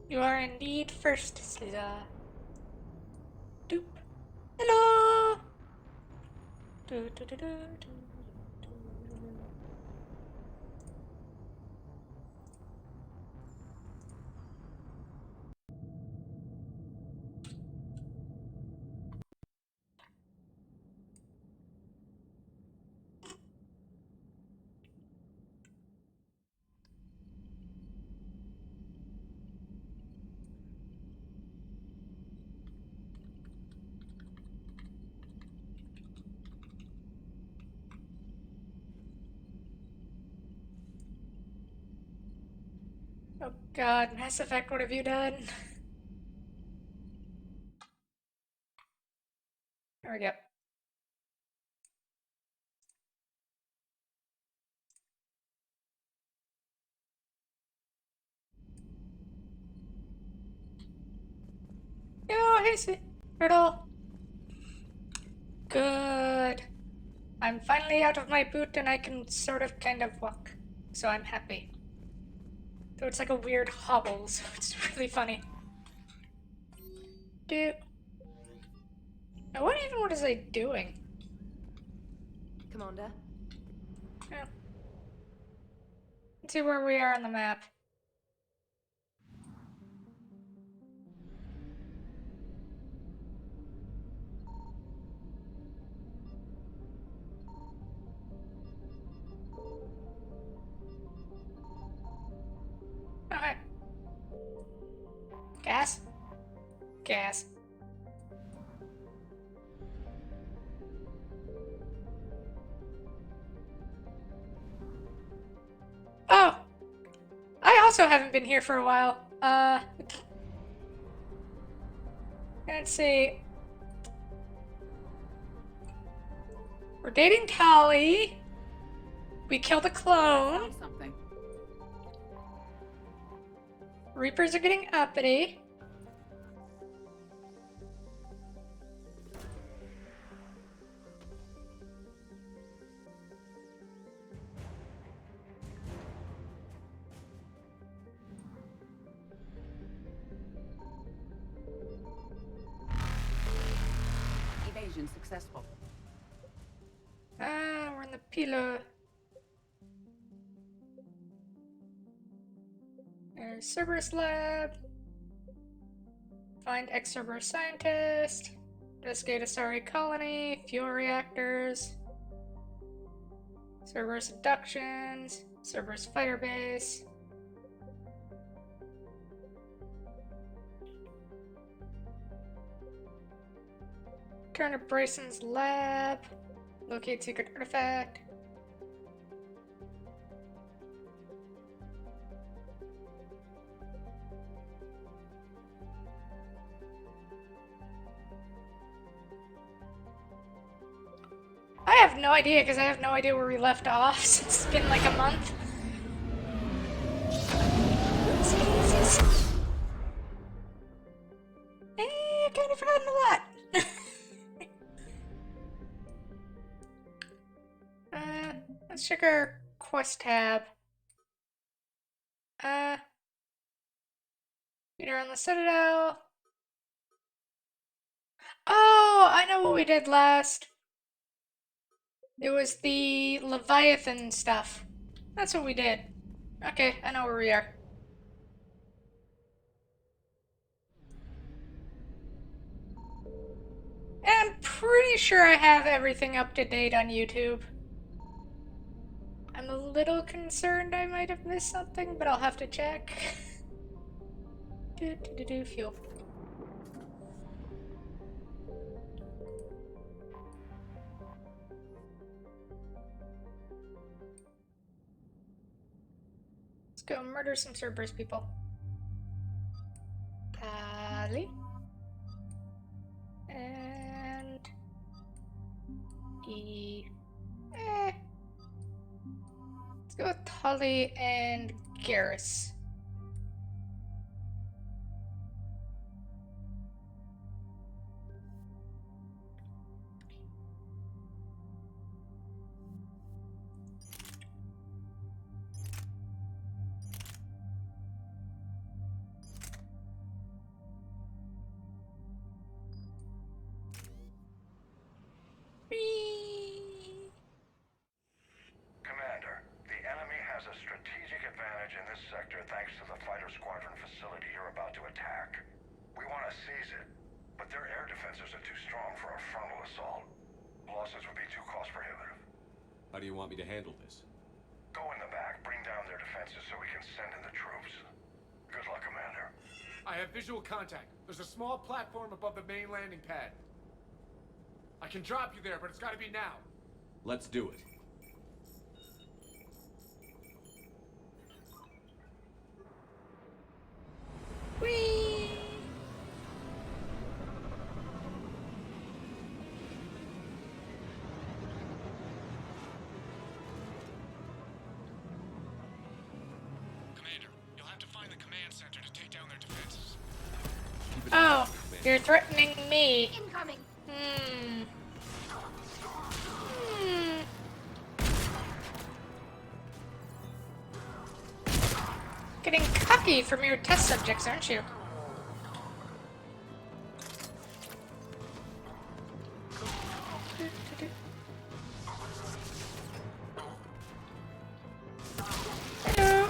You are indeed first, Sliza. Doop. Hello! Do, do, do, do, do. Oh god, Mass Effect, what have you done? There we go. Oh, hey, Turtle. Good. I'm finally out of my boot and I can sort of kind of walk. So I'm happy. Though it's like a weird hobble, so it's really funny. Dude. Now what is I doing? Commander? Yeah. Let's see where we are on the map. Okay. Gas? Gas. Oh! I also haven't been here for a while. Let's see. We're dating Tali. We killed a clone. Found something. Reapers are getting uppity. Evasion successful. We're in the pillar. There's Cerberus Lab. Find ex-Cerberus scientist. Investigate Asari colony. Fuel reactors. Cerberus abductions. Cerberus firebase. Turn to Bryson's lab. Locate secret artifact. I have no idea because I have no idea where we left off since it's been like a month. Jesus. I kind of forgotten a lot. Let's check our quest tab. Leader on the Citadel. Oh, I know what we did last. It was the Leviathan stuff. That's what we did. Okay, I know where we are. And I'm pretty sure I have everything up to date on YouTube. I'm a little concerned I might have missed something, but I'll have to check. Fuel. Let's go murder some Cerberus people. Tali. And... Let's go with Tully and Garrus. Commander, the enemy has a strategic advantage in this sector thanks to the fighter squadron facility you're about to attack. We want to seize it, but their air defenses are too strong for a frontal assault. Losses would be too cost prohibitive. How do you want me to handle this? Go in the back, bring down their defenses so we can send in the troops. Good luck, Commander. I have visual contact. There's a small platform above the main landing pad. I can drop you there, but it's gotta be now. Let's do it. Whee! Commander, you'll have to find the command center to take down their defenses. Keep an eye Oh, on the command. you're threatening me. Incoming. Hmm. Getting cocky from your test subjects, aren't you? Hello.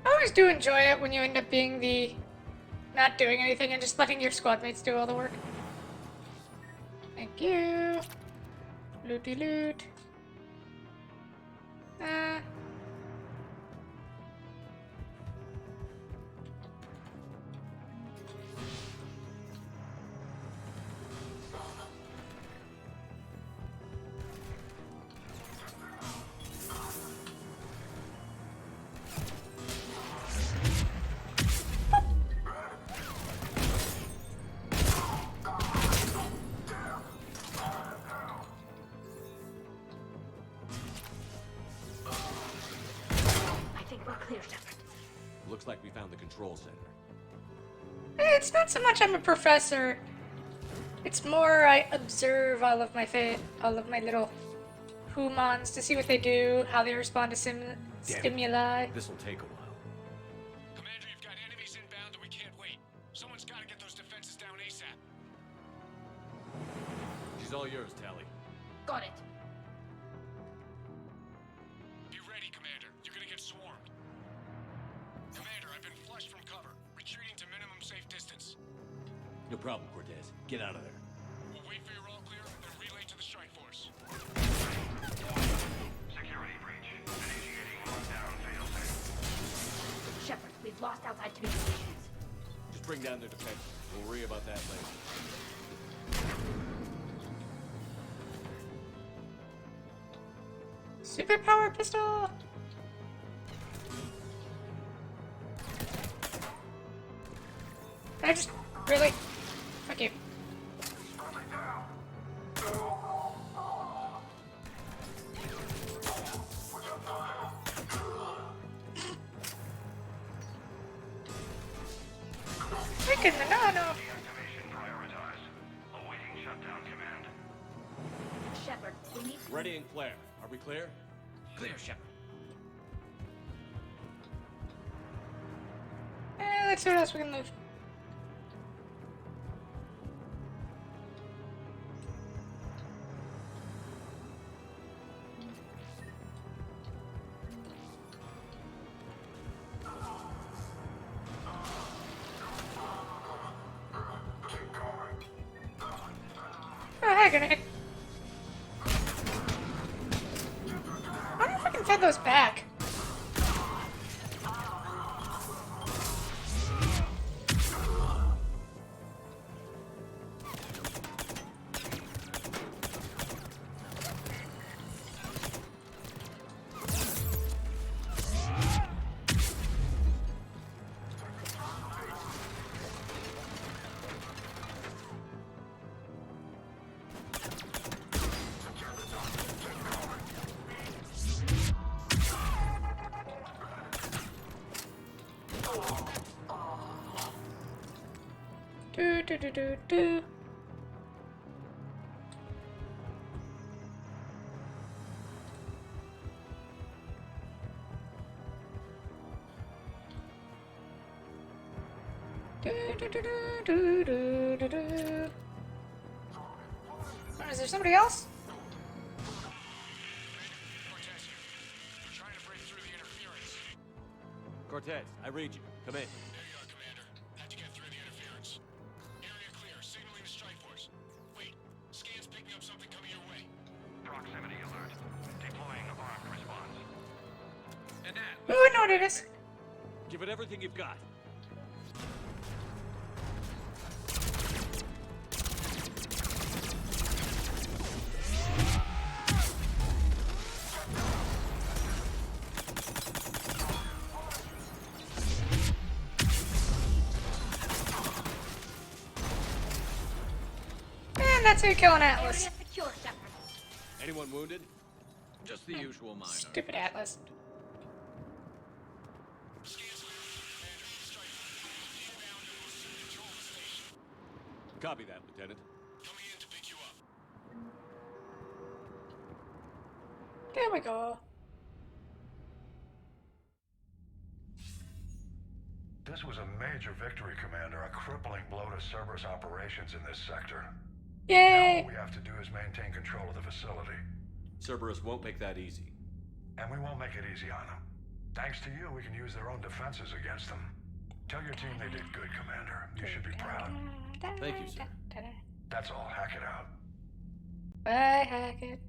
I always do enjoy it when you end up being the not doing anything and just letting your squad mates do all the work. Thank you. Looty loot. I think we're clear, Shepard. Looks like we found the control center. It's not so much I'm a professor. It's more I observe all of my little humans to see what they do, how they respond to stimuli. This'll take a while. Commander, you've got enemies inbound and we can't wait. Someone's gotta get those defenses down ASAP. She's all yours, Tali. Got it. Be ready, Commander. You're gonna get swarmed. Commander, I've been flushed from cover. Retreating to minimum safe distance. No problem, Cortez. Get out of there. We'll wait for your all clear, then relay to the strike force. Security breach. Initiating lockdown failsafe. Shepard, we've lost outside communications. Just bring down their defenses. We'll worry about that later. Superpower pistol! I just really. Fuck you. Freaking the nano! Deactivation prioritized. Awaiting shutdown command. Ready and clear. Are we clear? Clear, Shepard. Let's see what else we can move. Oh, hey, grenade. I don't know if I can send those back. Do. Is there somebody else? Cortez here. We're trying to break through the interference. Cortez, I read you. Come in. There you are, Commander. Had to get through the interference. Area clear. Signaling to strike force. Wait. Scan's picking up something coming your way. Proximity alert. Deploying armed response. And that. Ooh, I know what it is. Give it everything you've got. And that's how you kill an Area Atlas. secure, Shepard. Anyone wounded? Just the usual minor. Stupid Atlas. Scan's clear. Commander. Strike force. Inbound to Booster Control Station. Copy that, Lieutenant. Coming in to pick you up. There we go. This was a major victory, Commander. A crippling blow to Cerberus operations in this sector. Now Yay! all we have to do is maintain control of the facility. Cerberus won't make that easy. And we won't make it easy on them. Thanks to you, we can use their own defenses against them. Tell your team they did good, Commander. You should be proud. Thank you, sir. That's all. Hack it out. Bye, Hackett.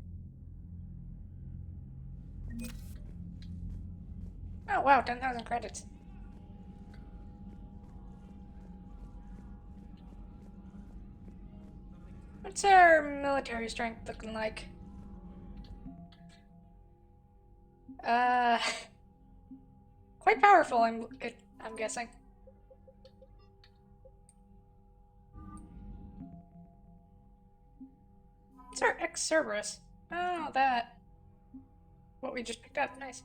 Oh wow, 10,000 credits. What's our military strength looking like? Quite powerful, I'm guessing. What's our ex-Cerberus? Oh, that. What we just picked up, nice.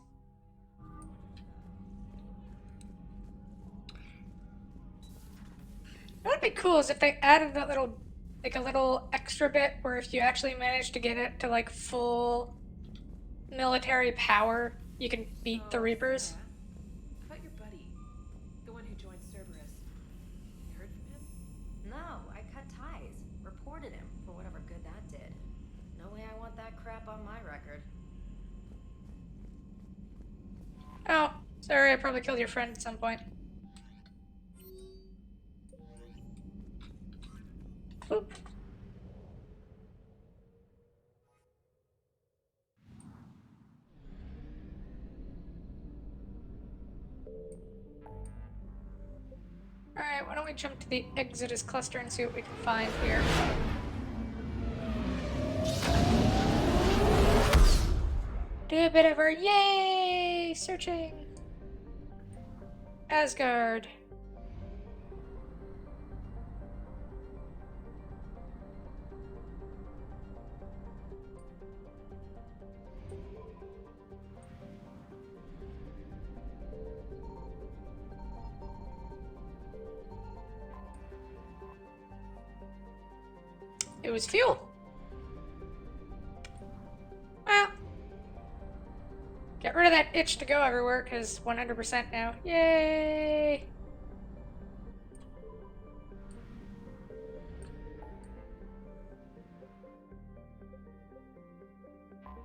What would be cool is if they added that little, like a little extra bit where if you actually manage to get it to like full military power, you can beat the Reapers. How about your buddy? The one who joined Cerberus. You heard from him? No, I cut ties. Reported him for whatever good that did. No way I want that crap on my record. Oh, sorry, I probably killed your friend at some point. Oop. Alright, why don't we jump to the Exodus cluster and see what we can find here. Do a bit of our yay! Searching! Asgard. It was fuel. itch to go everywhere because 100% now. Yay!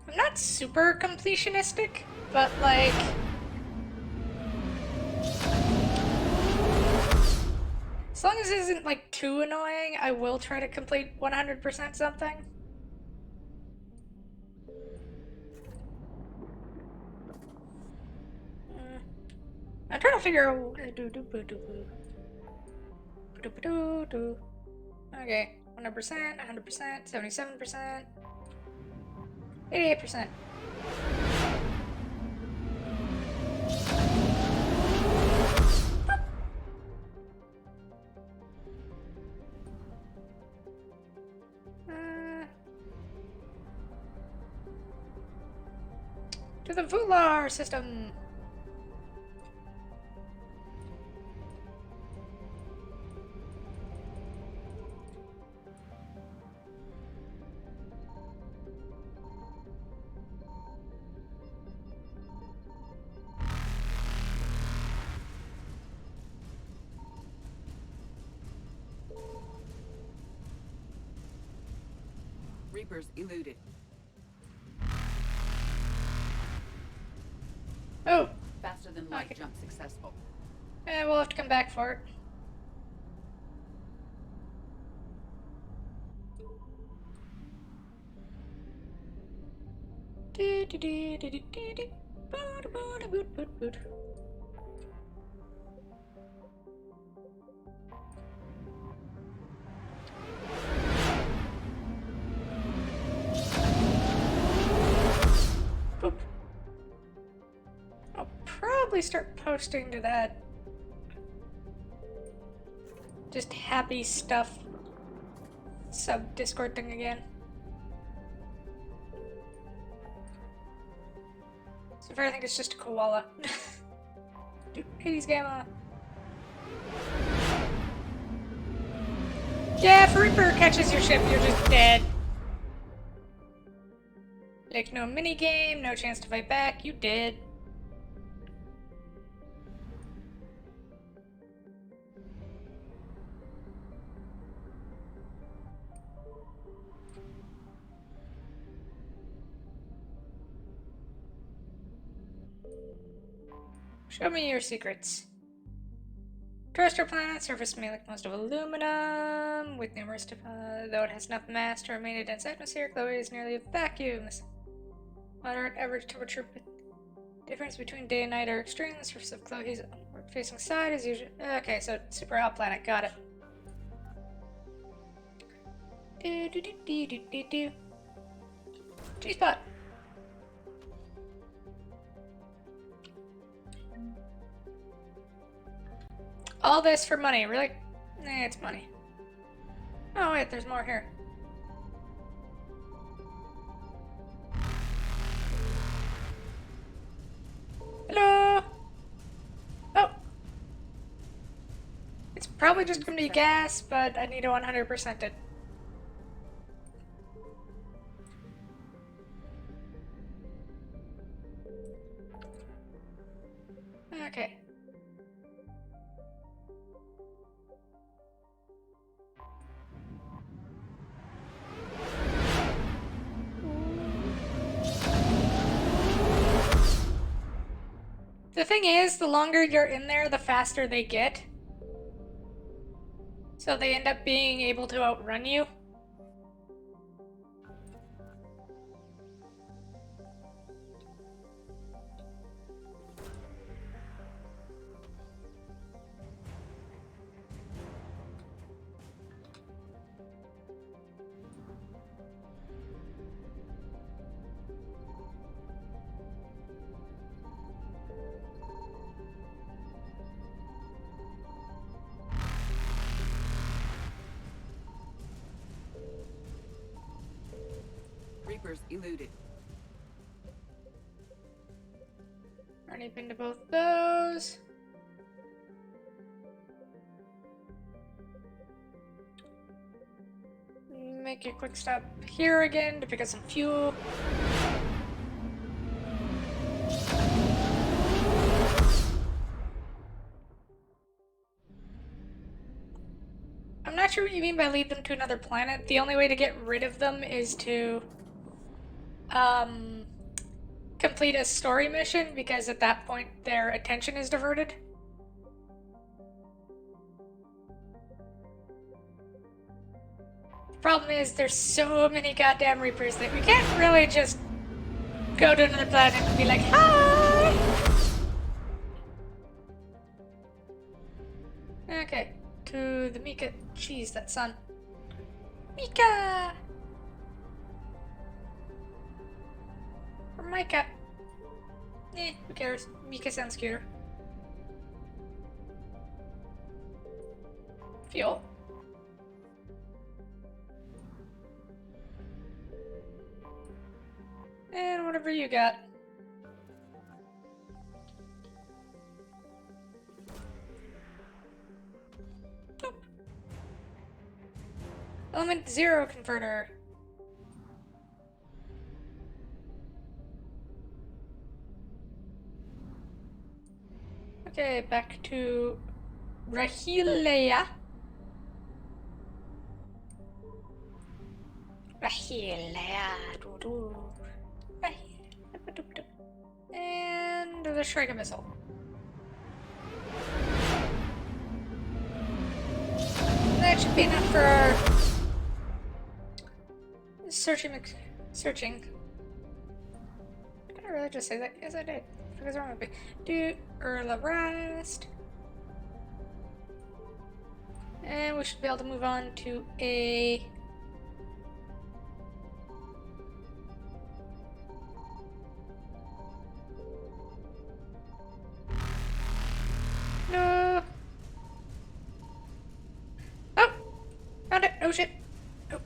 I'm not super completionistic, but like... as long as it isn't like too annoying, I will try to complete 100% something. I'm trying to figure out. Okay, 100%, 100%, 77%, 88%. To the Vular system. Reapers eluded. Oh, Faster than light Okay. jump successful. we'll have to come back for it. Boop. I'll probably start posting to that. Just happy stuff sub Discord thing again. So far I think it's just a koala. Dude, Hades Gamma. Yeah, if Reaper catches your ship, you're just dead. Like, no minigame, no chance to fight back, you dead. Show me your secrets. Terrestrial planet, surface made like most of aluminum, with numerous, though it has enough mass to remain a dense atmosphere, Chloe is nearly a vacuum. This moderate average temperature difference between day and night are extreme. The surface of Chloe's facing side is usually... Okay, so super hot planet, got it. G-spot. All this for money, really? Nah, it's money. Oh wait, there's more here. Hello? Oh! It's probably just gonna be gas, but I need to 100% it. Okay. The thing is, the longer you're in there, the faster they get. So they end up being able to outrun you. Reapers eluded. Already been to both those. Make a quick stop here again to pick up some fuel. I'm not sure what you mean by lead them to another planet. The only way to get rid of them is to complete a story mission, because at that point their attention is diverted. Problem is, there's so many goddamn Reapers that we can't really just go to another planet and be like, hi! Okay, to the Mika. Jeez, that sun. Mika! Or Micah. Who cares? Mika sounds cuter. Fuel. And whatever you got. Boop. Element 0 converter. Okay, back to Rahilea. Rahilea. Doo-doo. And the Shrike missile. That should be enough for our searching. Did I really just say that? Yes, I did. What is wrong with me? Do Urla rest. And we should be able to move on to a no. Oh! Found it! Oh shit! Oh.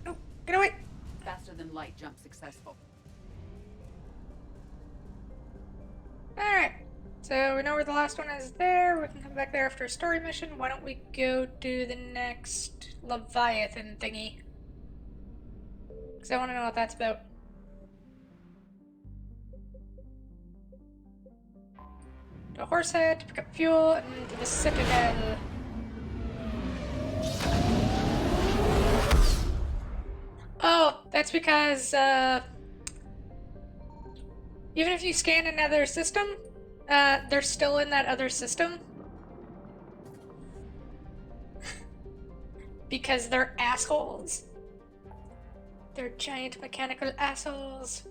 Oh, get away! Faster than light jump successful. Alright. So we know where the last one is there. We can come back there after a story mission. Why don't we go do the next Leviathan thingy? Because I want to know what that's about. To Horsehead to pick up fuel, and to the Citadel. Oh, that's because, even if you scan another system, they're still in that other system. Because they're assholes. They're giant mechanical assholes.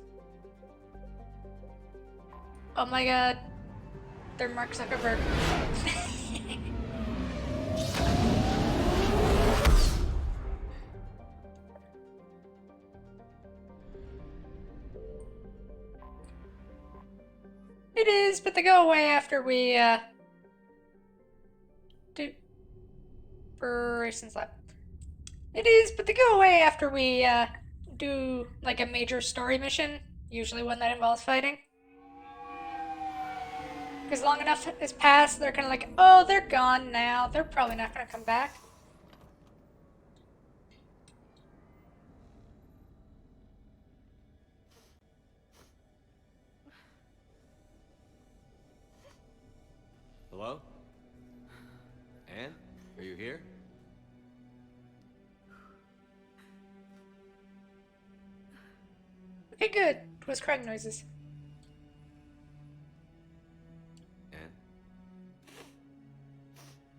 Oh my god. They're Mark Zuckerberg. It is, but they go away after we, do operations lab. It is, but they go away after we, do, like, a major story mission. Usually one that involves fighting. Because long enough has passed, they're kind of like, oh, they're gone now. They're probably not going to come back. Hello? Anne? Are you here? Okay, good. It was crying noises. Anne?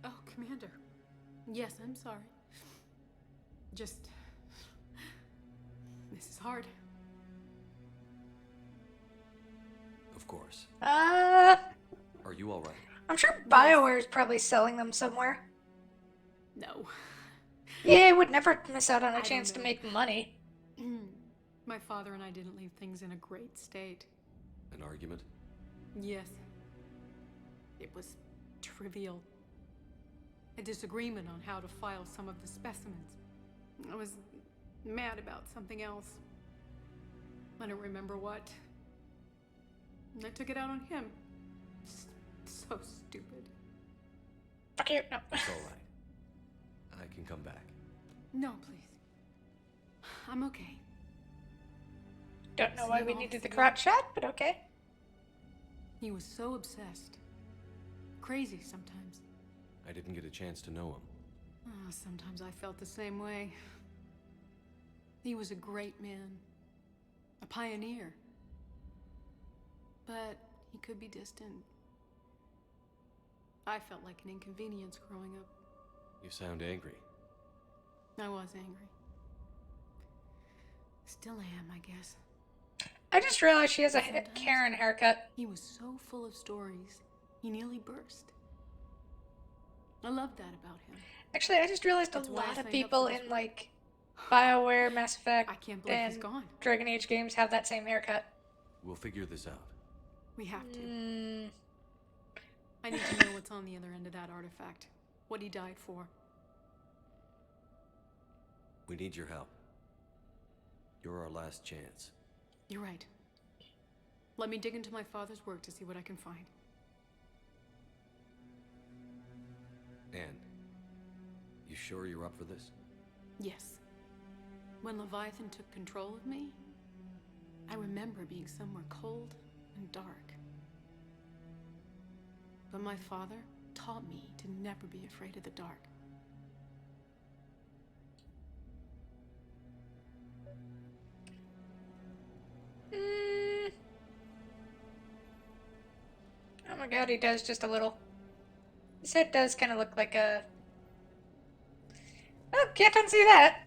Oh, Commander. Yes, I'm sorry. Just... This is hard. Of course. Uh... Are you alright? I'm sure BioWare is probably selling them somewhere. No. Yeah, would never miss out on a I chance don't to know. make money. My father and I didn't leave things in a great state. An argument? Yes. It was trivial. A disagreement on how to file some of the specimens. I was mad about something else. I don't remember what. And I took it out on him. So stupid. Fuck you. No. It's alright. I can come back. No, please. I'm okay. Don't know See why you we all needed the soon. crotch shot, but okay. He was so obsessed. Crazy sometimes. I didn't get a chance to know him. Oh, sometimes I felt the same way. He was a great man, a pioneer. But he could be distant. I felt like an inconvenience growing up. You sound angry. I was angry. Still am, I guess. I just realized she has a Sometimes Karen haircut. He was so full of stories, he nearly burst. I loved that about him. Actually, I just realized That's a why I lot of signed up people for this in work. like BioWare, Mass Effect, I can't believe he's and gone. Dragon Age games have that same haircut. We'll figure this out. We have to. Mm, I need to know what's on the other end of that artifact. What he died for. We need your help. You're our last chance. You're right. Let me dig into my father's work to see what I can find. Anne, you sure you're up for this? Yes. When Leviathan took control of me, I remember being somewhere cold and dark. But my father taught me to never be afraid of the dark. mm. Oh my god, he does just a little. His head does kind of look like a... Oh, can't unsee that.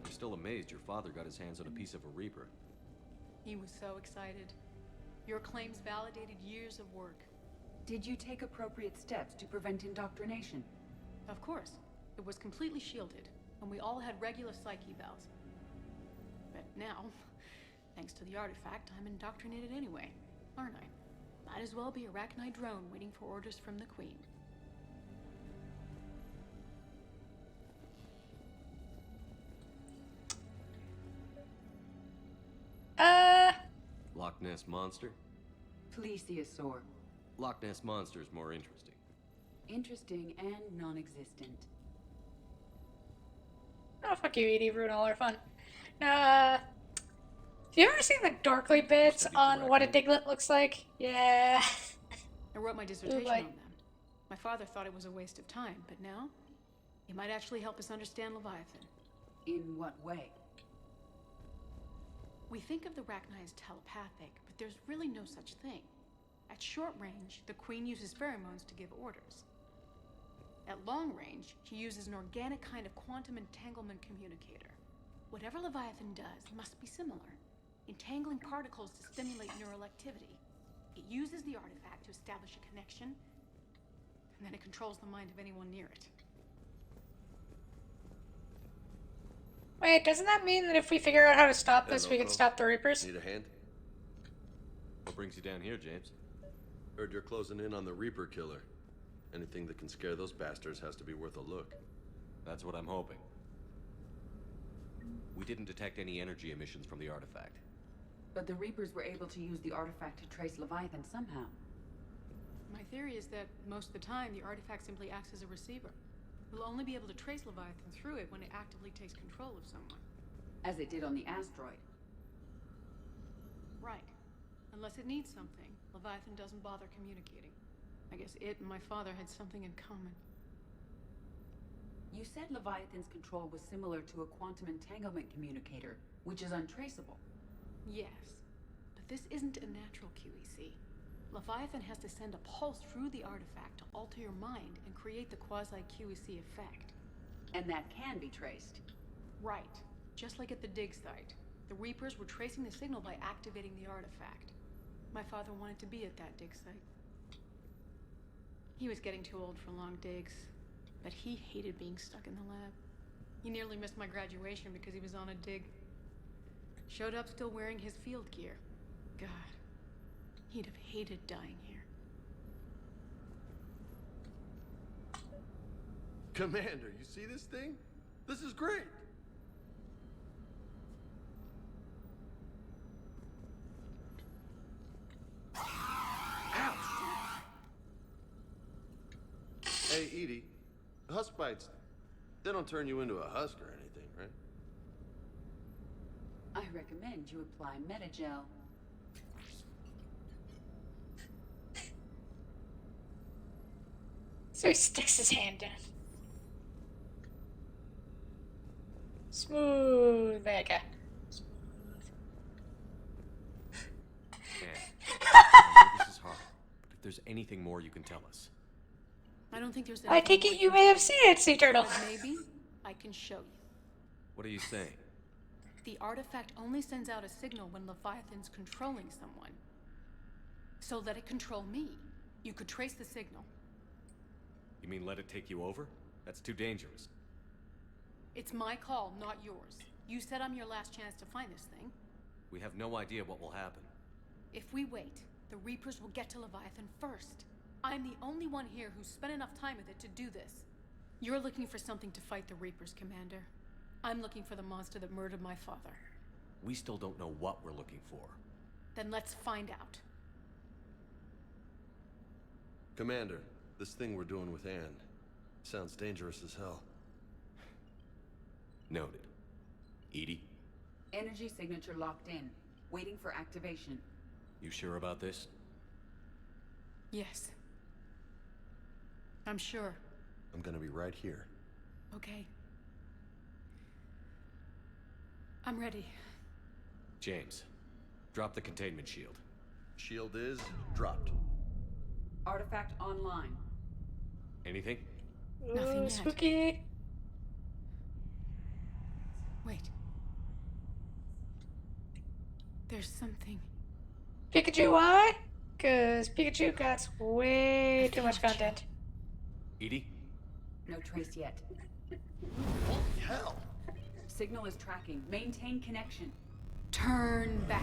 I'm still amazed your father got his hands on a piece of a Reaper. He was so excited. Your claims validated years of work. Did you take appropriate steps to prevent indoctrination? Of course. It was completely shielded, and we all had regular psych evals. But now, thanks to the artifact, I'm indoctrinated anyway, aren't I? Might as well be a Arachnite drone waiting for orders from the Queen. Loch Ness Monster? Plesiosaur. Loch Ness Monster is more interesting. Interesting and non-existent. Oh, fuck you, Edie. Ruin all our fun. Have you ever seen the Dorkly bits Studied on what a Arachnite? Diglett looks like? Yeah. I wrote my dissertation like- on them. My father thought it was a waste of time, but now, it might actually help us understand Leviathan. In what way? We think of the Arachnite as telepathic, but there's really no such thing. At short range, the Queen uses pheromones to give orders. At long range, she uses an organic kind of quantum entanglement communicator. Whatever Leviathan does must be similar, entangling particles to stimulate neural activity. It uses the artifact to establish a connection, and then it controls the mind of anyone near it. Wait, doesn't that mean that if we figure out how to stop this, we Hello, can stop the Reapers? Need a hand? What brings you down here, James? Heard you're closing in on the Reaper killer. Anything that can scare those bastards has to be worth a look. That's what I'm hoping. We didn't detect any energy emissions from the artifact. But the Reapers were able to use the artifact to trace Leviathan somehow. My theory is that most of the time, the artifact simply acts as a receiver. We'll only be able to trace Leviathan through it when it actively takes control of someone. As it did on the asteroid. Right. Unless it needs something, Leviathan doesn't bother communicating. I guess it and my father had something in common. You said Leviathan's control was similar to a quantum entanglement communicator, which is untraceable. Yes, but this isn't a natural QEC. Leviathan has to send a pulse through the artifact to alter your mind and create the quasi-QEC effect. And that can be traced. Right. Just like at the dig site. The Reapers were tracing the signal by activating the artifact. My father wanted to be at that dig site. He was getting too old for long digs, but he hated being stuck in the lab. He nearly missed my graduation because he was on a dig. Showed up still wearing his field gear. God, he'd have hated dying here. Commander, you see this thing? This is great! Hey, Edie, husk bites, they don't turn you into a husk or anything, right? I recommend you apply Metagel. So he sticks his hand down. Smooth. There you go. Yeah. I know this is hard, but if there's anything more you can tell us. I don't think there's I take it you may have seen it, Sea Turtle. But maybe I can show you. What are you saying? The artifact only sends out a signal when Leviathan's controlling someone. So let it control me. You could trace the signal. You mean let it take you over? That's too dangerous. It's my call, not yours. You said I'm your last chance to find this thing. We have no idea what will happen. If we wait, the Reapers will get to Leviathan first. I'm the only one here who's spent enough time with it to do this. You're looking for something to fight the Reapers, Commander. I'm looking for the monster that murdered my father. We still don't know what we're looking for. Then let's find out. Commander, this thing we're doing with Anne sounds dangerous as hell. Noted. Edie, Energy signature locked in. Waiting for activation. you sure about this? Yes. I'm sure. I'm gonna be right here. Okay. I'm ready. James, drop the containment shield. Shield is dropped. Artifact online. Anything? Nothing Ooh, yet. spooky. Wait. There's something. Pikachu, why? Because Pikachu got way too much content. Edie? No trace yet. Holy hell! Signal is tracking. Maintain connection. Turn back.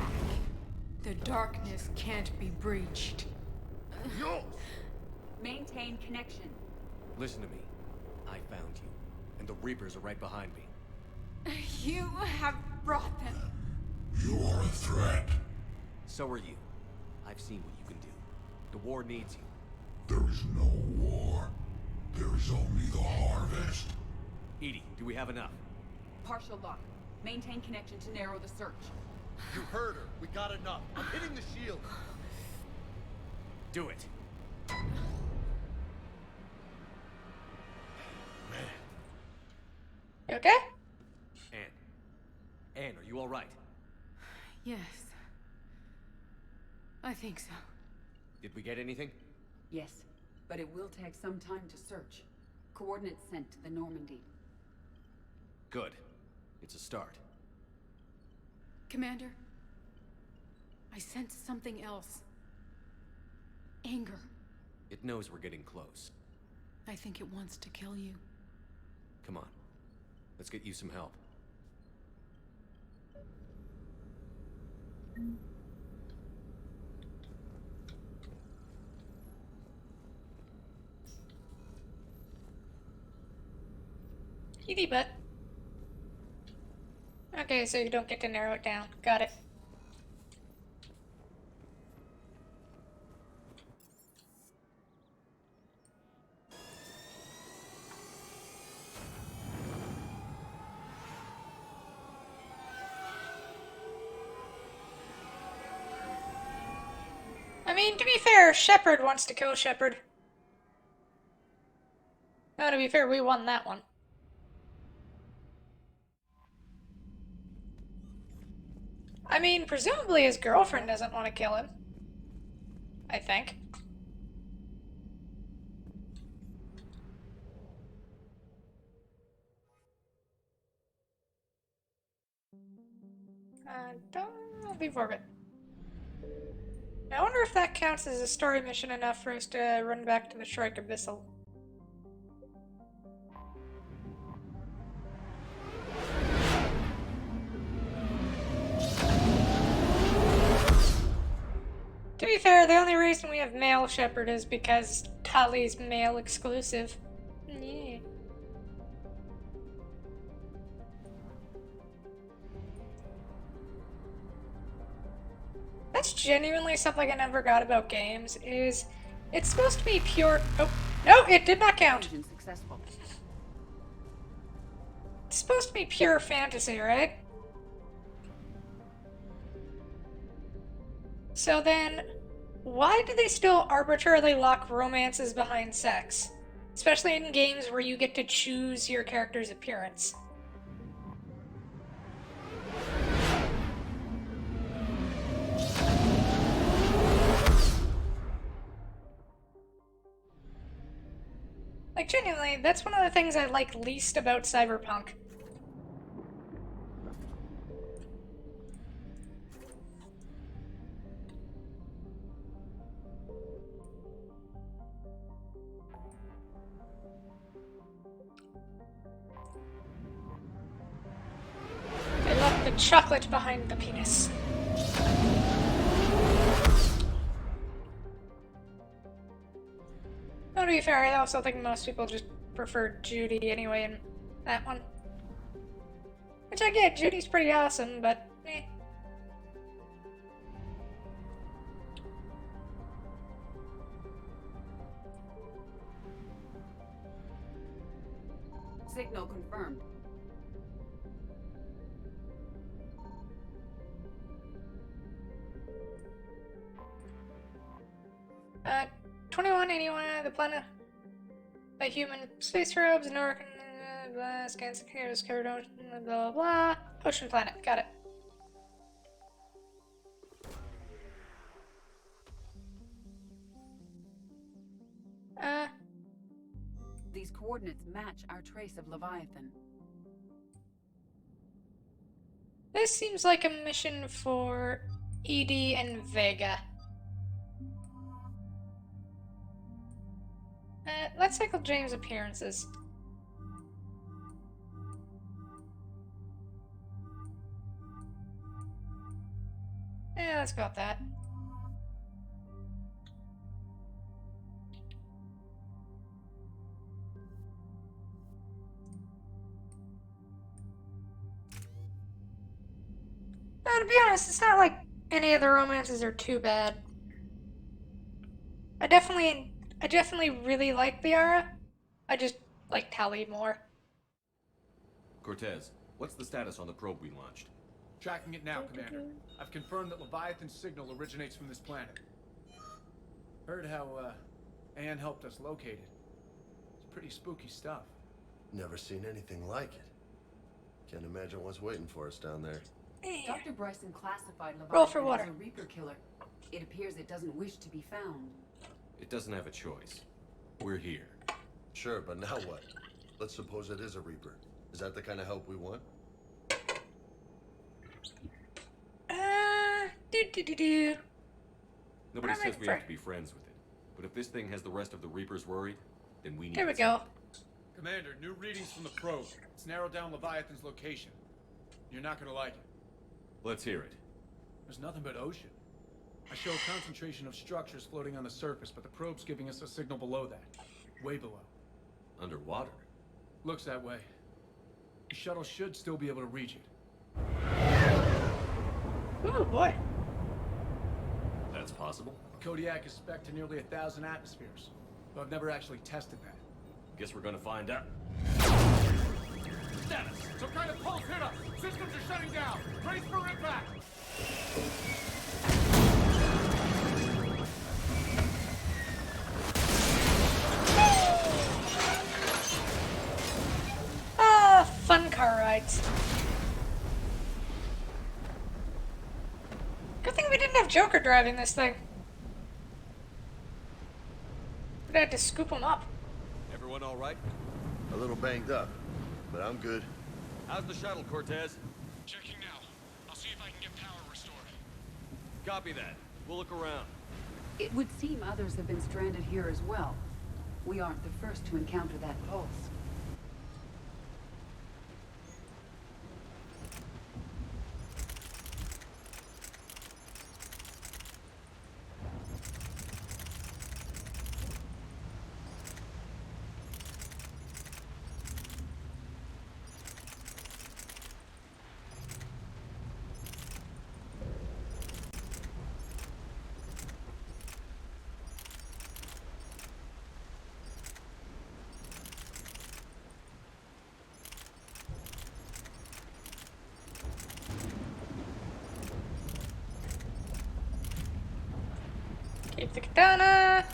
The darkness can't be breached. Maintain connection. Listen to me. I found you, and the Reapers are right behind me. You have brought them. You are a threat. So are you. I've seen what you can do. The war needs you. There is no war. There is only the harvest. Edie, do we have enough? Partial lock. Maintain connection to narrow the search. You heard her. We got enough. I'm hitting the shield. Do it. You okay? Anne, are you all right? Yes. I think so. Did we get anything? Yes, but it will take some time to search. Coordinates sent to the Normandy. Good. It's a start. Commander, I sense something else. Anger. It knows we're getting close. I think it wants to kill you. Come on. Let's get you some help. Easy butt. Okay, so you don't get to narrow it down. Got it. I mean, to be fair, Shepard wants to kill Shepard. No, to be fair, we won that one. I mean, presumably his girlfriend doesn't want to kill him. I think. Don't leave orbit. I wonder if that counts as a story mission enough for us to run back to the Shrike Abyssal. To be fair, the only reason we have male Shepard is because Tali's male exclusive. Yeah. That's genuinely something I never got about games, is it's supposed to be pure... Oh, no, it did not count. Engine successful. It's supposed to be pure fantasy, right? So then, why do they still arbitrarily lock romances behind sex? Especially in games where you get to choose your character's appearance. Like, genuinely, that's one of the things I like least about Cyberpunk. I love the chocolate behind the penis. No, to be fair, I also think most people just prefer Judy anyway in that one. Which I get, Judy's pretty awesome, but eh. Signal confirmed. Uh, 2181, the planet by human space probes, Nork, scans, covered ocean, blah, blah, blah. Ocean planet, got it. These coordinates match our trace of Leviathan. This seems like a mission for ED and Vega. Let's cycle James' appearances. Yeah, let's go with that. Now, to be honest, it's not like any of the romances are too bad. I definitely really like Liara. I just like Tali more. Cortez, what's the status on the probe we launched? Tracking it now, Commander. I've confirmed that Leviathan's signal originates from this planet. Heard how, Anne helped us locate it. It's pretty spooky stuff. Never seen anything like it. Can't imagine what's waiting for us down there. Dr. Bryson classified Roll for Leviathan water. as a Reaper killer. It appears it doesn't wish to be found. It doesn't have a choice. We're here. Sure, but now what? Let's suppose it is a Reaper. Is that the kind of help we want? Nobody I'm says we for- have to be friends with it. But if this thing has the rest of the Reapers worried, then we need There we its go. help. Commander, new readings from the probe. It's narrowed down Leviathan's location. You're not gonna like it. Let's hear it. There's nothing but ocean. I show a concentration of structures floating on the surface, but the probe's giving us a signal below that. Way below. Underwater. Looks that way. The shuttle should still be able to reach it. Oh boy. That's possible. Kodiak is spec'd to nearly 1,000 atmospheres, but I've never actually tested that. Guess we're gonna find out. Status! Some kind of pulse hit us! Systems are shutting down! Brace for impact! Ah, fun car rides. Good thing we didn't have Joker driving this thing. We'd have to scoop him up. Everyone all right? A little banged up, but I'm good. How's the shuttle, Cortez? Checking now. I'll see if I can get power restored. Copy that. We'll look around. It would seem others have been stranded here as well. We aren't the first to encounter that pulse. Keep the katana.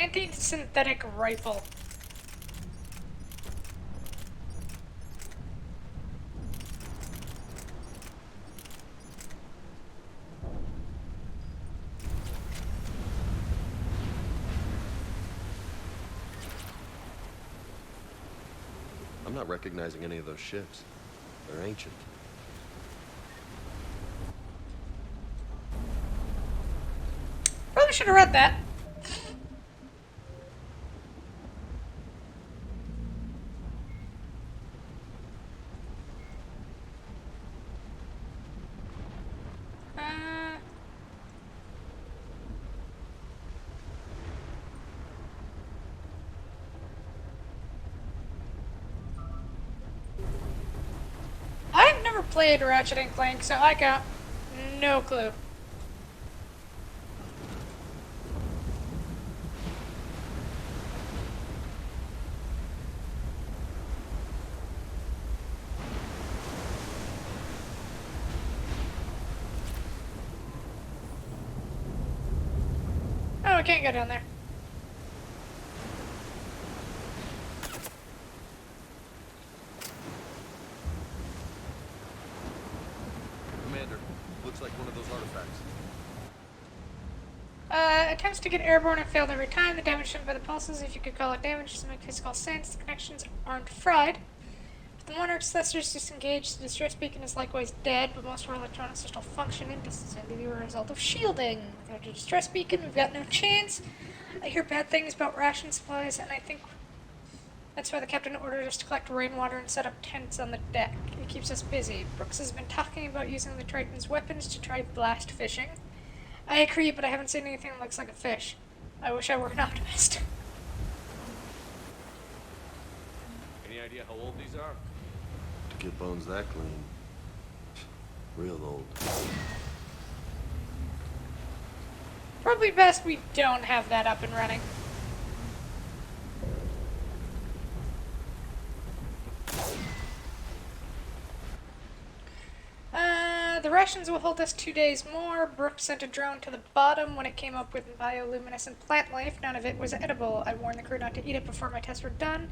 Anti-synthetic rifle. I'm not recognizing any of those ships. They're ancient. Probably should have read that. I've never played Ratchet and Clank, so I got no clue. Oh, I can't go down there. Commander, looks like one of those artifacts. Attempts to get airborne have failed every time. The damage done by the pulses, if you could call it damage, doesn't make physical sense. The connections aren't fried. If the Monarch's thrusters disengaged, the distress beacon is likewise dead, but most of our electronics are still functioning. This is indeed a result of shielding. Without a distress beacon, we've got no chance. I hear bad things about ration supplies, and I think that's why the captain ordered us to collect rainwater and set up tents on the deck. It keeps us busy. Brooks has been talking about using the Triton's weapons to try blast fishing. I agree, but I haven't seen anything that looks like a fish. I wish I were an optimist. Any idea how old these are? To get bones that clean. Real old. Probably best we don't have that up and running. The rations will hold us 2 days more. Brooks sent a drone to the bottom when it came up with bioluminescent plant life. None of it was edible. I warned the crew not to eat it before my tests were done.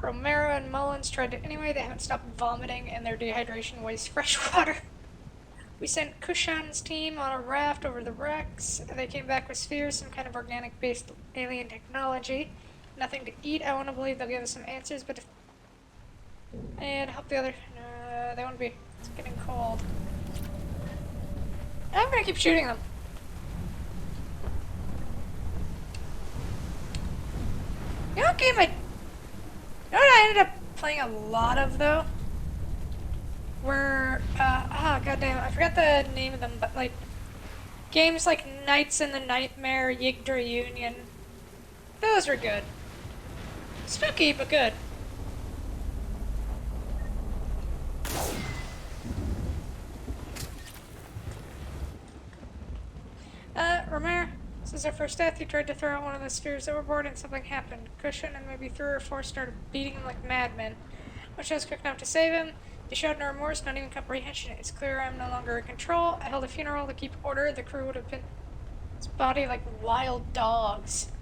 Romero and Mullins tried it anyway. They haven't stopped vomiting, and their dehydration wastes fresh water. We sent Kushan's team on a raft over the wrecks. They came back with spheres, some kind of organic-based alien technology. Nothing to eat. I want to believe they'll give us some answers, but if... And help the other... they won't be... It's getting cold. I'm gonna keep shooting them. You know what game you know what I ended up playing a lot of, though? Were, goddamn, I forgot the name of them, but, like, games like Nights in the Nightmare, Yggdra Union. Those were good. Spooky, but good. Romero, this is our first death. He tried to throw out one of the spheres overboard and something happened. Cushion and maybe 3 or 4 started beating him like madmen. When I was quick enough to save him, they showed no remorse, not even comprehension. It's clear I'm no longer in control. I held a funeral to keep order. The crew would have been his body like wild dogs.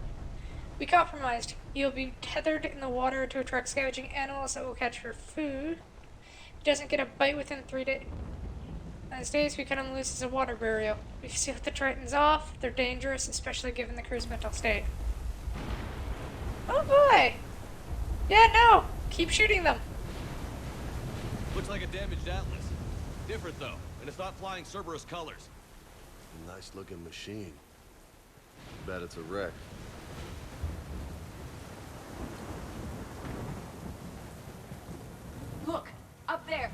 We compromised. He'll be tethered in the water to attract scavenging animals that will catch for food. He doesn't get a bite within 3 days. These days, we cut him loose as a water burial. We've sealed the Tritons off. They're dangerous, especially given the crew's mental state. Oh boy! Yeah, no! Keep shooting them! Looks like a damaged Atlas. Different though, and it's not flying Cerberus colors. A nice looking machine. Too bad it's a wreck. Look, up there.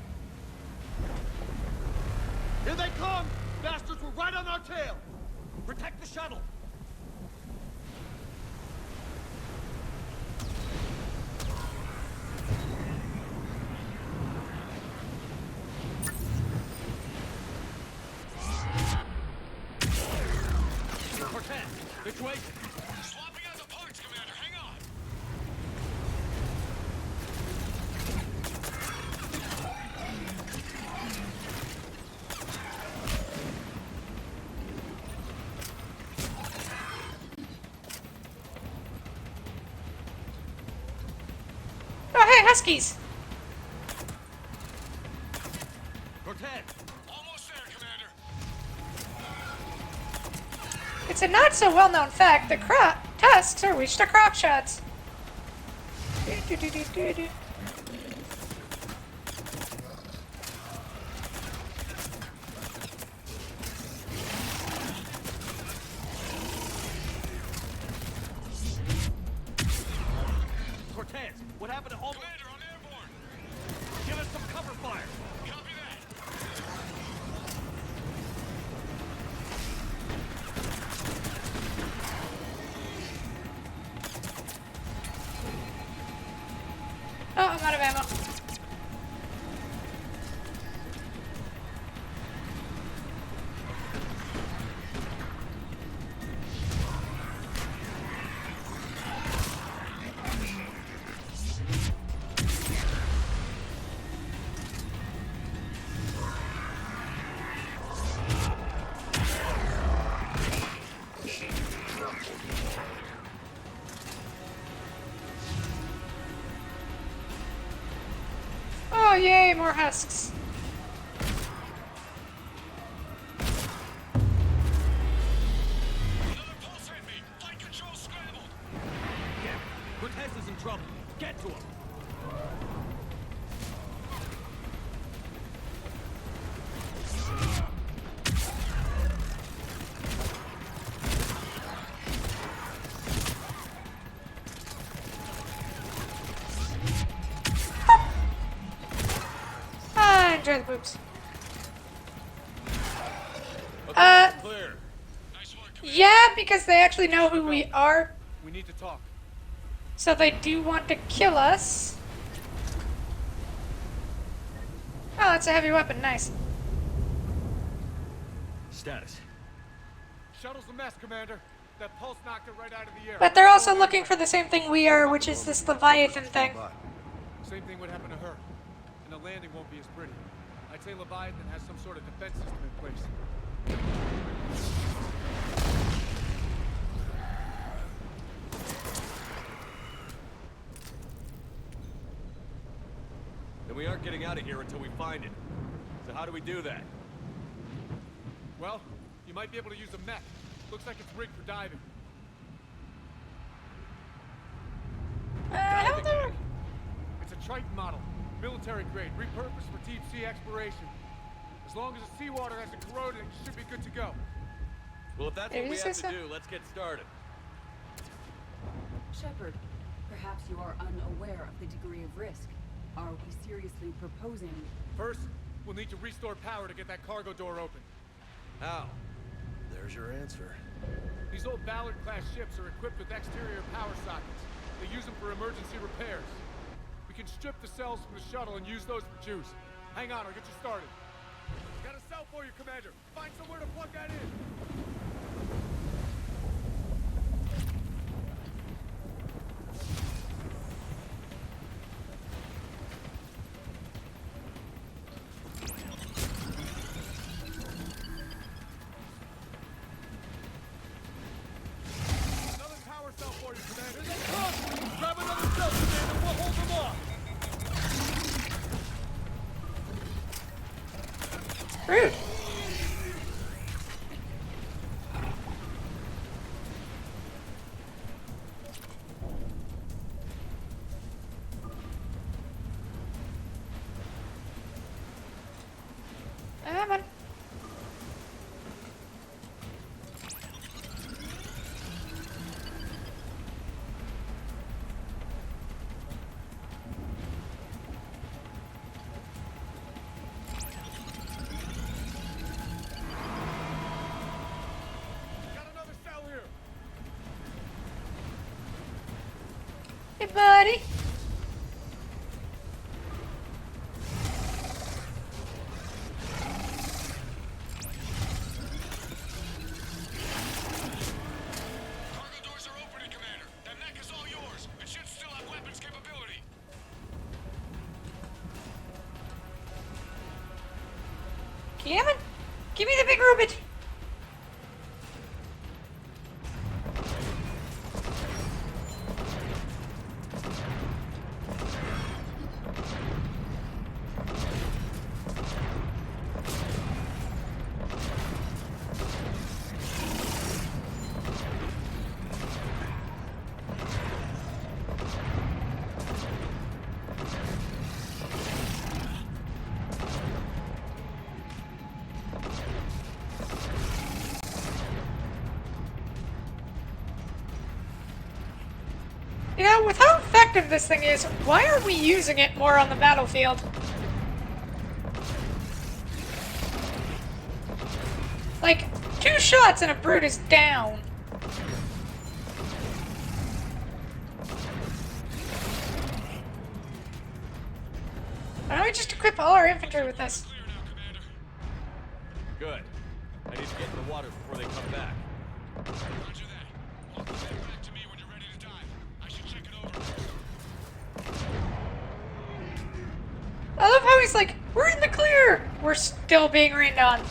Here they come! Bastards were right on our tail! Protect the shuttle! Cortez, which way? Swapping out the parts, Commander. Hang on. Hey, Huskies! Cortez! Almost there, Commander. It's a not so well known fact that tusks are weak to crop shots. Cortez! What happened to all... Commander, I'm airborne. Give us some cover fire! Copy that. Oh, I'm out of ammo. Oh, yay, more husks. Another pulse hit me. Flight control scrambled. Yeah, Cortez is in trouble. Get to him! Ah, enjoy the boobs. Clear. Nice work, Commander. Yeah, because they actually know who we are, We need to talk. so they do want to kill us. Oh, that's a heavy weapon, nice. Status. Shuttle's a mess, Commander. That pulse knocked it right out of the air. But they're also looking for the same thing we are, which is this Leviathan thing. Same thing would happen to her. And the landing won't be as pretty. I'd say Leviathan has some sort of defense system in place. Then we aren't getting out of here until we find it. So how do we do that? Well, you might be able to use a mech. Looks like it's rigged for diving. I don't know. It's a Triton model. Military grade, repurposed for deep sea exploration. As long as the seawater hasn't corroded, it should be good to go. Well, if that's Maybe what we this have is to a- do, let's get started. Shepard, perhaps you are unaware of the degree of risk. Are we seriously proposing? First, we'll need to restore power to get that cargo door open. How? There's your answer. These old Ballard-class ships are equipped with exterior power sockets. They use them for emergency repairs. We can strip the cells from the shuttle and use those for juice. Hang on, I'll get you started. Got a cell for you, Commander. Find somewhere to plug that in. Another power cell for you, Commander. Grab another cell, Commander. We'll hold them off. Rude. Come on. Got another cell here. Hey, buddy. Cargo doors are opening, Commander. That mech is all yours. It should still have weapons capability. Come on. Give me the big robot. You know, with how effective this thing is, why aren't we using it more on the battlefield? Like, 2 shots and a brute is down. Why don't we just equip all our infantry with this? Good. I need to get in the water before they come back. Roger that. Walk the back to me when you're ready to dive. I should check it over. I love how he's like, we're in the clear! We're still being rained on.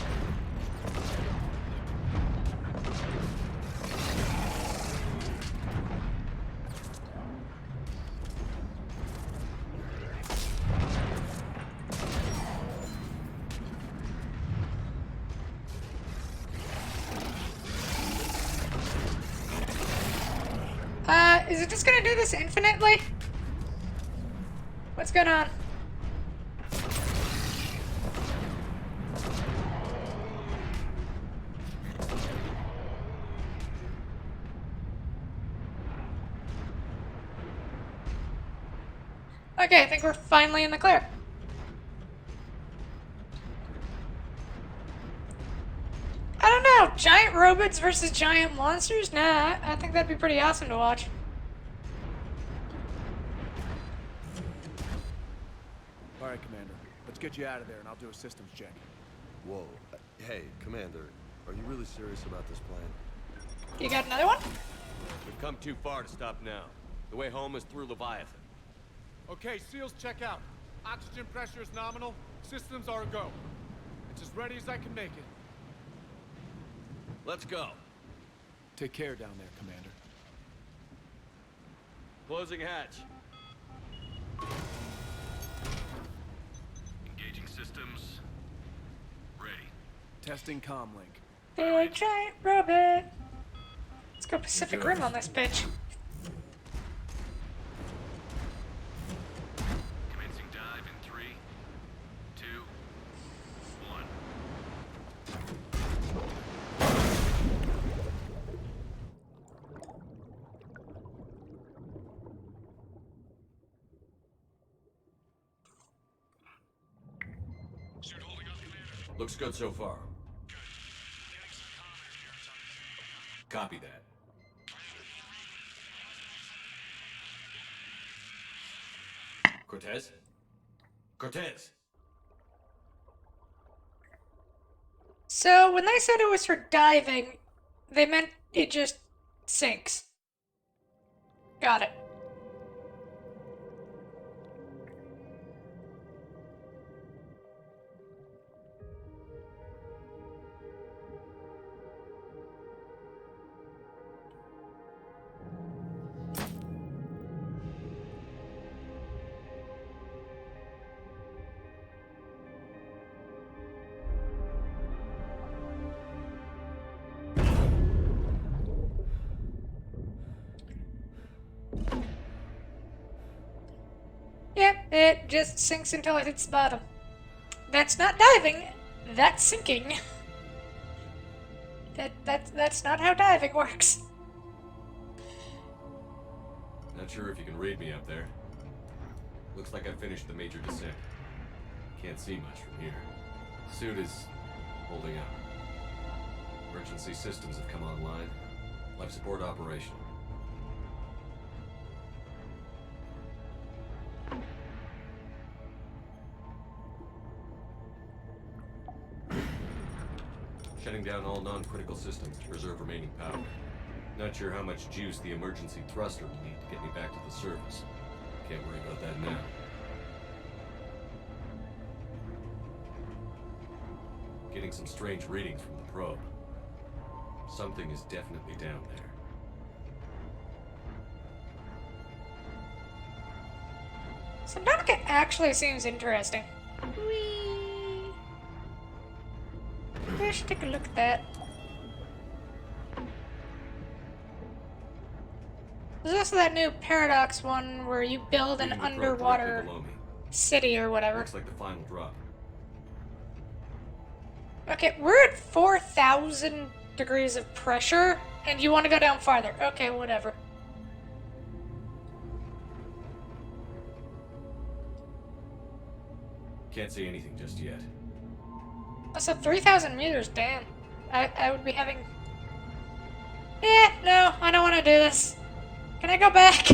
Is it just gonna do this infinitely? What's going on? Okay, I think we're finally in the clear. I don't know, giant robots versus giant monsters? Nah, I think that'd be pretty awesome to watch. All right, Commander. Let's get you out of there, and I'll do a systems check. Whoa. Hey, Commander, are you really serious about this plan? You got another one? We've come too far to stop now. The way home is through Leviathan. Okay, SEALs, check out. Oxygen pressure is nominal. Systems are a go. It's as ready as I can make it. Let's go. Take care down there, Commander. Closing hatch. Engaging systems. Ready. Testing comlink. Big giant robot. Let's go Pacific Rim on this bitch. Commencing dive in 3, 2, 1. Suit holding up, Commander. Looks good so far. Good. Getting some comms here. It's on. Copy that. Cortez? Cortez! So, when they said it was for diving, they meant it just sinks. Got it. Yep, it just sinks until it hits the bottom. That's not diving, that's sinking. That's not how diving works. Not sure if you can read me up there. Looks like I finished the major descent. Can't see much from here. Suit is holding up. Emergency systems have come online. Life support operational. Shutting down all non-critical systems to preserve remaining power. Not sure how much juice the emergency thruster will need to get me back to the surface. Can't worry about that now. Getting some strange readings from the probe. Something is definitely down there. Subnautica actually seems interesting. Whee! Maybe I should take a look at that. There's also that new Paradox one where you build an Reading the probe underwater directly below me. city or whatever. Looks like the final drop. Okay, we're at 4,000 degrees of pressure, and you want to go down farther. Okay, whatever. Can't say anything just yet. So 3,000 meters, damn. I would be having... No, I don't want to do this. Can I go back?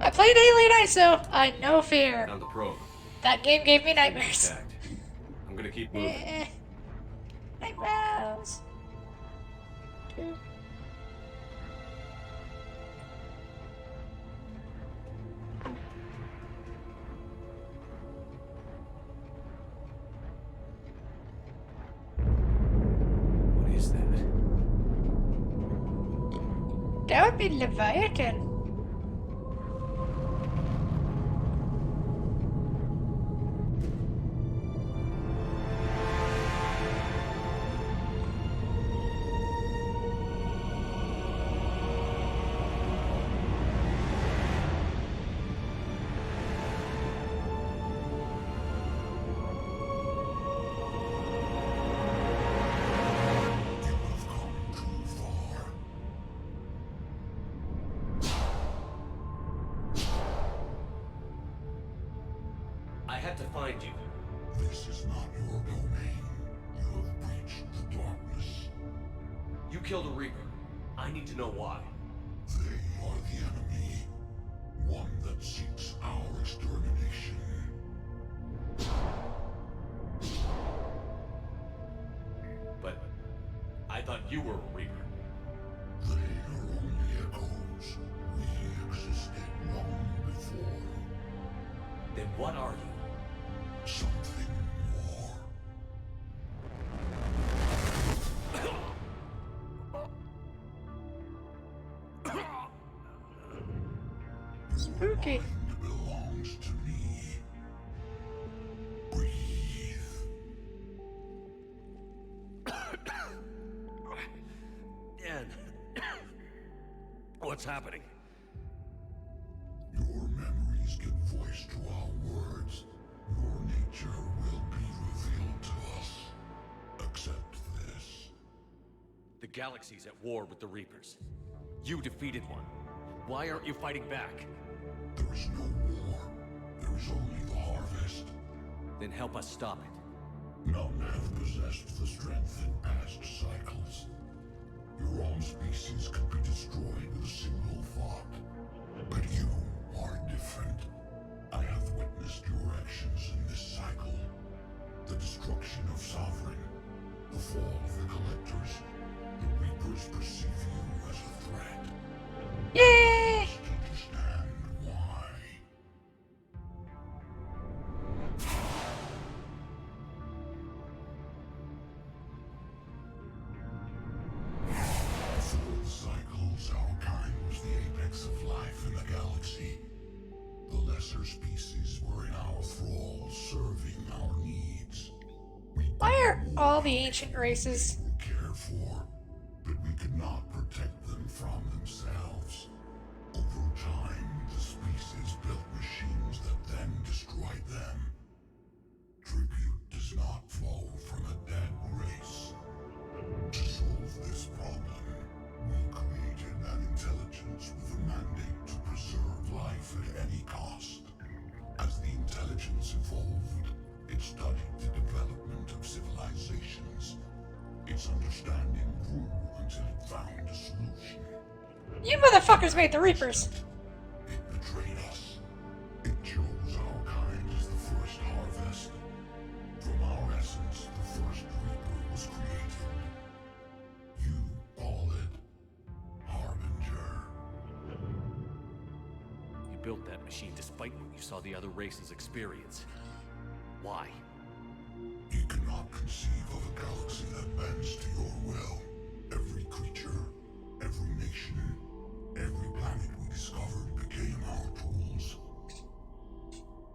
I played Alien ISO. I know fear. Found the probe. That game gave me nightmares. Intact. I'm gonna keep moving. Nightmares. What is that? That would be Leviathan. I had to find you. This is not your domain. You have breached the darkness. You killed a Reaper. I need to know why. They are the enemy. One that seeks our extermination. But I thought you were a Reaper. They are only echoes. We existed long before. Then what are you? Something more. Spooky. Your mind belongs to me. Breathe. Dan. What's happening? Your memories give voice to our words. Your nature will be revealed to us. Accept this. The galaxy's at war with the Reapers. You defeated one. Why aren't you fighting back? There is no war. There is only the harvest. Then help us stop it. None have possessed the strength in past cycles. Your own species could be destroyed with a single thought. But you are different. I have witnessed your actions in this cycle. The destruction of Sovereign, the fall of the Collectors. The Reapers perceive you as a threat. Yay! Just understand why. Before the cycles, our kind was the apex of life in the galaxy. The lesser species were in our thrall, serving our needs. Why are all the ancient races? Cared for, but we could not protect them from themselves. Over time, the species built machines that then destroyed them. Tribute does not flow from a dead race. To solve this problem, we created an intelligence with a mandate to preserve life at any cost. As the intelligence evolved, it studied the development of civilizations. Its understanding grew until it found a solution. You motherfuckers made the Reapers. It betrayed us. It chose our kind as the first harvest. From our essence, the first Reaper was created. You call it Harbinger. You built that machine despite what you saw the other races experience. Why? You cannot conceive of a galaxy that bends to your will. Every creature, every nation, every planet we discovered became our tools.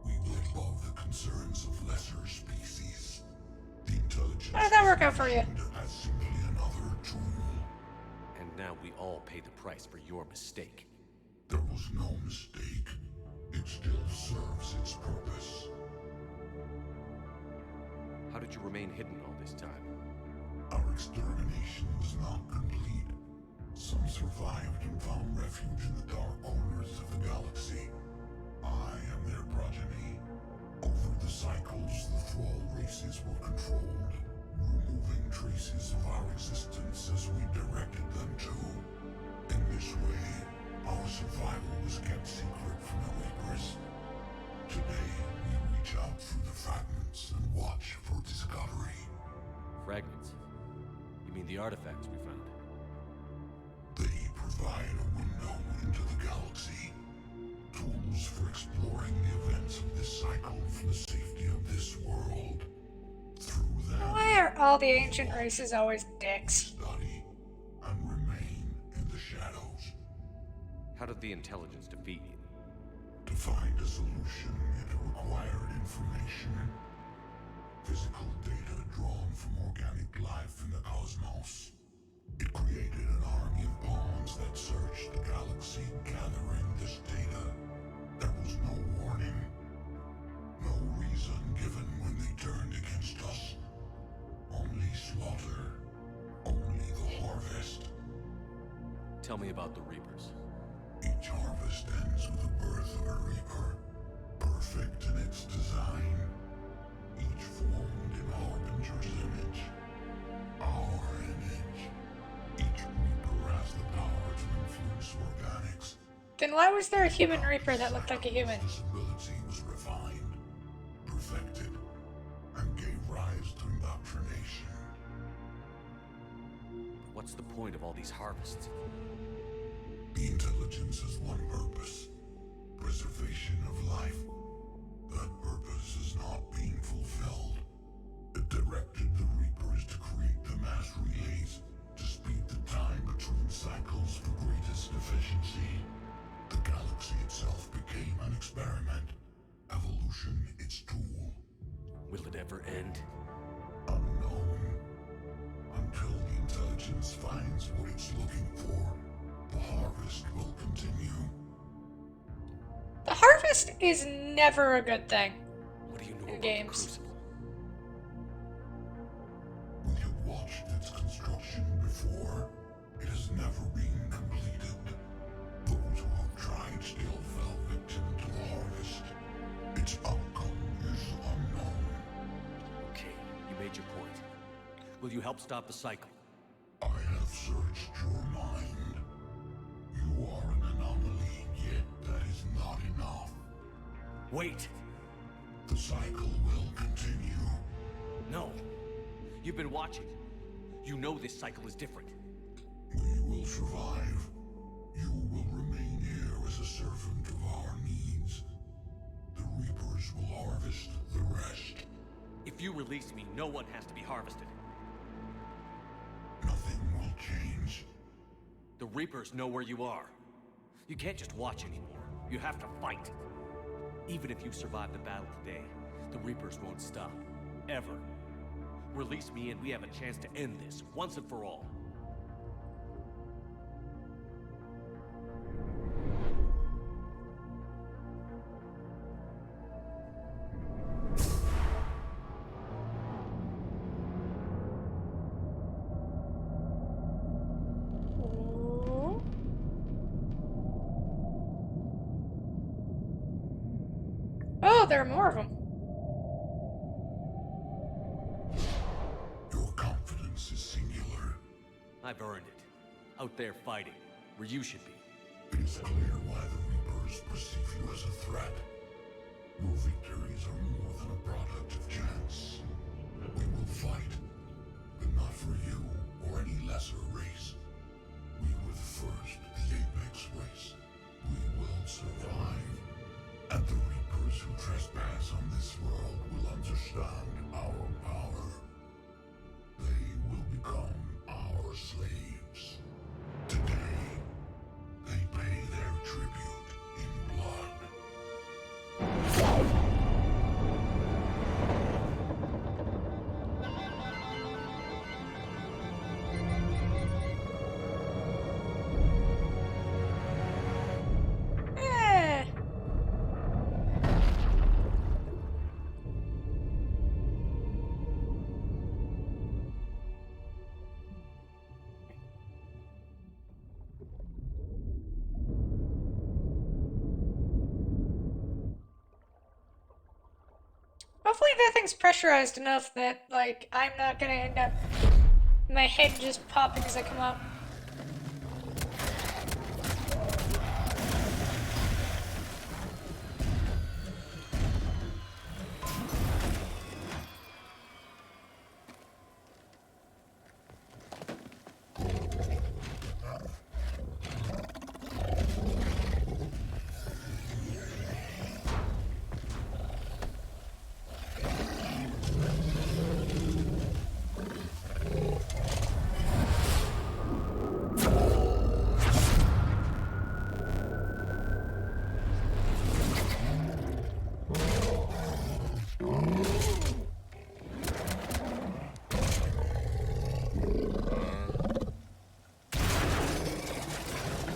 We went above the concerns of lesser species. The intelligence How did that work out for you? as simply another tool. And now we all pay the price for your mistake. There was no mistake. It still serves its purpose. How did you remain hidden all this time? Our extermination was not complete. Some survived and found refuge in the dark corners of the galaxy. I am their progeny. Over the cycles, the Thrall races were controlled, removing traces of our existence as we directed them to. In this way, our survival was kept secret from the Reapers. Today, we reach out through the fragments and watch for discovery. Fragments? You mean the artifacts we found? They provide a window into the galaxy. Tools for exploring the events of this cycle for the safety of this world. Through them, Why are all the ancient races always dicks? study and remain in the shadows. How did the intelligence defeat you? To find a solution, it required information. Physical data drawn from organic life in the cosmos. It created an army of pawns that searched the galaxy, gathering this data. There was no warning. No reason given when they turned against us. Only slaughter. Only the harvest. Tell me about the Reapers. Each harvest ends with the birth of a Reaper, perfect in its design, each formed in Harbinger's image, our image. Each Reaper has the power to influence organics. Then why was there a human Reaper that looked like a human? This ability was refined, perfected, and gave rise to indoctrination. What's the point of all these harvests? The intelligence has one purpose: preservation of life. That purpose is not being fulfilled. It directed the Reapers to create the mass relays to speed the time between cycles for greatest efficiency. The galaxy itself became an experiment. Evolution its tool. Will it ever end? Unknown. Until the intelligence finds what it's looking for, the harvest will continue. The harvest is never a good thing What do you know in about games. the Crucible? We have watched its construction before. It has never been completed. Those who have tried still fell victim to the harvest. Its outcome is unknown. Okay, you made your point. Will you help stop the cycle? I have searched your mind. You are an anomaly, yet that is not enough. Wait! The cycle will continue. No! You've been watching. You know this cycle is different. We will survive. You will remain here as a servant of our needs. The Reapers will harvest the rest. If you release me, no one has to be harvested. Nothing will change. The Reapers know where you are. You can't just watch anymore. You have to fight. Even if you survive the battle today, the Reapers won't stop. Ever. Release me and we have a chance to end this, once and for all. Ooh. Oh, there are more of them. Your confidence is singular. I've earned it. Out there fighting, where you should be. It is clear why the Reapers perceive you as a threat. Your victories are more than a product of chance. We will fight, but not for you or any lesser race. We were the first, the Apex race. We will survive. And the Reapers who trespass on this world will understand our power. They will become our slaves. Today, they pay their tribute in blood. Eh. Hopefully that thing's pressurized enough that, like, I'm not gonna end up my head just popping as I come up.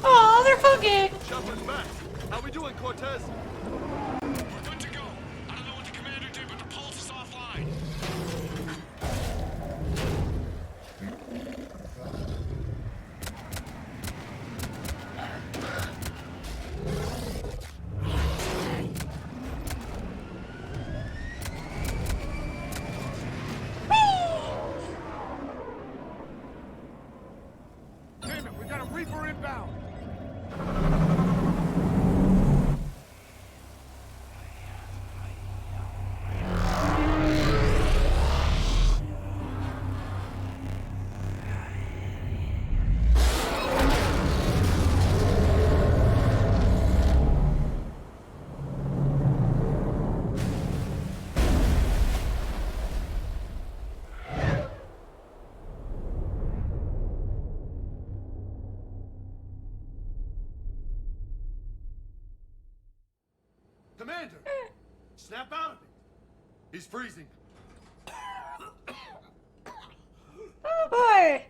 Oh, they're funky! Shepard's back. How we doing, Cortez? We're good to go. I don't know what the commander did, but the pulse is offline. Damn it, we got a Reaper inbound. Commander! Snap out of it! He's freezing. Oh boy!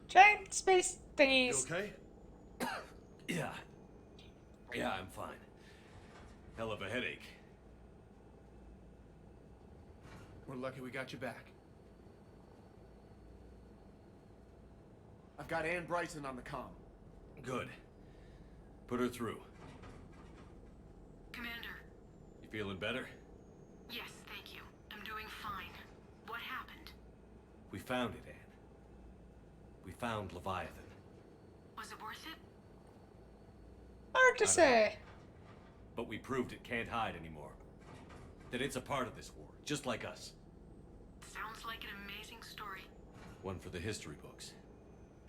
Giant space You thingies. okay? Yeah. Yeah, I'm fine. Hell of a headache. We're lucky we got you back. I've got Ann Bryson on the comm. Good. Put her through. Commander. You feeling better? Yes, thank you. I'm doing fine. What happened? We found it, Anne. We found Leviathan. Was it worth it? Hard to say. But we proved it can't hide anymore. That it's a part of this war, just like us. Sounds like an amazing story. One for the history books.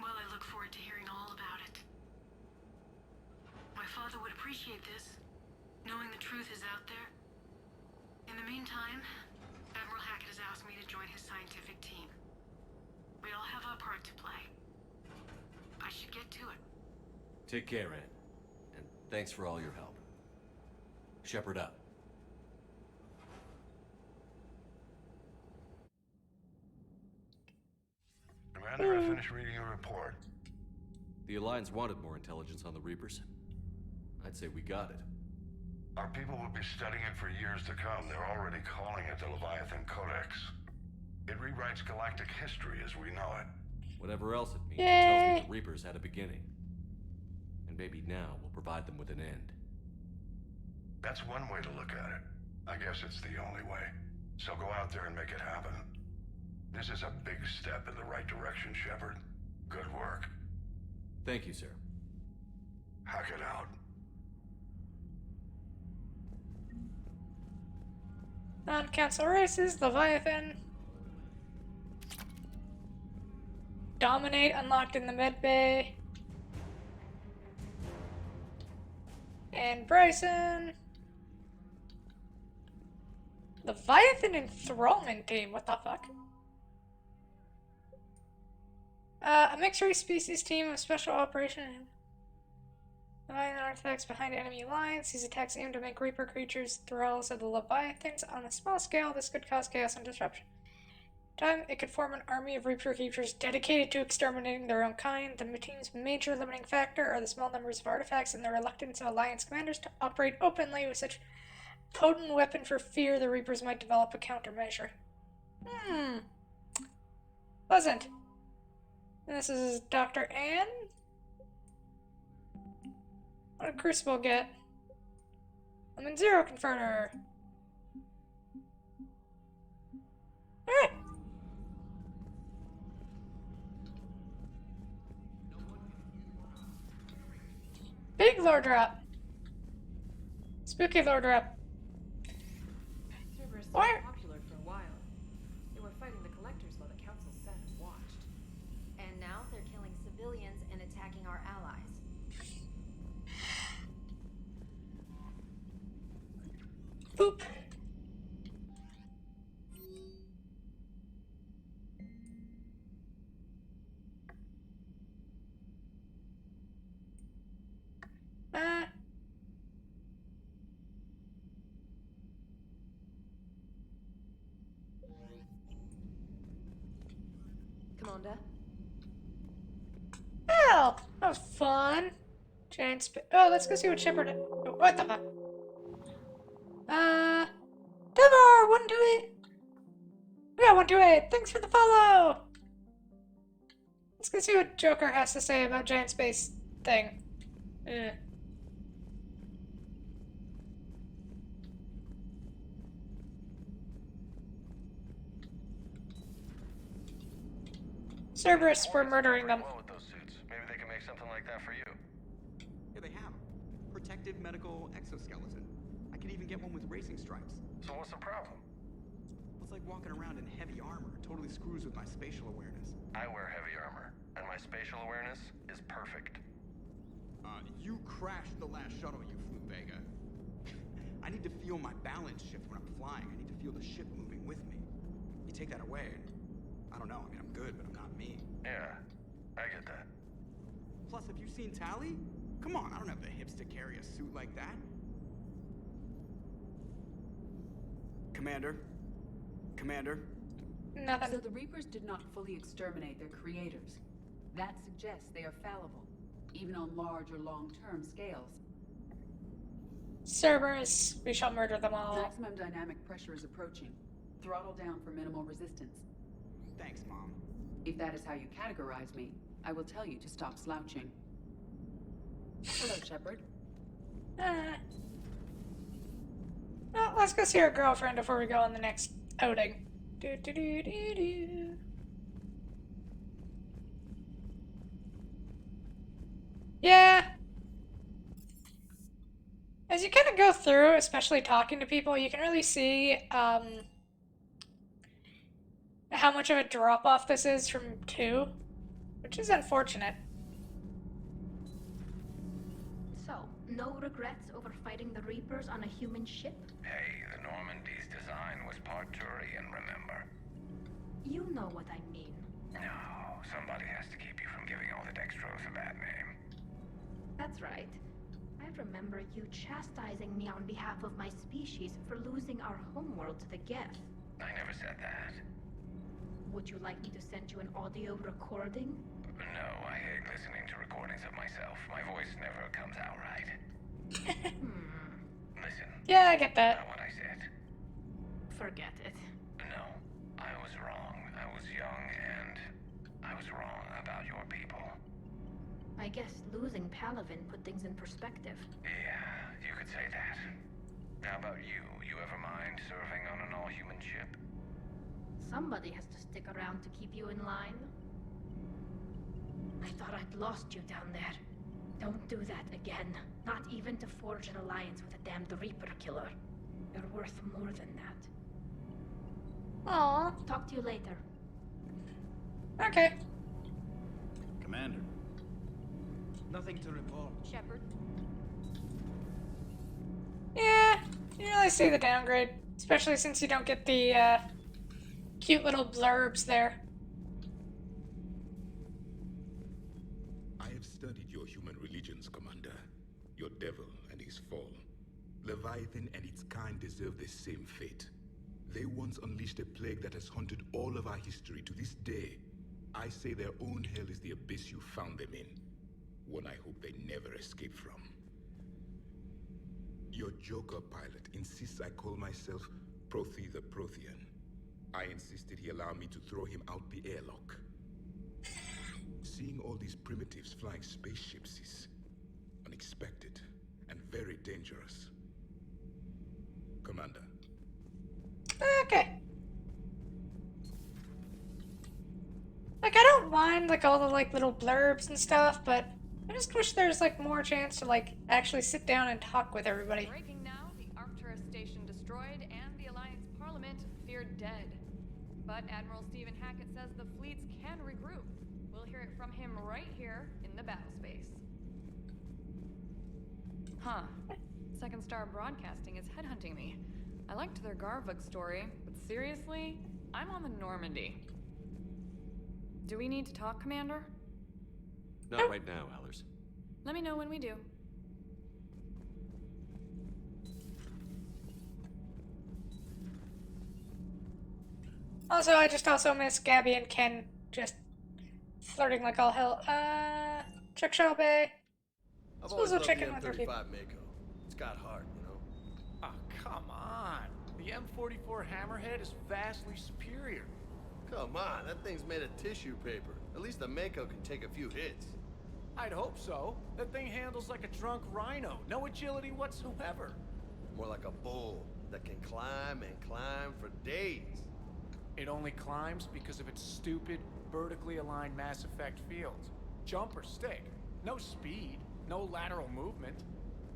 Well, I look forward to hearing all about it. My father would appreciate this, knowing the truth is out there. In the meantime, Admiral Hackett has asked me to join his scientific team. We all have our part to play. I should get to it. Take care, Anne. And thanks for all your help. Shepard up. Commander, I finished reading your report. The Alliance wanted more intelligence on the Reapers. I'd say we got it. Our people will be studying it for years to come. They're already calling it the Leviathan Codex. It rewrites galactic history as we know it. Whatever else it means, it Yay. tells me the Reapers had a beginning. And maybe now we'll provide them with an end. That's one way to look at it. I guess it's the only way. So go out there and make it happen. This is a big step in the right direction, Shepard. Good work. Thank you, sir. Hack it out. Non-council races, Leviathan. Dominate unlocked in the med bay. And Bryson. Leviathan enthrallment team, what the fuck? A mixed race species team of special operation. Leviathan artifacts behind enemy lines. These attacks aim to make Reaper creatures thralls of the Leviathans. On a small scale, this could cause chaos and disruption. Time, it could form an army of Reaper creatures dedicated to exterminating their own kind. The team's major limiting factor are the small numbers of artifacts and the reluctance of Alliance commanders to operate openly with such potent weapon for fear the Reapers might develop a countermeasure. Pleasant. And this is Dr. Ann? What did Crucible get? I'm in Zero Converter. Alright. Big lore drop. Spooky lore drop. Cerberus Why- was popular for a while. They were fighting the Collectors while the Council sat and watched. And now they're killing civilians and attacking our allies. Boop. Uh. Commander? Oh, that was fun. Giant oh, let's go see what Shepard. What the fuck? Devar, 128. Yeah, 128. Thanks for the follow. Let's go see what Joker has to say about giant space thing. Cerberus, we're murdering them. Well with those suits. Maybe they can make something like that for you. Here they have 'em. Protective medical exoskeleton. I could even get one with racing stripes. So what's the problem? It's like walking around in heavy armor. It totally screws with my spatial awareness. I wear heavy armor, and my spatial awareness is perfect. You crashed the last shuttle you flew, Vega. I need to feel my balance shift when I'm flying. I need to feel the ship moving with me. You take that away, and I don't know. I mean, I'm good, but I'm not me. Yeah, I get that. Plus, have you seen Tally? Come on, I don't have the hips to carry a suit like that. Commander? Commander? Nothing. So the Reapers did not fully exterminate their creators. That suggests they are fallible, even on large or long-term scales. Cerberus, we shall murder them all. Maximum dynamic pressure is approaching. Throttle down for minimal resistance. Thanks, Mom. If that is how you categorize me, I will tell you to stop slouching. Hello, Shepard. Well, let's go see our girlfriend before we go on the next outing. Do, do, do, do, do. Yeah. As you kind of go through, especially talking to people, you can really see how much of a drop-off this is from 2, which is unfortunate. So, no regrets over fighting the Reapers on a human ship? Hey, the Normandy's design was part Turian, remember? You know what I mean. No, somebody has to keep you from giving all the Dextros a bad name. That's right. I remember you chastising me on behalf of my species for losing our homeworld to the Geth. I never said that. Would you like me to send you an audio recording? No, I hate listening to recordings of myself. My voice never comes out right. Listen. Yeah, I get that. Not what I said. Forget it. No, I was wrong. I was young and I was wrong about your people. I guess losing Palavin put things in perspective. Yeah, you could say that. How about you? You ever mind serving on an all-human ship? Somebody has to stick around to keep you in line. I thought I'd lost you down there. Don't do that again. Not even to forge an alliance with a damned Reaper killer. You're worth more than that. Aww. Talk to you later. Okay. Commander. Nothing to report. Shepard? Yeah, you really see the downgrade, especially since you don't get the cute little blurbs there. I have studied your human religions, Commander. Your devil and his fall. Leviathan and its kind deserve the same fate. They once unleashed a plague that has haunted all of our history to this day. I say their own hell is the abyss you found them in. One I hope they never escape from. Your Joker pilot insists I call myself Prothi the Prothean. I insisted he allow me to throw him out the airlock. Seeing all these primitives flying spaceships is unexpected and very dangerous. Commander. Okay. mind like all the like little blurbs and stuff, but I just wish there's like more chance to like actually sit down and talk with everybody. Breaking now, the Arcturus station destroyed and the Alliance Parliament feared dead. But Admiral Stephen Hackett says the fleets can regroup. We'll hear it from him right here in the battle space. Huh. Second Star Broadcasting is headhunting me. I liked their Garvuk story, but seriously, I'm on the Normandy. Do we need to talk, Commander? Not right now, Allers. Let me know when we do. Also, I just also miss Gabby and Ken just flirting like all hell. Check Shuttle Bay. I've Suppose always we'll loved check the in with our M35 people. Mako. It's got heart, you know? Oh, come on. The M44 Hammerhead is vastly superior. Come on, that thing's made of tissue paper. At least the Mako can take a few hits. I'd hope so. That thing handles like a drunk rhino. No agility whatsoever. More like a bull that can climb and climb for days. It only climbs because of its stupid, vertically aligned Mass Effect fields. Jump or stick. No speed. No lateral movement.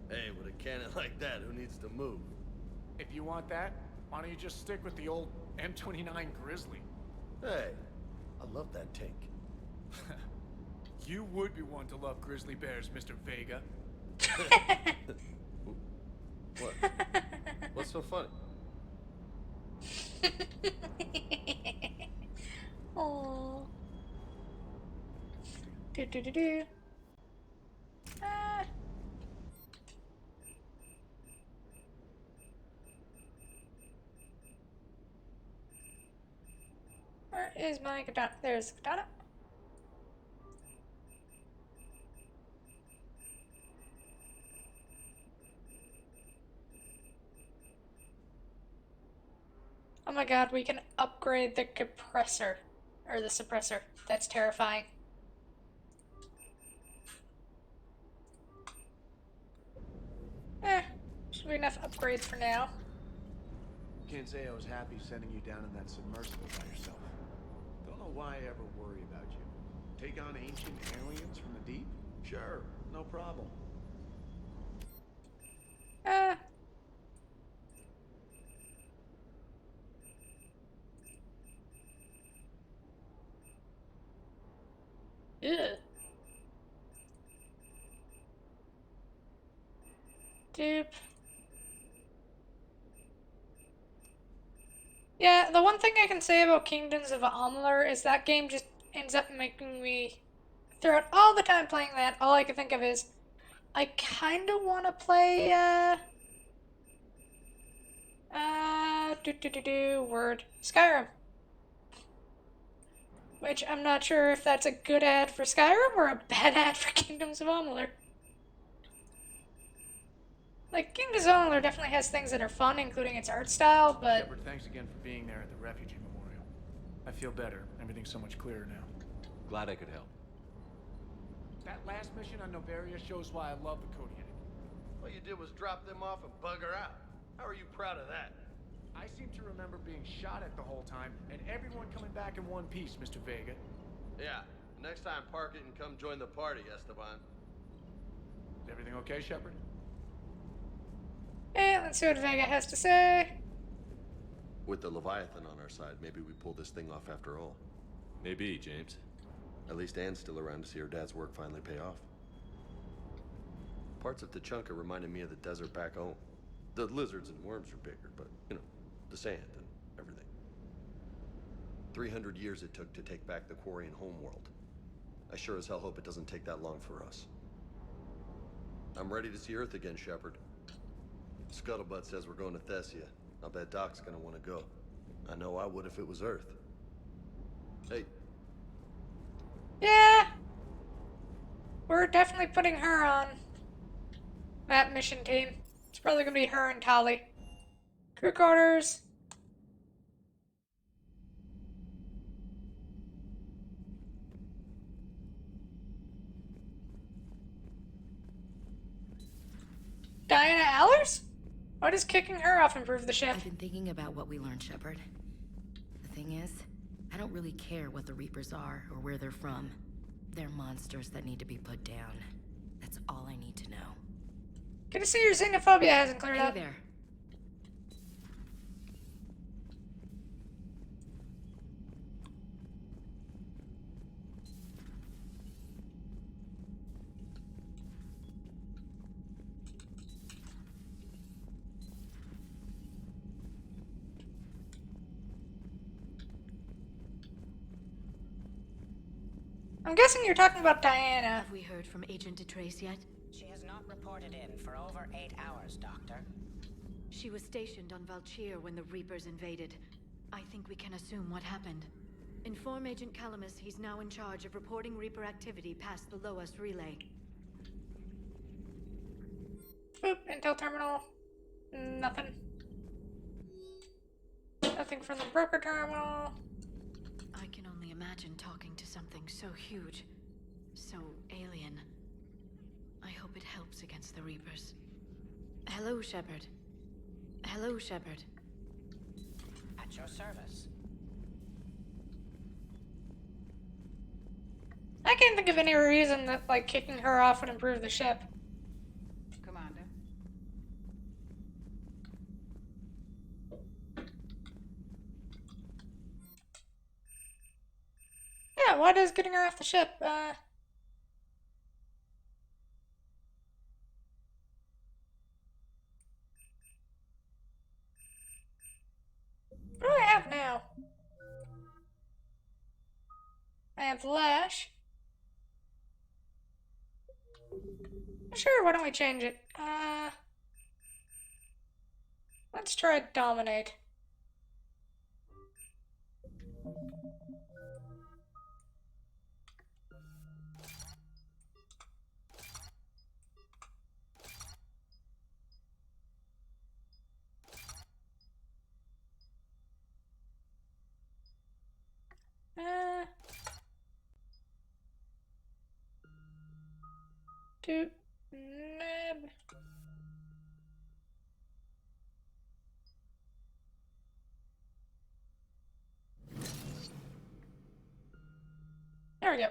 Hey, with a cannon like that, who needs to move? If you want that, why don't you just stick with the old M29 Grizzly? Hey, I love that tank. You would be one to love grizzly bears, Mr. Vega. What? What's so funny? Oh. Do do do do. Where is my katana? There's the katana. Oh my god, we can upgrade the compressor. Or the suppressor. That's terrifying. Should be enough upgrades for now. Can't say I was happy sending you down in that submersible by yourself. Don't know why I ever worry about you. Take on ancient aliens from the deep? Sure, no problem. Ugh. Dupe. Yeah, the one thing I can say about Kingdoms of Amalur is that game just ends up making me, throughout all the time playing that, all I can think of is, I kinda wanna play, Skyrim. Which I'm not sure if that's a good ad for Skyrim or a bad ad for Kingdoms of Amalur. Like, Kingdoms of Amalur definitely has things that are fun, including its art style, but... Shepard, thanks again for being there at the Refugee Memorial. I feel better. Everything's so much clearer now. Glad I could help. That last mission on Noveria shows why I love the Kodiak. All you did was drop them off and bugger out. How are you proud of that? I seem to remember being shot at the whole time, and everyone coming back in one piece, Mr. Vega. Yeah, next time park it and come join the party, Esteban. Is everything okay, Shepard? Hey, let's see what Vega has to say. With the Leviathan on our side, maybe we pull this thing off after all. Maybe, James. At least Anne's still around to see her dad's work finally pay off. Parts of Tuchanka reminded me of the desert back home. The lizards and worms are bigger, but, you know, the sand and everything. 300 years it took to take back the Quarian homeworld. I sure as hell hope it doesn't take that long for us. I'm ready to see Earth again, Shepard. Scuttlebutt says we're going to Thessia. I'll bet Doc's gonna want to go. I know I would if it was Earth. Hey. Yeah. We're definitely putting her on that mission team. It's probably gonna be her and Tali. Crew quarters. Diana Allers? Why does kicking her off improve the ship? I've been thinking about what we learned, Shepard. The thing is, I don't really care what the Reapers are or where they're from. They're monsters that need to be put down. That's all I need to know. Good to see your xenophobia hasn't cleared Hey up. there. I'm guessing you're talking about Diana. Have we heard from Agent DeTrace yet? She has not reported in for over 8 hours, Doctor. She was stationed on Valchir when the Reapers invaded. I think we can assume what happened. Inform Agent Calamus he's now in charge of reporting Reaper activity past the Loas relay. Boop, intel terminal. Nothing. Nothing from the broker terminal. I can only imagine talking to something so huge, so alien. I hope it helps against the Reapers. Hello, Shepard. Hello, Shepard. At your service. I can't think of any reason that, like, kicking her off would improve the ship. Commander. Yeah, why does getting her off the ship, what do I have now? I have Lash. Sure, why don't we change it? Let's try Dominate. To Neb. There we go.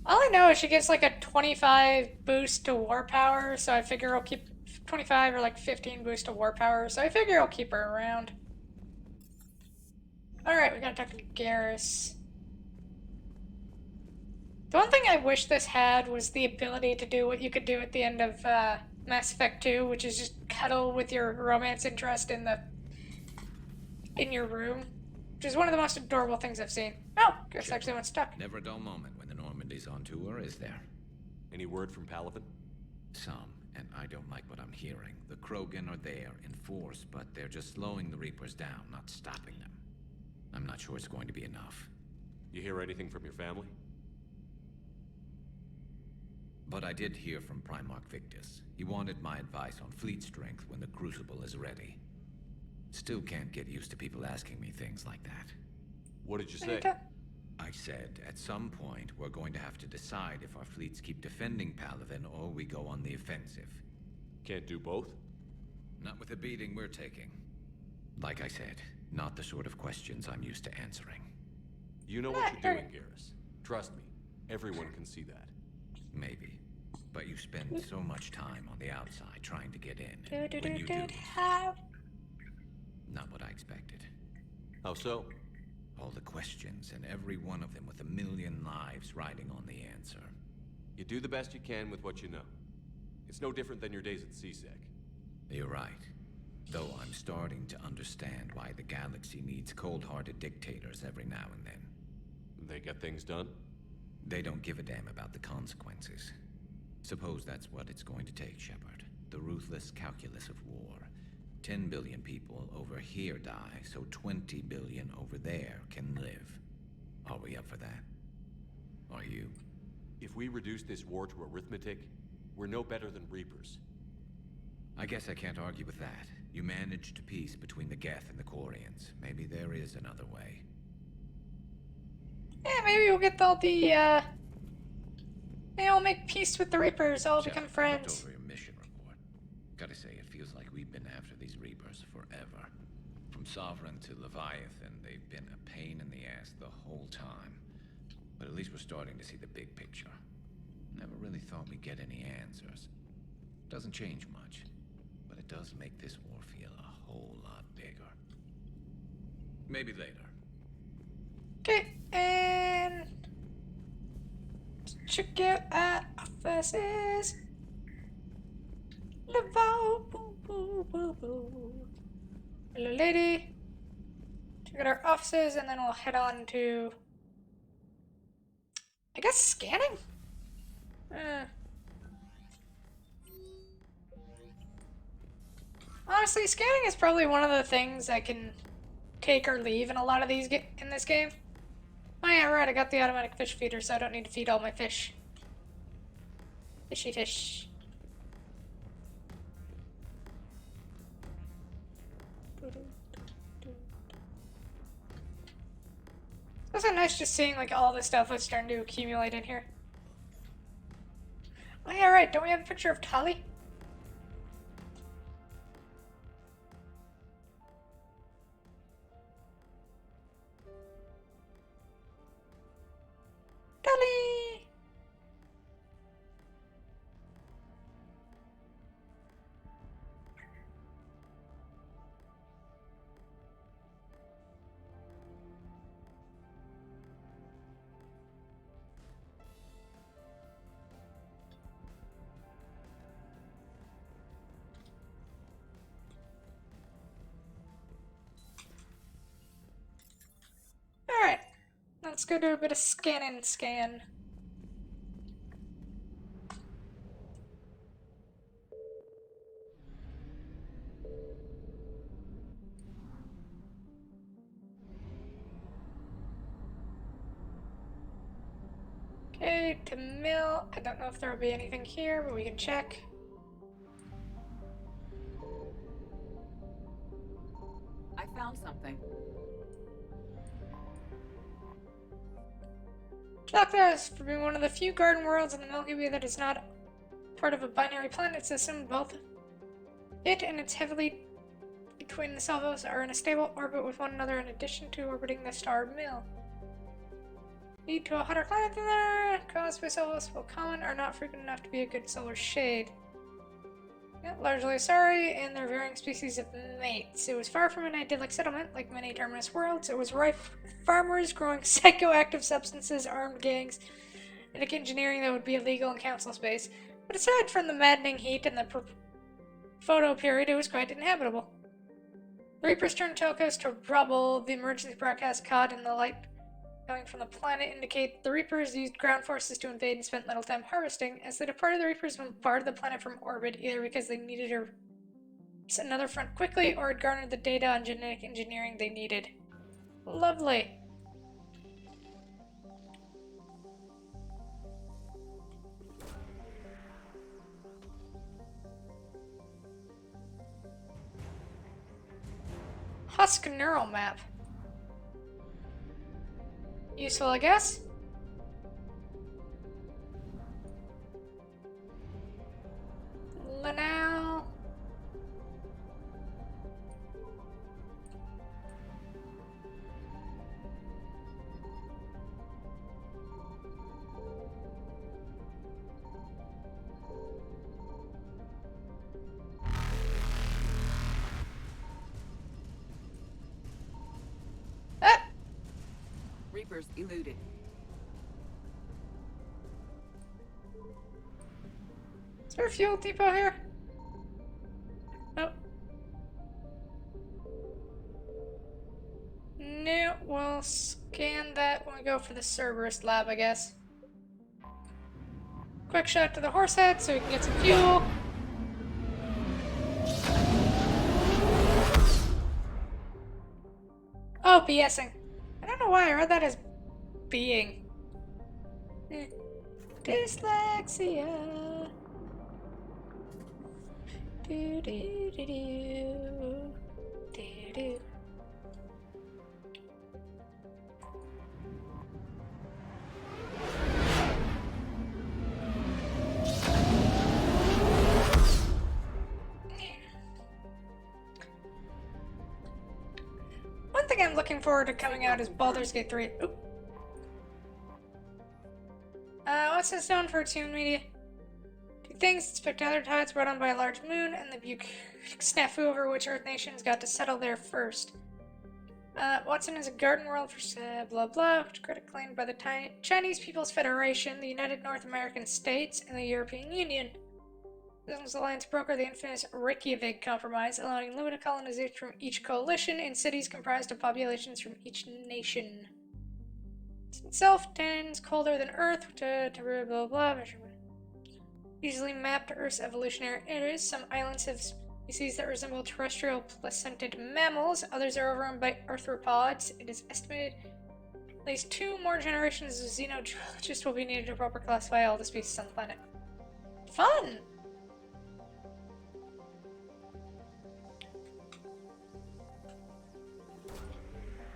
All I know is she gets like a 25 boost to war power, so I figure I'll keep 25 or like 15 boost to war power, so I figure I'll keep her around. Alright, we gotta talk to Garrus. The one thing I wish this had was the ability to do what you could do at the end of Mass Effect 2, which is just cuddle with your romance interest in your room, which is one of the most adorable things I've seen. Oh, Garrus actually went stuck. Never a dull moment when the Normandy's on tour, is there? Any word from Palaven? Some, and I don't like what I'm hearing. The Krogan are there in force, but they're just slowing the Reapers down, not stopping them. I'm not sure it's going to be enough. You hear anything from your family? But I did hear from Primarch Victus. He wanted my advice on fleet strength when the Crucible is ready. Still can't get used to people asking me things like that. What did you say? I said, at some point, we're going to have to decide if our fleets keep defending Palaven or we go on the offensive. Can't do both? Not with the beating we're taking. Like I said, not the sort of questions I'm used to answering. You know what you're doing, Garrus. Trust me, everyone can see that. Maybe. But you spend so much time on the outside trying to get in. And when you do, not what I expected. How so? All the questions, and every one of them with a million lives riding on the answer. You do the best you can with what you know. It's no different than your days at CSEC. You're right. Though I'm starting to understand why the galaxy needs cold-hearted dictators every now and then. They get things done? They don't give a damn about the consequences. Suppose that's what it's going to take, Shepard. The ruthless calculus of war. 10 billion people over here die, so 20 billion over there can live. Are we up for that? Are you? If we reduce this war to arithmetic, we're no better than Reapers. I guess I can't argue with that. You managed peace between the Geth and the Quarians. Maybe there is another way. Yeah, maybe we'll get all the They all make peace with the Reapers, all Shepard, become I looked friends. over your mission report. Gotta say, it feels like we've been after these Reapers forever. From Sovereign to Leviathan, they've been a pain in the ass the whole time. But at least we're starting to see the big picture. Never really thought we'd get any answers. Doesn't change much, but it does make this war feel a whole lot bigger. Maybe later. Okay, and check out our offices. Laval, boo, boo, boo, boo. Hello, lady. Check out our offices, and then we'll head on to, I guess, scanning? Honestly, scanning is probably one of the things I can take or leave in a lot of these in this game. Oh yeah, right, I got the automatic fish feeder, so I don't need to feed all my fish. Fishy fish. It's also nice just seeing like all the stuff that's starting to accumulate in here. Oh yeah, right, don't we have a picture of Tali? Tali! Alright, let's go do a bit of scan. Okay, to mill. I don't know if there will be anything here, but we can check. I found something. Clockhouse, for being one of the few garden worlds in the Milky Way that is not part of a binary planet system, both it and its heavily between salvos are in a stable orbit with one another in addition to orbiting the star Mill. Lead to a hotter planet than there. Caused by salvos, while common, are not frequent enough to be a good solar shade. Yeah, largely sorry, and their varying species of mates. It was far from an idyllic settlement, like many Terminus worlds. It was rife with farmers growing psychoactive substances, armed gangs, and engineering that would be illegal in council space. But aside from the maddening heat and the photo period, it was quite inhabitable. The Reapers turned Telcos to rubble. The emergency broadcast caught in the light coming from the planet indicate the Reapers used ground forces to invade and spent little time harvesting. As they departed, the Reapers bombarded the planet from orbit, either because they needed another front quickly or had garnered the data on genetic engineering they needed. Lovely. Husk neural map. Useful, I guess. Lanao. Reapers eluded. Is there a fuel depot here? Nope. No, we'll scan that when we go for the Cerberus lab, I guess. Quick shot to the horse head so we can get some fuel. Oh, BSing. I don't know why I read that as being. Dyslexia. Do do do do do do. looking forward to coming out is Baldur's Gate 3. Oop. What's this known for its human media? Two things: spectacular tides brought on by a large moon, and the buke snafu over which Earth nations got to settle there first. Watson is a garden world for blah blah, which credit claimed by the Chinese People's Federation, the United North American States, and the European Union. This alliance brokered the infamous Reykjavik Compromise, allowing limited colonization from each coalition in cities comprised of populations from each nation. It itself tends colder than Earth, blah blah blah. Easily mapped to Earth's evolutionary areas. Some islands have species that resemble terrestrial placented mammals. Others are overrun by arthropods. It is estimated at least 2 more generations of xenogeologists will be needed to properly classify all the species on the planet. Fun!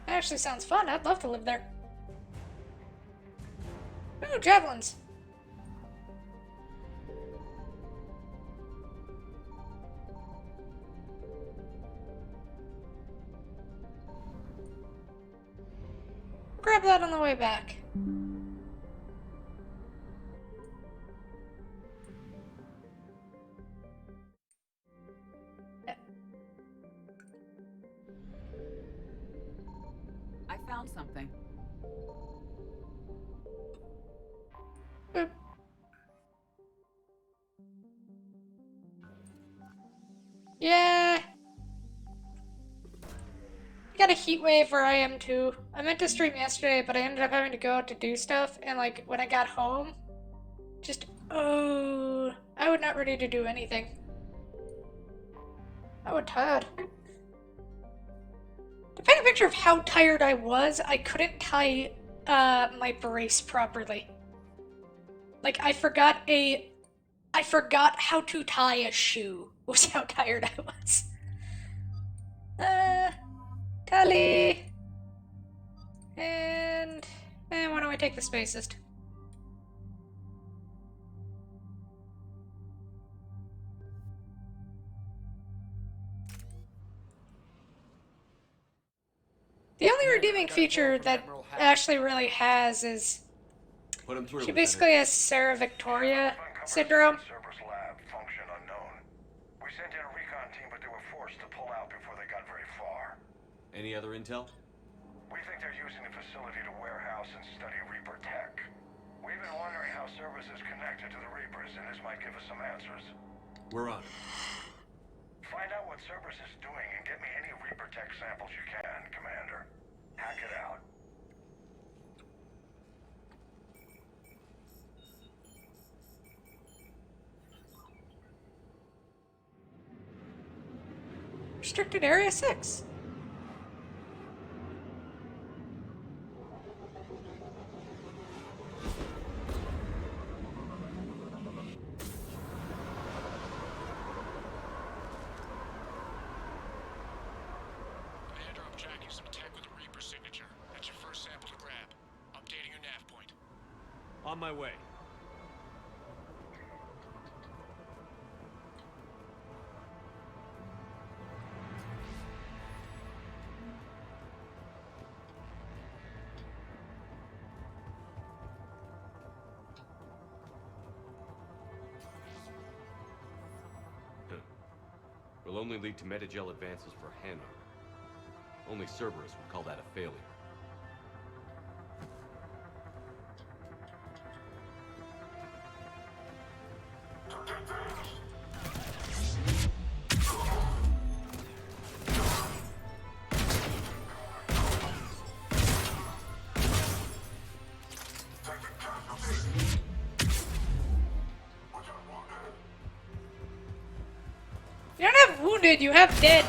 That actually sounds fun. I'd love to live there. Ooh, javelins. Grab that on the way back. Yeah. I found something. Boop. Yeah. Got a heat wave where I am too. I meant to stream yesterday, but I ended up having to go out to do stuff, and like when I got home, I was not ready to do anything. I was tired. To paint a picture of how tired I was, I couldn't tie my brace properly. Like I forgot how to tie a shoe. Was how tired I was. Tally! And why don't I take the spacist? The only redeeming feature that Ashley really has is Put him through. she basically has Sarah Victoria syndrome. Cerberus lab, function unknown. We sent in a recon team, but they were forced to pull out before they got very far. Any other intel? We think they're using the facility to warehouse and study Reaper tech. We've been wondering how Cerberus is connected to the Reapers, and this might give us some answers. We're on it. Find out what Cerberus is doing and get me any Reaper tech samples you can, Commander. Hack it out. Restricted Area 6. Commander, I'm tracking some tech with a Reaper signature. That's your first sample to grab. Updating your nav point. On my way. Will only lead to metagel advances for Hanover. Only Cerberus would call that a failure. You don't have wounded, you have dead.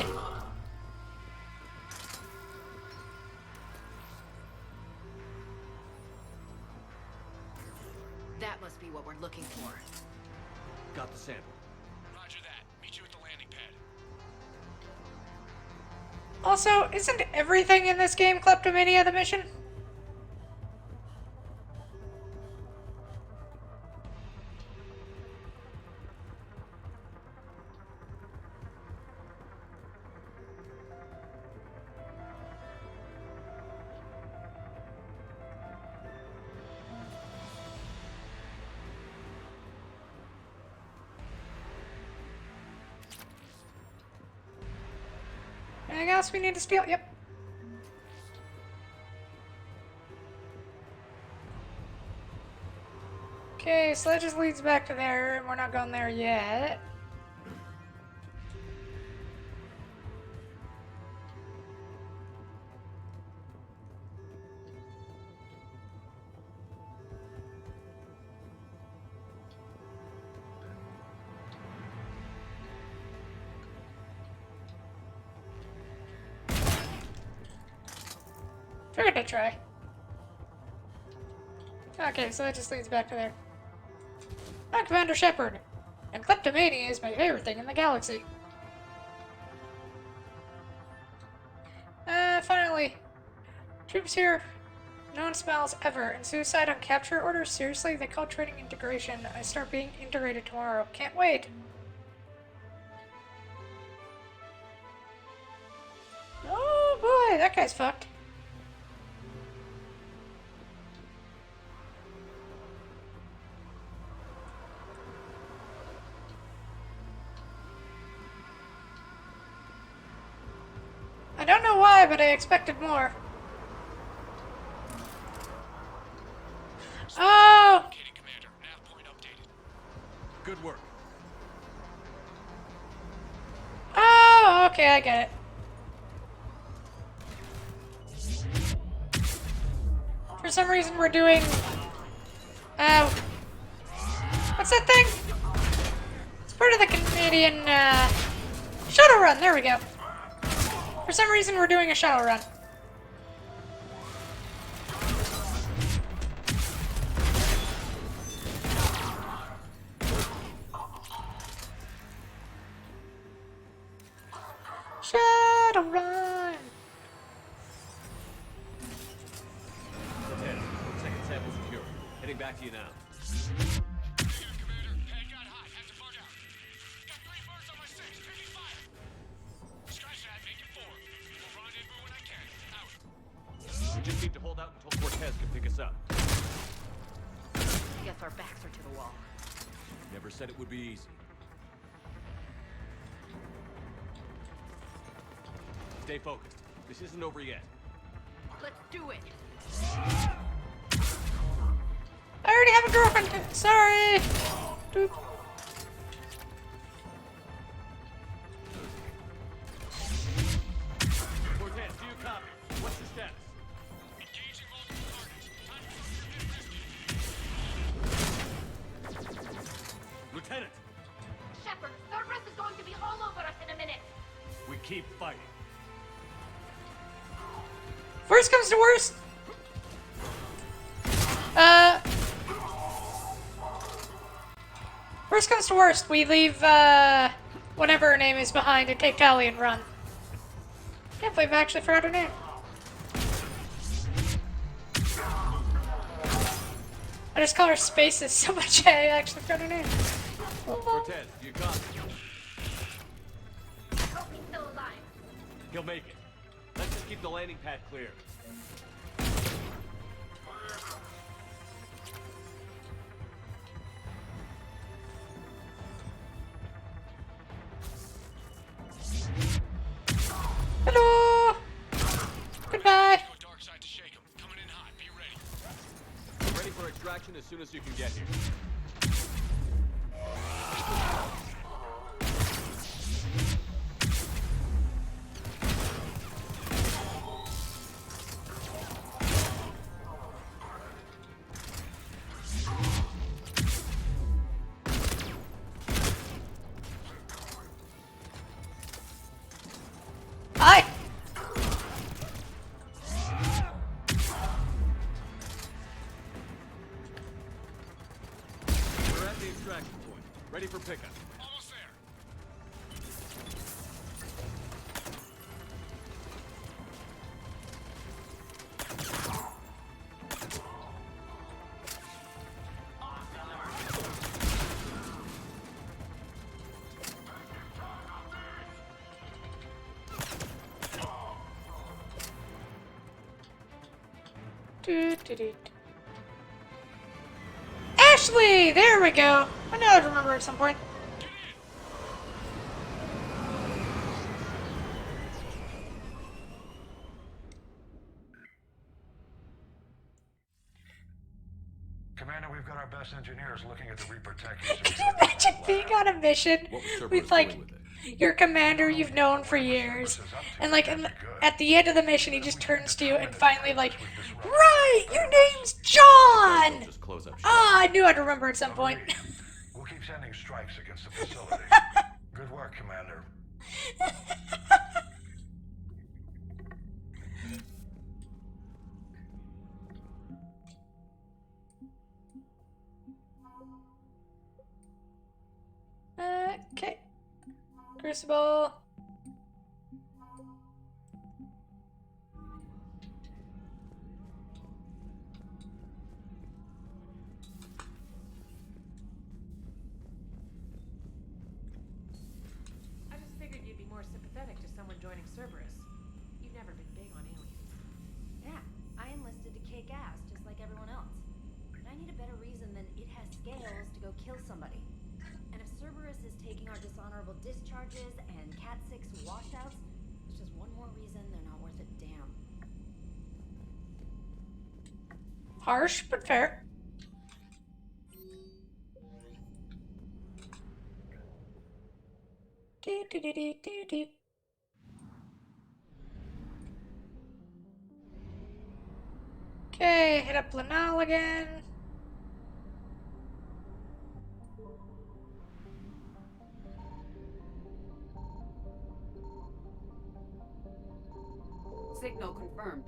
That must be what we're looking for. Got the sample. Roger that. Meet you at the landing pad. Also, isn't everything in this game kleptomania the mission? Anything else we need to steal? Yep. Okay, so that just leads back to there, and we're not going there yet. Figured I'd try. Okay, so that just leads back to there. I'm Commander Shepard, and kleptomania is my favorite thing in the galaxy. Finally. Troops here. No one smiles ever. And suicide on capture orders? Seriously? They call training integration. I start being integrated tomorrow. Can't wait. Oh boy, that guy's fucked. I don't know why, but I expected more. Oh! Good work. Oh, okay, I get it. For some reason we're doing... what's that thing? It's part of the Canadian, shuttle run, there we go. For some reason we're doing a shuttle run. Shuttle run! Lieutenant, second sample secure. Heading back to you now. We just need to hold out until Cortez can pick us up. I guess our backs are to the wall. Never said it would be easy. Stay focused. This isn't over yet. Let's do it. I already have a girlfriend. Sorry. Doop. Cortez, do you copy? What's the status? Lieutenant! Shepard, Cerberus is going to be all over us in a minute. We keep fighting. Worst comes to worst. Worst comes to worst, we leave, whatever her name is behind and take Tali and run. Can't believe I actually forgot her name. I just call her Spaces so much I actually forgot her name. Cortez, do you copy? Hope he's still alive. He'll make it. Let's just keep the landing pad clear. Hello! Goodbye! We're ready for extraction as soon as you can get here. Hi! We're at the extraction point. Ready for pickup. Almost there. Ashley! There we go! I know I'd remember at some point. class engineers looking at the Reaper tech. Can you imagine being on a mission with like your commander you've known for years, and like at the end of the mission he just turns to you and finally like, right, your name's John. Ah, I knew I'd remember at some point. We'll keep sending strikes against the facility. Good work, Commander. Okay. Crucible. I just figured you'd be more sympathetic to someone joining Cerberus. You've never been big on aliens. Yeah, I enlisted to kick ass just like everyone else. But I need a better reason than it has scales to go kill somebody. And if Cerberus is taking our dishonorable discharges and Cat 6 washouts, it's just one more reason they're not worth a damn. Harsh, but fair. Do, do, do, do, do, do. Okay, hit up Lanal again. Signal confirmed.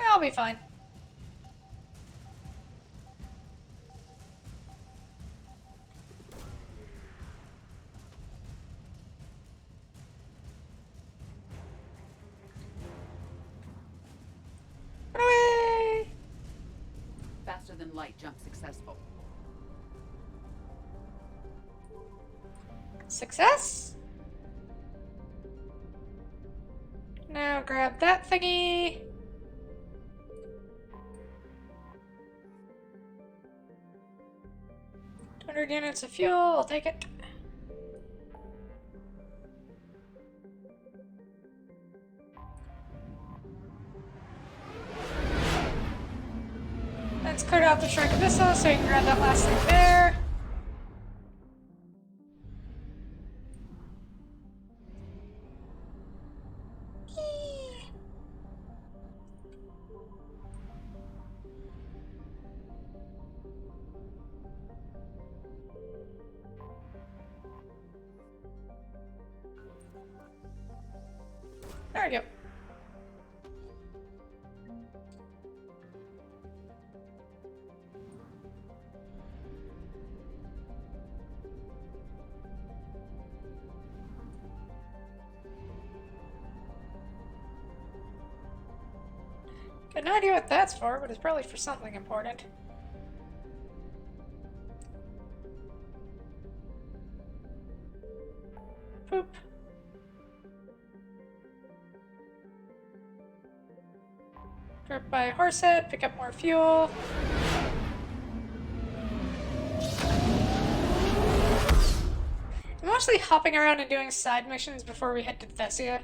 I'll be fine. Hooray! Faster than light jump successful. Success? Now grab that thingy. $200 units of fuel, I'll take it. Let's clear out the Shark Abyssa so you can grab that last thing there. There we go. Got no idea what that's for, but it's probably for something important. Poop. Drop by Horsehead, pick up more fuel. I'm mostly hopping around and doing side missions before we head to Thessia.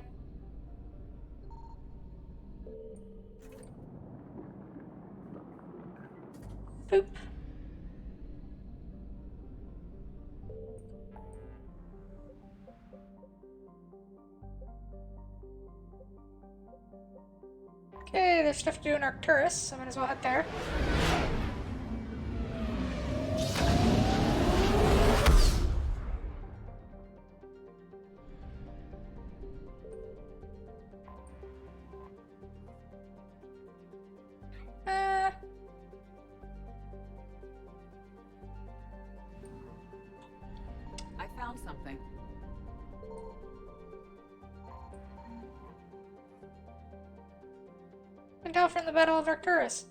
Boop. Okay, there's stuff to do in Arcturus, so I might as well head there. I found something. Intel from the Battle of Arcturus.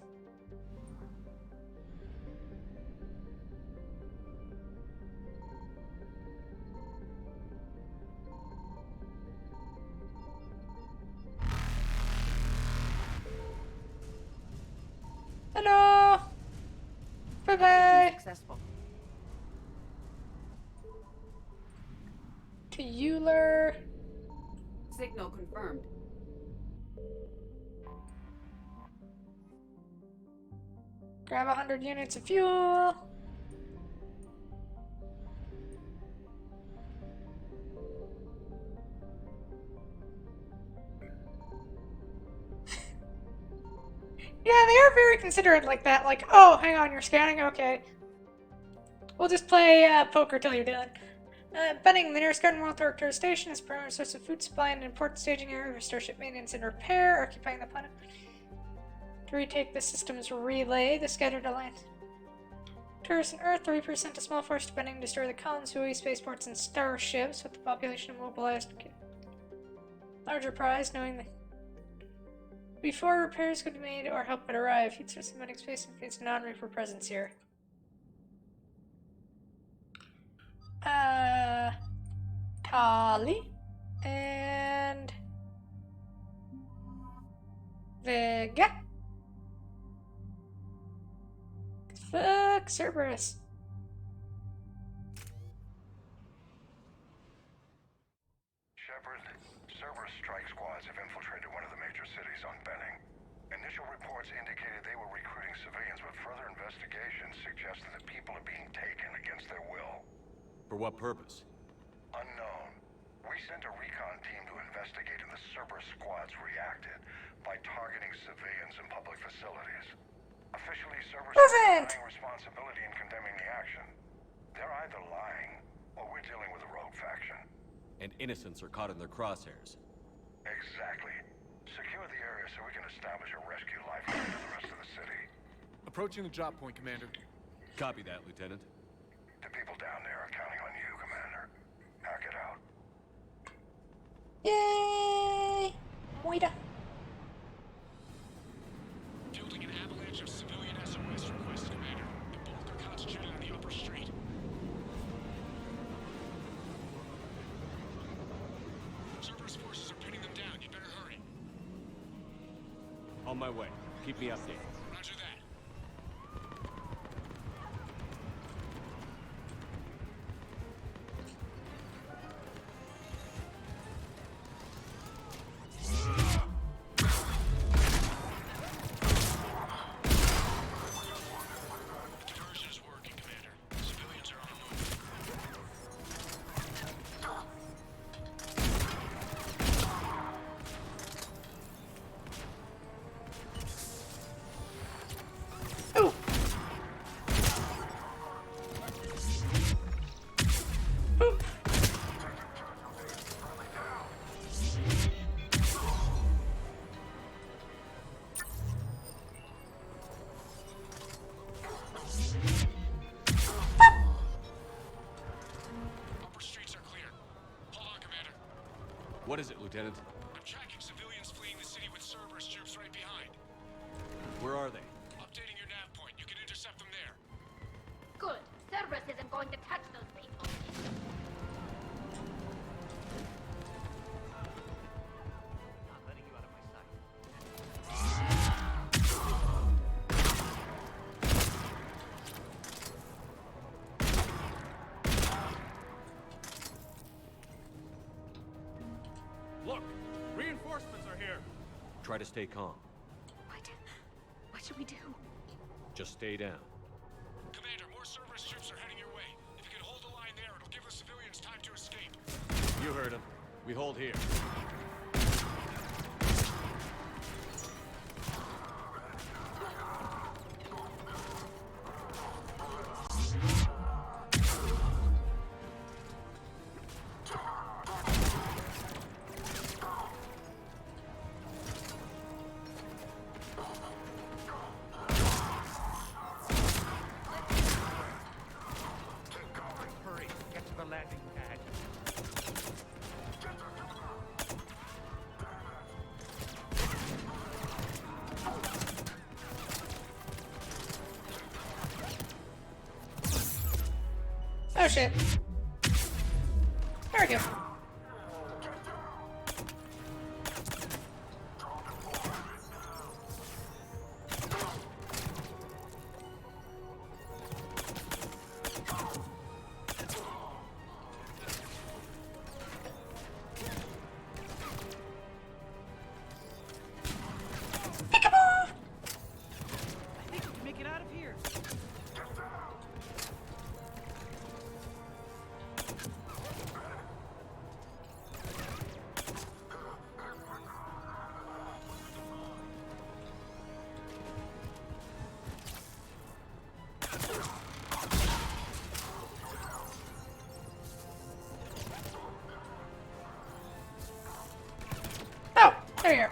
Hello. Bye bye. Successful. To Euler. Signal confirmed. Grab 100 units of fuel. Yeah, they are very considerate like that. Like, oh, hang on, you're scanning? Okay. We'll just play poker till you're done. Benning, the nearest Garden World Director Station is a primary source of food supply and an important staging area for starship maintenance and repair, occupying the planet. To retake the system's relay, the scattered alliance. Tourists on Earth, 3% a small force to Benning destroy the colonies, Hui spaceports, and starships with the population immobilized. Larger prize, knowing that before repairs could be made or help would arrive, he'd source the medic space and face non-reaper presence here. Tali and Vega. Fuck Cerberus. Shepard, Cerberus strike squads have infiltrated one of the major cities on Benning. Initial reports indicated they were recruiting civilians, but further investigation suggested that people are being taken against their will. For what purpose? Unknown. We sent a recon team to investigate, and the Cerberus squads reacted by targeting civilians in public facilities. Officially, Cerberus is denying responsibility in condemning the action. They're either lying, or we're dealing with a rogue faction. And innocents are caught in their crosshairs. Exactly. Secure the area so we can establish a rescue lifeline to the rest of the city. Approaching the drop point, Commander. Copy that, Lieutenant. The people down there are counting on you, Commander. Hack it out. Yay! Moida. Building an avalanche of civilian SOS requests, Commander. The bulk are concentrated on the upper street. Cerberus forces are pinning them down. You better hurry. On my way. Keep me updated. Roger that. Diversion is working, Commander. Civilians are on the move. Oh! Boop. Upper streets are clear. Hold on, Commander. What is it, Lieutenant? I'm tracking civilians fleeing the city with Cerberus troops right behind. Where are they? Updating your nav point. You can intercept them there. Good. Cerberus isn't going to touch those people. Not letting you out of my sight. Look! Reinforcements are here! Try to stay calm. What should we do? Just stay down. Commander, more Cerberus troops are heading your way. If you can hold the line there, it'll give the civilians time to escape. You heard him. We hold here. Hurry, get to the landing pad. Oh shit. There we go. I think we can make it out of here. Oh, there you are.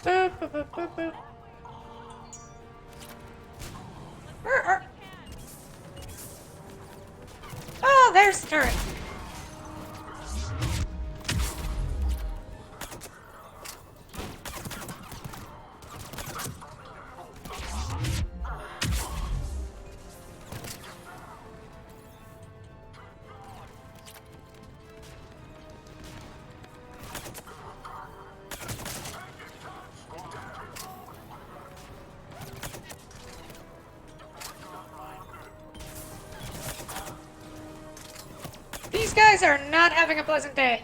Boop, boop, boop, boop, boop. Oh, there's the turret. These guys are not having a pleasant day.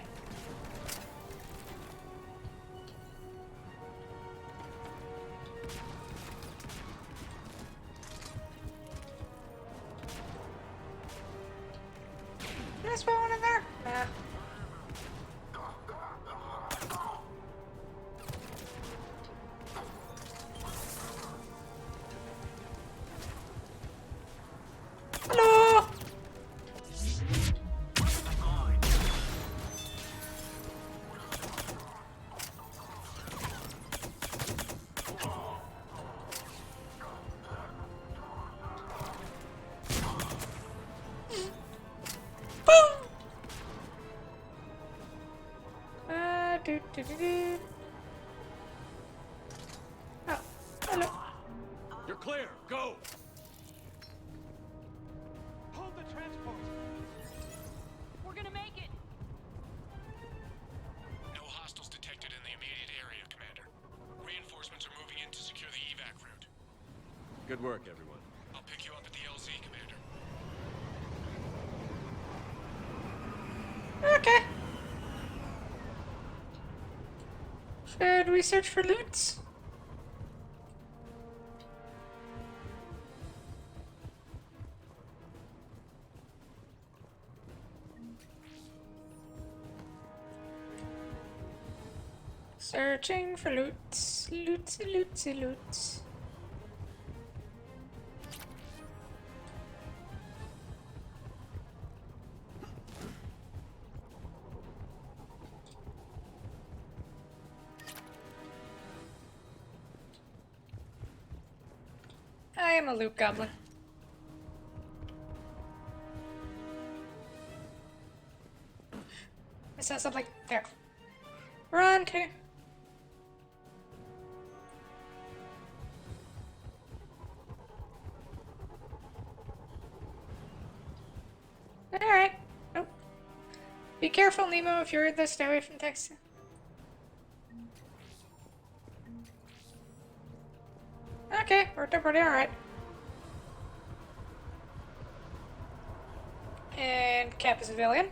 Did I spawn one in there? Nah. Hello! Do. Oh, hello. You're clear. Go. Hold the transport. We're gonna make it. No hostiles detected in the immediate area, Commander. Reinforcements are moving in to secure the evac route. Good work, everyone. I'll pick you up at the LZ, Commander. Okay. Should we search for loot? Searching for loot. Loot. I am a loot goblin. I saw something there. Run to. Alright. Nope. Be careful, Nemo, if you're in this, stay away from Texas. Okay, we're pretty alright. And cap a civilian.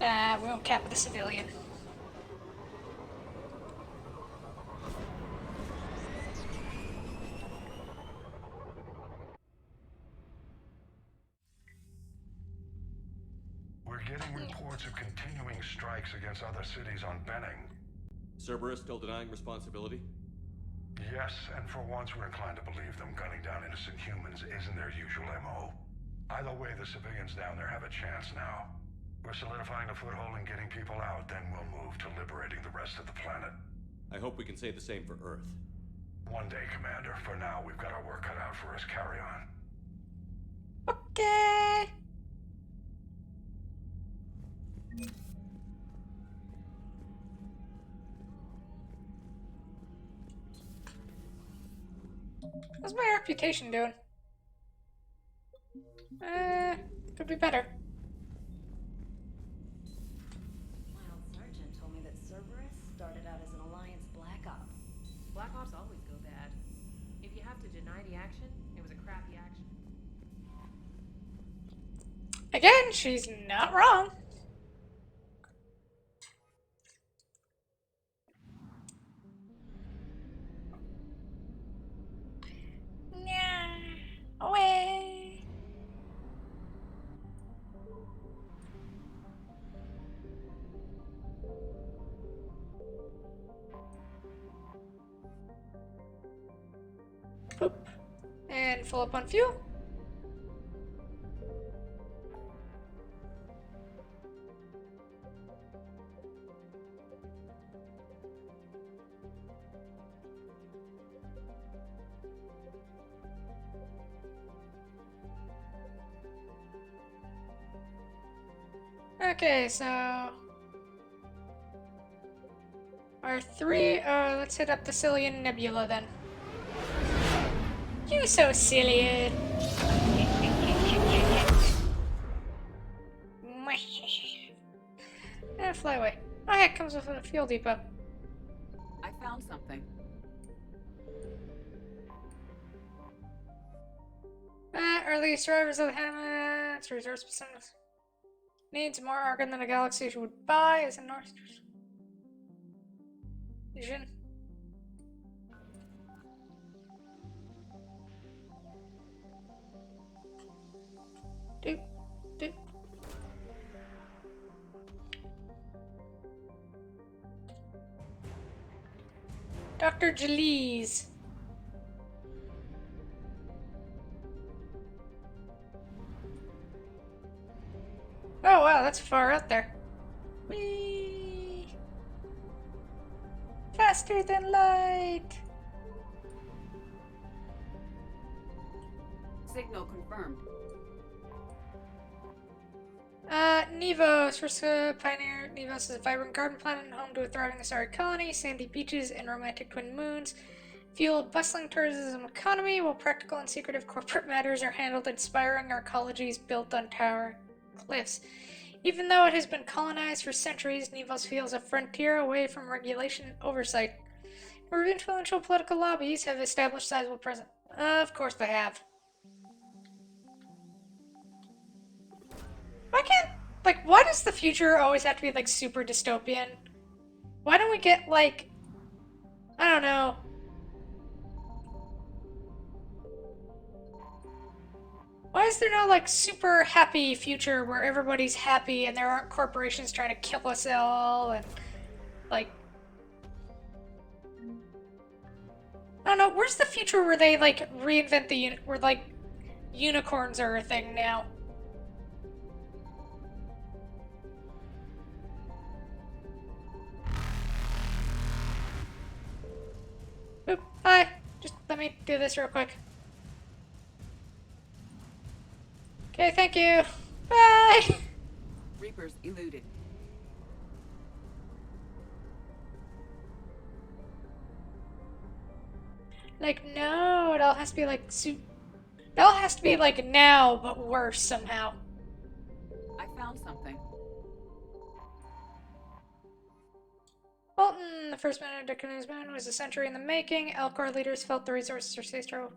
We won't cap with a civilian. We're getting reports of continuing strikes against other cities on Benning. Cerberus still denying responsibility? Yes, and for once we're inclined to believe them. Gunning down innocent humans isn't their usual MO. Either way, the civilians down there have a chance now. We're solidifying a foothold and getting people out, then we'll move to liberating the rest of the planet. I hope we can say the same for Earth. One day, Commander. For now, we've got our work cut out for us. Carry on. Okay. How's my reputation doing? Could be better. Mild Sergeant told me that Cerberus started out as an Alliance Black Op. Black Ops always go bad. If you have to deny the action, it was a crappy action. Again, she's not wrong. Yeah. Away. Boop. And fill up on fuel. Okay, so our three, let's hit up the Cillian Nebula then. You so Cillian. And fly away. Oh yeah, it comes with a fuel depot. I found something. Early survivors of the Hammocks, resource percentages. Needs more argon than a galaxy would buy as a North vision. Doop, doop. Dr. Jalees. Oh wow, that's far out there. Whee! Faster than light! Signal confirmed. Nevos, first pioneer. Nevos is a vibrant garden planet home to a thriving Asari colony, sandy beaches, and romantic twin moons. Fueled bustling tourism economy, while practical and secretive corporate matters are handled inspiring arcologies built on tower cliffs. Even though it has been colonized for centuries, Nevos feels a frontier away from regulation and oversight, where influential political lobbies have established sizable presence. Of course they have. Why can't, like, why does the future always have to be, like, super dystopian? Why don't we get, like, I don't know. Why is there no, like, super happy future where everybody's happy and there aren't corporations trying to kill us all and, like... I don't know, where's the future where they, like, reinvent the, where, like, unicorns are a thing now? Oop, hi. Just let me do this real quick. Okay, thank you. Bye! Reapers eluded. Like, no, it all has to be like it all has to be like now, but worse somehow. I found something. Bolton, the first man to Dakuna's moon, was a century in the making. Elcor leaders felt the resources were safe to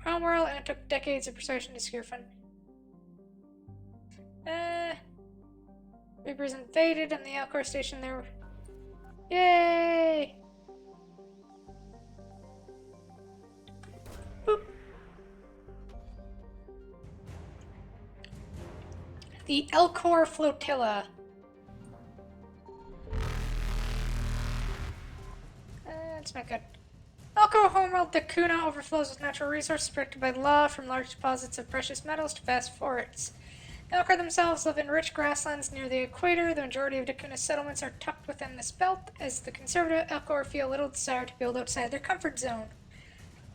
Homeworld, and it took decades of persuasion to secure funding. Reapers invaded, and the Elcor station there. Yay! Boop. The Elcor Flotilla. That's not good. Elcor Homeworld Dakuna overflows with natural resources protected by law, from large deposits of precious metals to vast forests. The Elcor themselves live in rich grasslands near the equator. The majority of Dakuna's settlements are tucked within this belt, as the conservative Elcor feel little desire to build outside their comfort zone.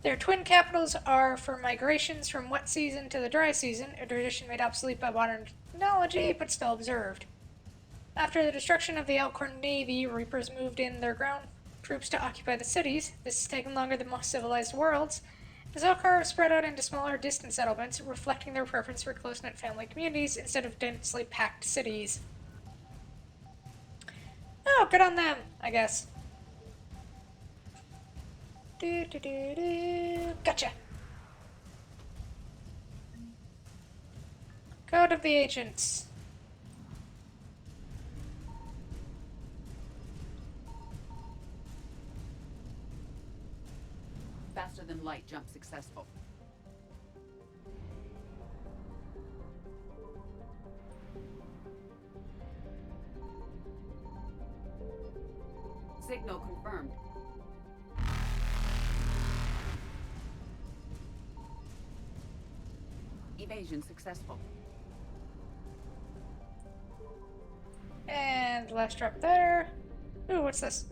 Their twin capitals are for migrations from wet season to the dry season, a tradition made obsolete by modern technology, but still observed. After the destruction of the Elcor Navy, Reapers moved in their ground troops to occupy the cities. This has taken longer than most civilized worlds, as Elcor have spread out into smaller, distant settlements, reflecting their preference for close-knit family communities instead of densely packed cities. Oh Oh, good on them, I guess. Gotcha. Code of the Agents. Faster than light jump successful. Signal confirmed. Evasion successful. And last drop there. Ooh, what's this?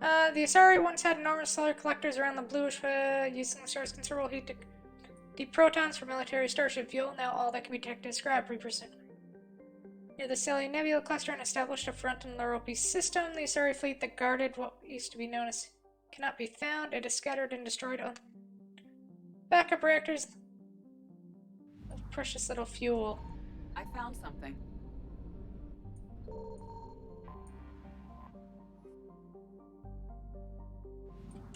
The Asari once had enormous solar collectors around the bluish, using the star's considerable heat to deep protons for military starship fuel. Now all that can be detected is scrap repercent. Near the Selene Nebula cluster and established a front in the Loropi system. The Asari fleet that guarded what used to be known as cannot be found. It is scattered and destroyed on backup reactors of precious little fuel. I found something.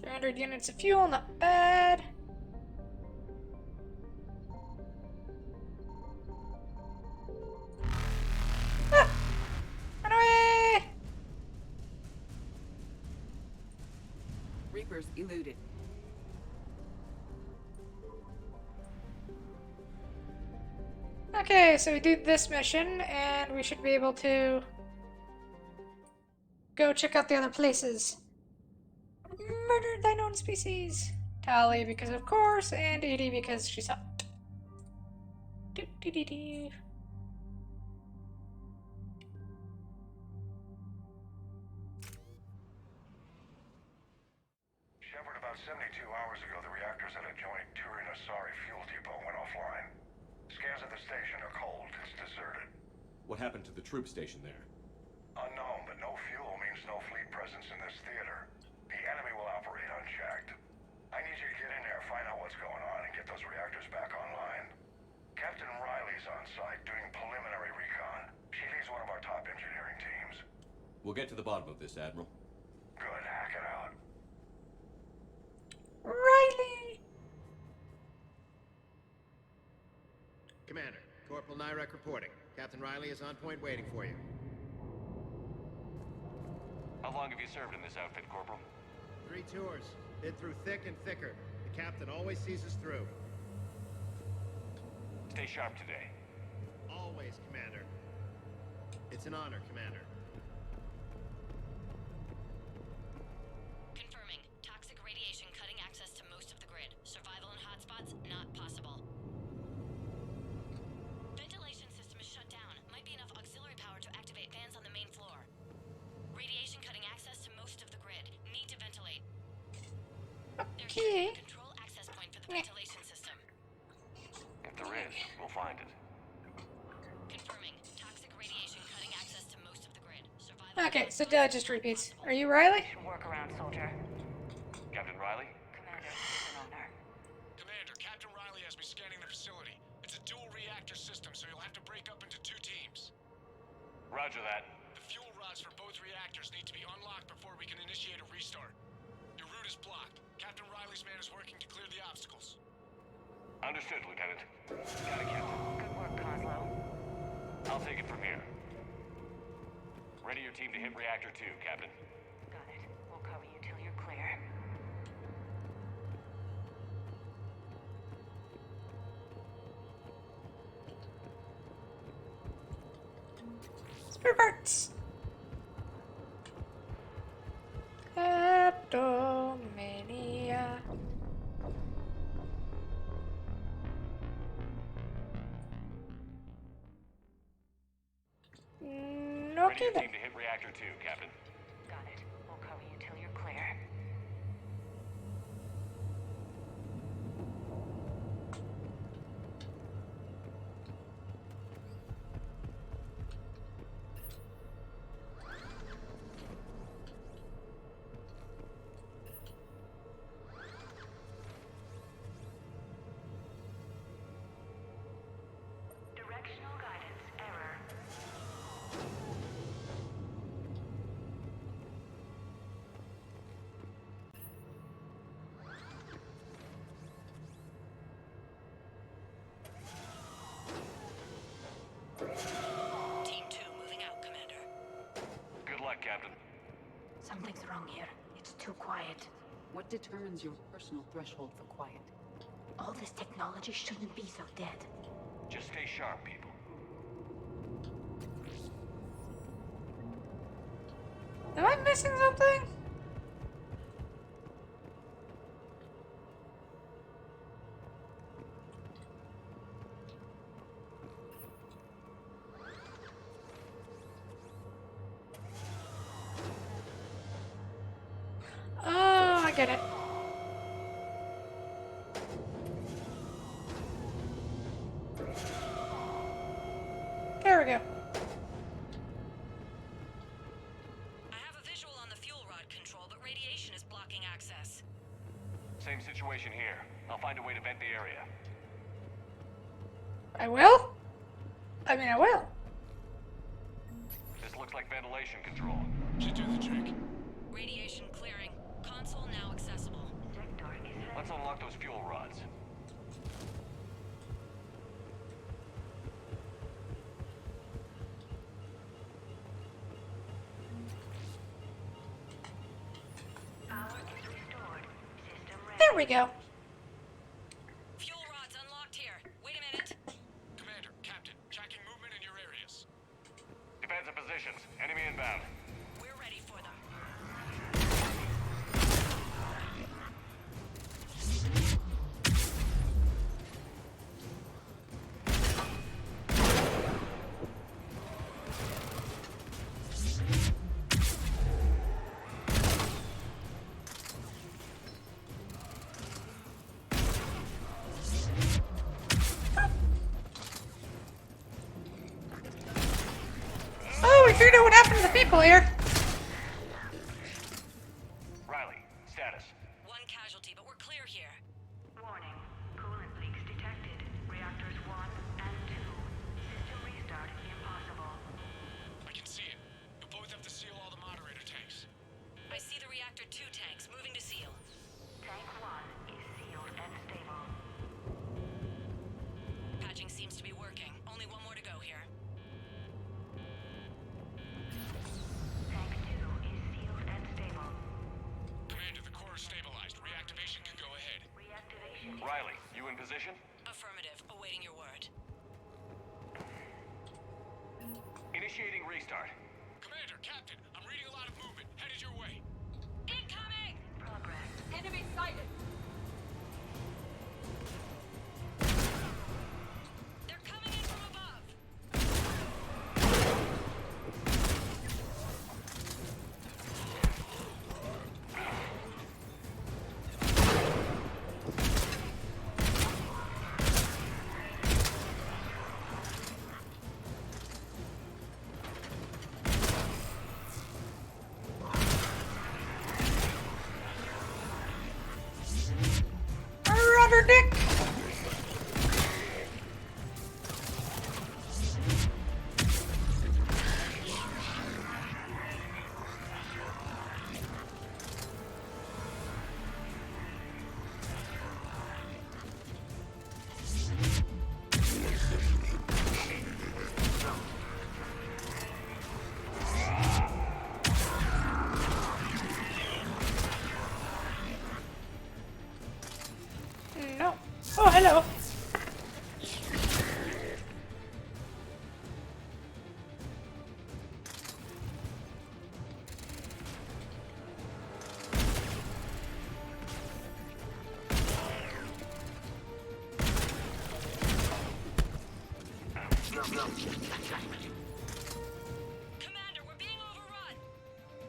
$300 units of fuel, not bad. Ah! Run away! Reapers eluded. Okay, so we do this mission, and we should be able to go check out the other places. Murdered thine own species. Tali, because of course, and Edie, because she's hot. Do, do, do, do. Shepard, about 72 hours ago, the reactors at a joint Turin-Asari fuel depot went offline. Scans at the station are cold. It's deserted. What happened to the troop station there? Unknown, but no fuel means no fleet presence in this theater. The enemy will operate unchecked. I need you to get in there, find out what's going on, and get those reactors back online. Captain Riley's on site doing preliminary recon. She leads one of our top engineering teams. We'll get to the bottom of this, Admiral. Good, hack it out. Riley! Commander, Corporal Nyrek reporting. Captain Riley is on point waiting for you. How long have you served in this outfit, Corporal? 3 tours. Been through thick and thicker. The captain always sees us through. Stay sharp today. Always, Commander. It's an honor, Commander. Confirming. Toxic radiation cutting access to most of the grid. Survival in hotspots, not possible. Ventilation system is shut down. Might be enough auxiliary power to activate fans on the main floor. Radiation cutting access to most of the grid. Need to ventilate. There should be a control access point for the ventilation system. If there is, we'll find it. Confirming. Toxic radiation cutting access to most of the grid. Survival. Okay, so just repeats. Are you Riley? Work around, soldier. Captain Riley? Commander, it's an honor. Commander, Captain Riley has me scanning the facility. It's a dual reactor system, so you'll have to break up into 2 teams. Roger that. The fuel rods for both reactors need to be unlocked before we can initiate a restart. Your route is blocked. Captain Riley's man is working to clear the obstacles. Understood, Lieutenant. Got it, Captain. Good work, Coslow. I'll take it from here. Ready your team to hit Reactor 2, Captain. Got it. We'll cover you till you're clear. Spare parts. Kleptomania. Ready your team to hit Reactor 2, Captain. Got it. We'll cover you till you're clear. Directional guidance error. Captain. Something's wrong here. It's too quiet. What determines your personal threshold for quiet? All this technology shouldn't be so dead. Just stay sharp, people. Am I missing something? Oh, I get it. There we go. I have a visual on the fuel rod control, but radiation is blocking access. Same situation here. I'll find a way to vent the area. I will? I mean, I will. This looks like ventilation control. Should do the trick. Radiation clearing. Console now accessible. Let's unlock those fuel rods. There we go. Fuel rods unlocked here. Wait a minute. Commander, Captain, tracking movement in your areas. Defensive positions. Enemy inbound. We're ready for them. Oh, we figured out what happened to the people here. Riley, status. One casualty, but we're clear here. Warning. Coolant leaks detected. Reactors 1 and 2. System restart impossible. I can see it. You'll both have to seal all the moderator tanks. I see the reactor 2 tanks moving to seal. Tank 1 is sealed and stable. Patching seems to be working. Only one more to go here. Tank 2 is sealed and stable. Commander, the core is stabilized. Reactivation can go ahead. Reactivation. Riley, you in position? Affirmative. Awaiting your word. Initiating restart. Commander, Captain, I'm reading a lot of movement. Headed your way. Incoming! Progress. Enemy sighted. They're coming in from above. Rudder dick. No. Oh, hello. Commander, we're being overrun.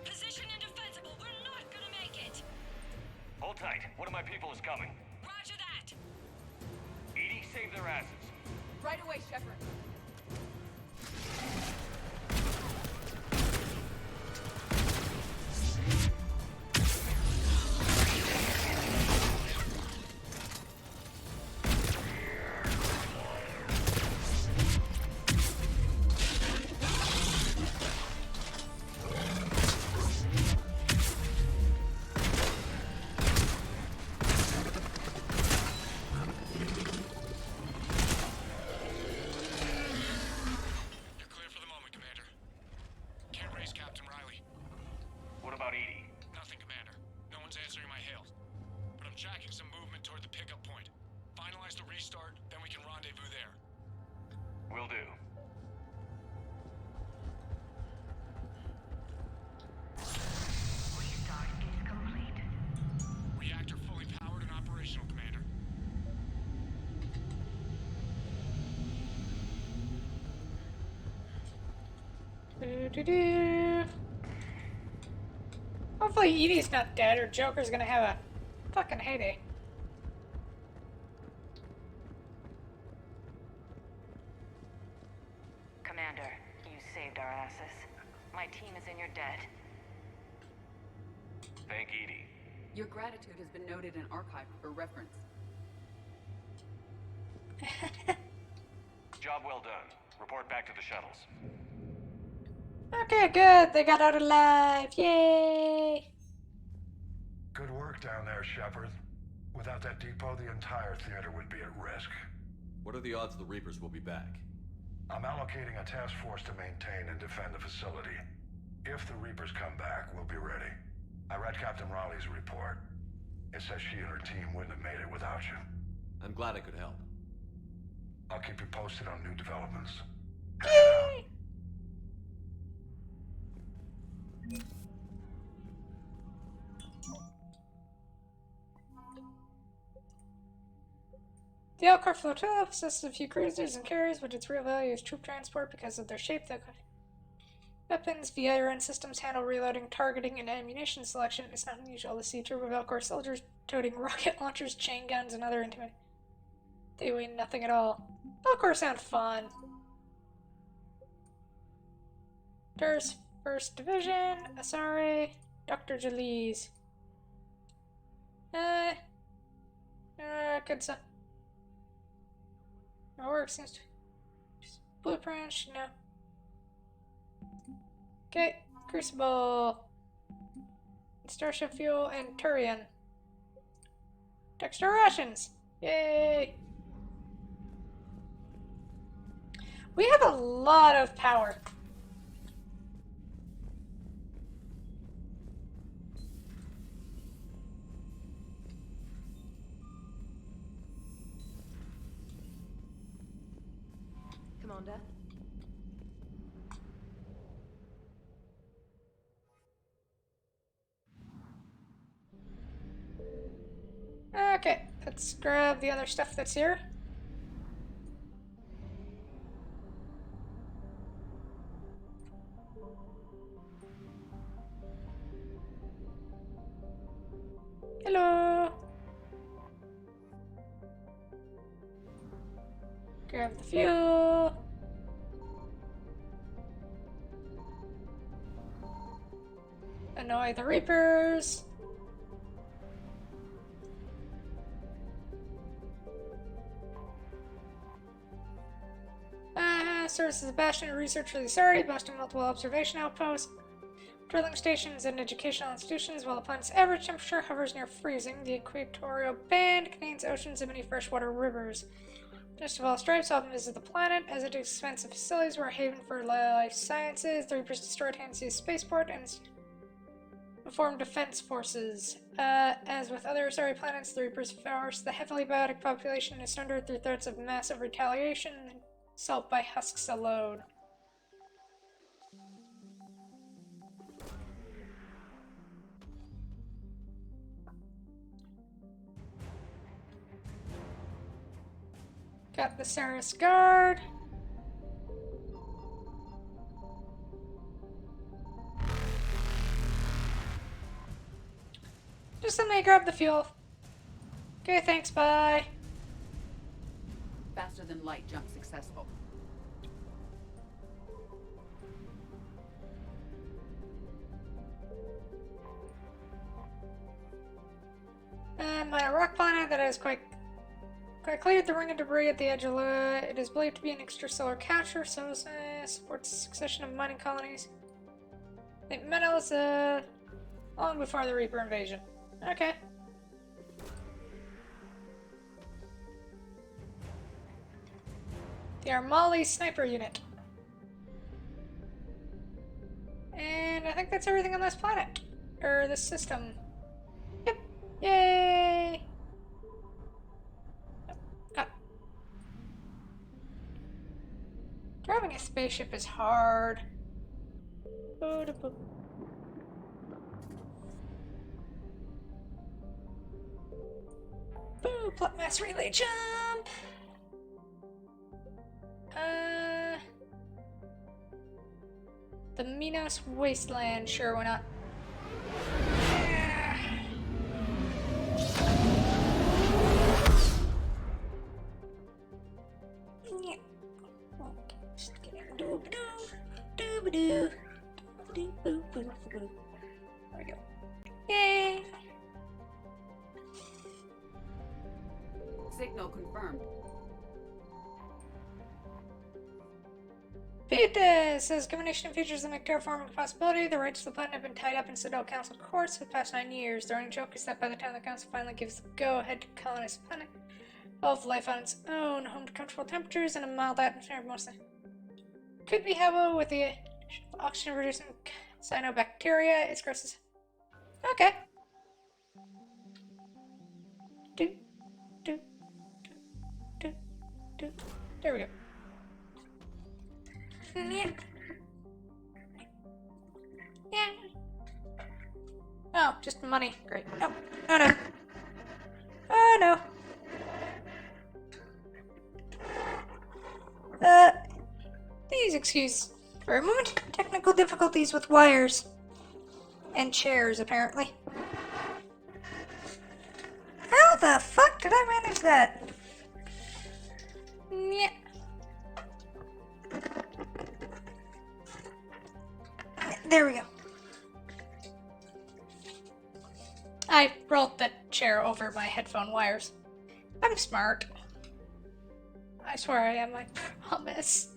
Position indefensible. We're not gonna make it. Hold tight. One of my people is coming. Roger that. EDI, save their asses. Right away, Shepard. Do-do-do-do. Hopefully Edie's not dead or Joker's gonna have a fucking heyday. Commander, you saved our asses. My team is in your debt. Thank Edie. Your gratitude has been noted in archive for reference. Job well done. Report back to the shuttles. Okay, good. They got out alive. Yay! Good work down there, Shepard. Without that depot, the entire theater would be at risk. What are the odds the Reapers will be back? I'm allocating a task force to maintain and defend the facility. If the Reapers come back, we'll be ready. I read Captain Raleigh's report. It says she and her team wouldn't have made it without you. I'm glad I could help. I'll keep you posted on new developments. Yay! The Elcor flotilla possesses a few cruisers and carriers, but its real value is troop transport because of their shape. The weapons, VIRN systems handle reloading, targeting, and ammunition selection. It's not unusual to see a troop of Elcor soldiers toting rocket launchers, chain guns, and other intimidating. They weigh nothing at all. Elcor sound fun. There's 1st Division, Asari, Dr. Jalise. Good stuff. My work seems to... Blueprints, no. Okay, Crucible. Starship Fuel and Turian. Dexter rations! Yay! We have a lot of power. Commander? Okay, let's grab the other stuff that's here. Hello. Grab the fuel. Annoy the Reapers. Serves as a bastion of research for the Asari, boasting multiple observation outposts, drilling stations, and educational institutions. While the planet's average temperature hovers near freezing, the equatorial band contains oceans and many freshwater rivers. Just of all stripes often visit the planet, as it expensive facilities were a haven for life sciences. The Reapers destroyed Hansia's spaceport and formed defense forces. As with other Asari planets, the Reapers forced the heavily biotic population asunder through threats of massive retaliation. Assault by husks alone. Got the Saris Guard. Just let me grab the fuel. Okay, thanks, bye. Faster than light jump successful. My rock planet that has quite cleared the ring of debris at the edge of it is believed to be an extrasolar capture, so supports a succession of mining colonies. The metals, long before the Reaper invasion. Okay. The Armali sniper unit. And I think that's everything on this planet. Or this system. Yep. Yay! Oh. Driving a spaceship is hard. Boo! Plot mass relay jump! The Minos Wasteland. Sure, why not? There we go. Yay! Signal confirmed. It says combination of features that make terraforming a possibility. The rights to the planet have been tied up in Citadel Council courts for the past 9 years. The running joke is that by the time the council finally gives the go-ahead to colonize the planet, evolve life on its own, home to comfortable temperatures and a mild atmosphere mostly. Could be habitable with the oxygen-reducing cyanobacteria. It's gross as... Okay. There we go. Yeah. Oh, just money. Great. No. Oh no. Oh no. Please excuse for a moment. Technical difficulties with wires. And chairs, apparently. How the fuck did I manage that? Yeah. There we go. I rolled the chair over my headphone wires. I'm smart. I swear I am, I promise.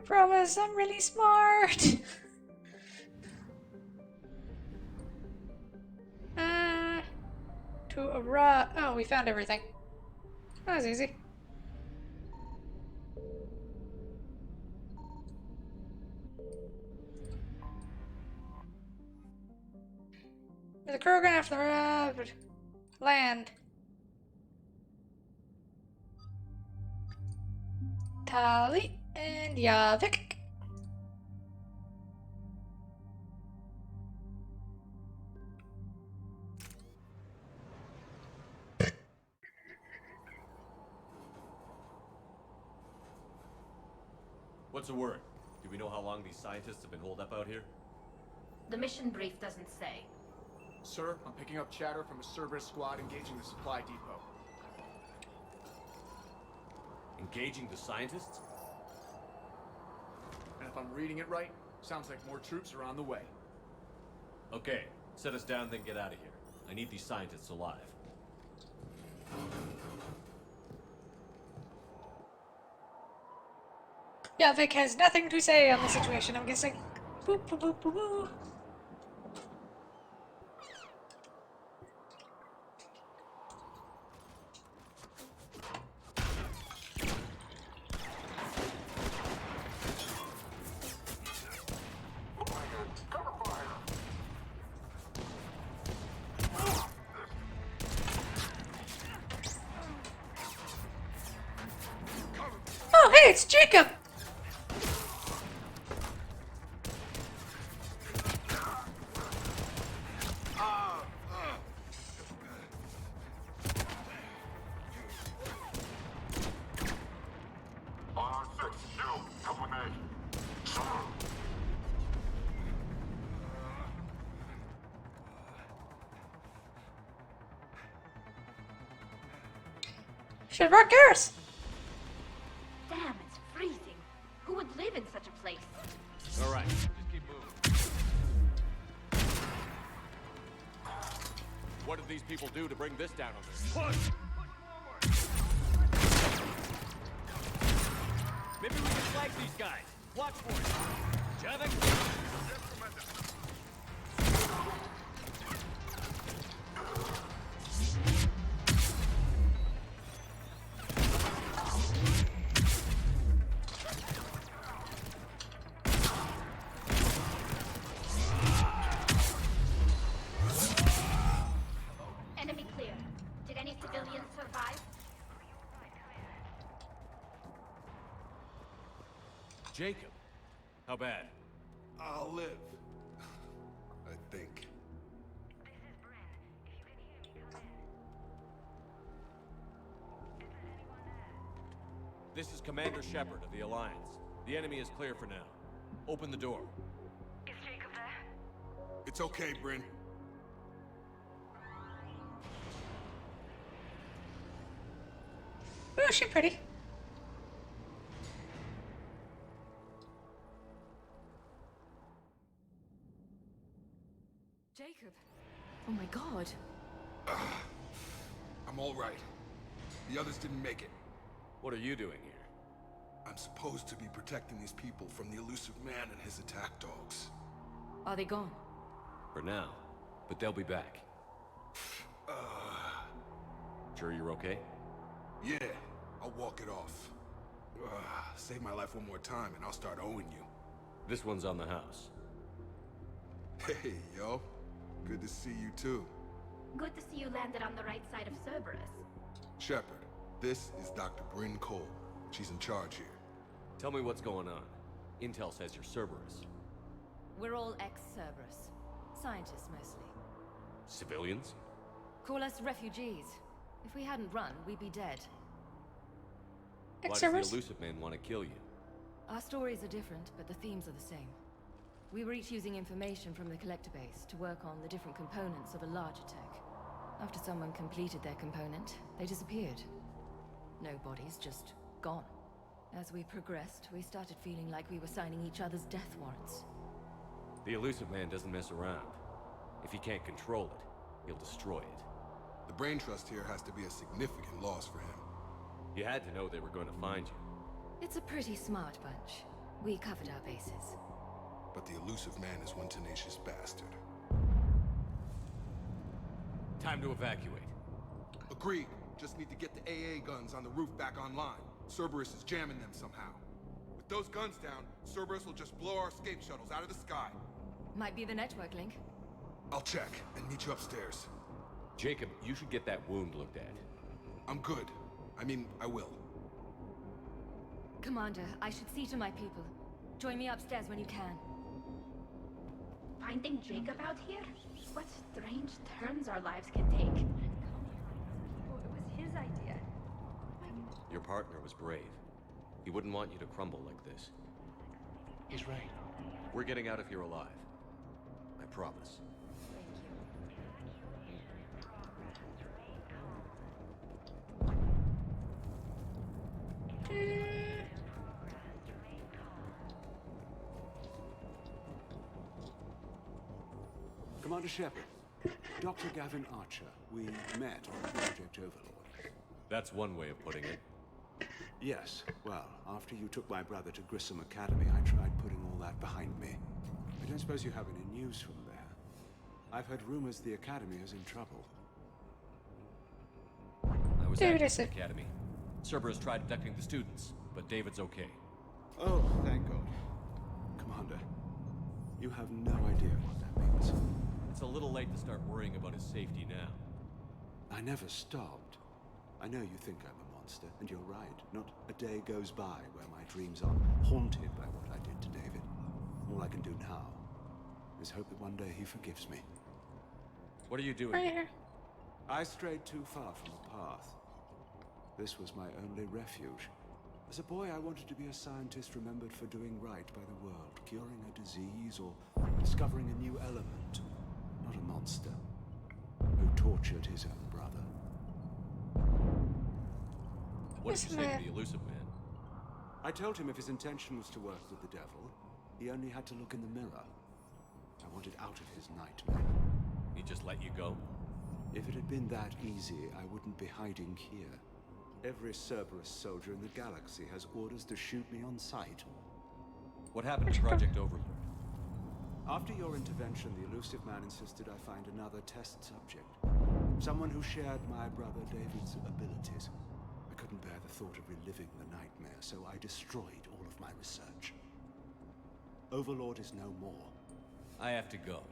Promise, I'm really smart. To arrive. Oh, we found everything. That was easy. The crew gonna have to land. Tali and Yavik. What's the word? Do we know how long these scientists have been holed up out here? The mission brief doesn't say. Sir, I'm picking up chatter from a Cerberus squad engaging the supply depot. Engaging the scientists? And if I'm reading it right, sounds like more troops are on the way. Okay, set us down, then get out of here. I need these scientists alive. Yeah, Vic has nothing to say on the situation, I'm guessing. Boop, boop, boop, boop, boop. Oh, hey, it's Jacob! Should've brought Garrus! Damn, it's freezing. Who would live in such a place? Alright, just keep moving. What did these people do to bring this down on them? Push! Maybe we can flank these guys. Watch for it. Javik! Enemy clear. Did any civilians survive? Jacob. How bad? I'll live. I think. This is Commander Shepard of the Alliance. The enemy is clear for now. Open the door. Is Jacob there? It's okay, Bryn. Oh, she's pretty. Jacob. Oh my god. I'm all right. The others didn't make it. What are you doing here? I'm supposed to be protecting these people from the elusive man and his attack dogs. Are they gone? For now. But they'll be back. Sure you're okay? Yeah, I'll walk it off. Save my life one more time and I'll start owing you. This one's on the house. Hey, yo. Good to see you too. Good to see you landed on the right side of Cerberus. Shepard, this is Dr. Bryn Cole. She's in charge here. Tell me what's going on. Intel says you're Cerberus. We're all ex-Cerberus. Scientists, mostly. Civilians? Call us refugees. If we hadn't run, we'd be dead. Why does the elusive man want to kill you? Our stories are different, but the themes are the same. We were each using information from the collector base to work on the different components of a larger tech. After someone completed their component, they disappeared. No bodies, just gone. As we progressed, we started feeling like we were signing each other's death warrants. The elusive man doesn't mess around. If he can't control it, he'll destroy it. The brain trust here has to be a significant loss for him. You had to know they were going to find you. It's a pretty smart bunch. We covered our bases. But the elusive man is one tenacious bastard. Time to evacuate. Agreed. Just need to get the AA guns on the roof back online. Cerberus is jamming them somehow. With those guns down, Cerberus will just blow our escape shuttles out of the sky. Might be the network link. I'll check and meet you upstairs. Jacob, you should get that wound looked at. I'm good. I mean, I will. Commander, I should see to my people. Join me upstairs when you can. Finding Jacob out here? What strange turns our lives can take. Oh, it was his idea. Your partner was brave. He wouldn't want you to crumble like this. He's right. We're getting out of here alive. I promise. Commander Shepard, Dr. Gavin Archer, we met on Project Overlord. That's one way of putting it. Yes, well, after you took my brother to Grissom Academy, I tried putting all that behind me. I don't suppose you have any news from there. I've heard rumors the Academy is in trouble. I was at the Academy. Cerberus tried abducting the students, but David's okay. Oh, thank God. Commander, you have no idea what that means. It's a little late to start worrying about his safety now. I never stopped. I know you think I'm a monster, and you're right. Not a day goes by where my dreams aren't haunted by what I did to David. All I can do now is hope that one day he forgives me. What are you doing here? I strayed too far from the path. This was my only refuge. As a boy, I wanted to be a scientist remembered for doing right by the world, curing a disease or discovering a new element. Not a monster who tortured his own brother. What did you say to the elusive man? I told him if his intention was to work with the devil, he only had to look in the mirror. I wanted out of his nightmare. He just let you go? If it had been that easy, I wouldn't be hiding here. Every Cerberus soldier in the galaxy has orders to shoot me on sight. What happened to Project Overlord? After your intervention, the elusive man insisted I find another test subject. Someone who shared my brother David's abilities. I couldn't bear the thought of reliving the nightmare, so I destroyed all of my research. Overlord is no more. I have to go.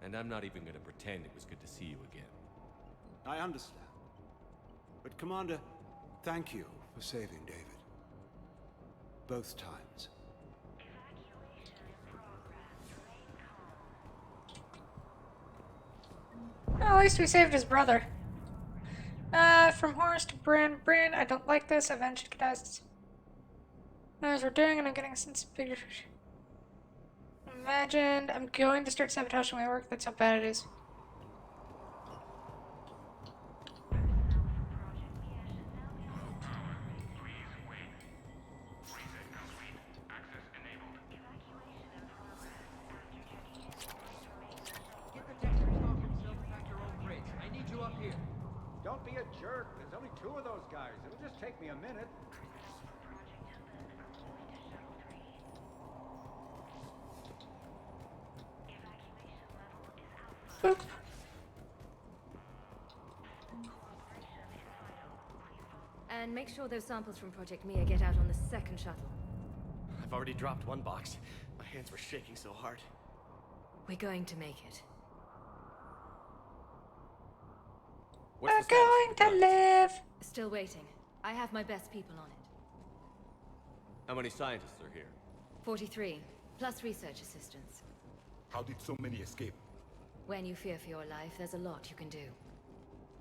And I'm not even going to pretend it was good to see you again. I understand. But Commander, thank you for saving David. Both times. Well, at least we saved his brother. From Horace to Bryn. Bryn, I don't like this. I've managed to get as we're doing, and I'm getting a sense of bigger. Imagined. I'm going to start sabotaging my work. That's how bad it is. Don't be a jerk. There's only 2 of those guys. It'll just take me a minute. Boop. And make sure those samples from Project Mia get out on the second shuttle. I've already dropped one box. My hands were shaking so hard. We're going to make it. We're going to live. Still waiting. I have my best people on it. How many scientists are here? 43, plus research assistants. How did so many escape? When you fear for your life, there's a lot you can do.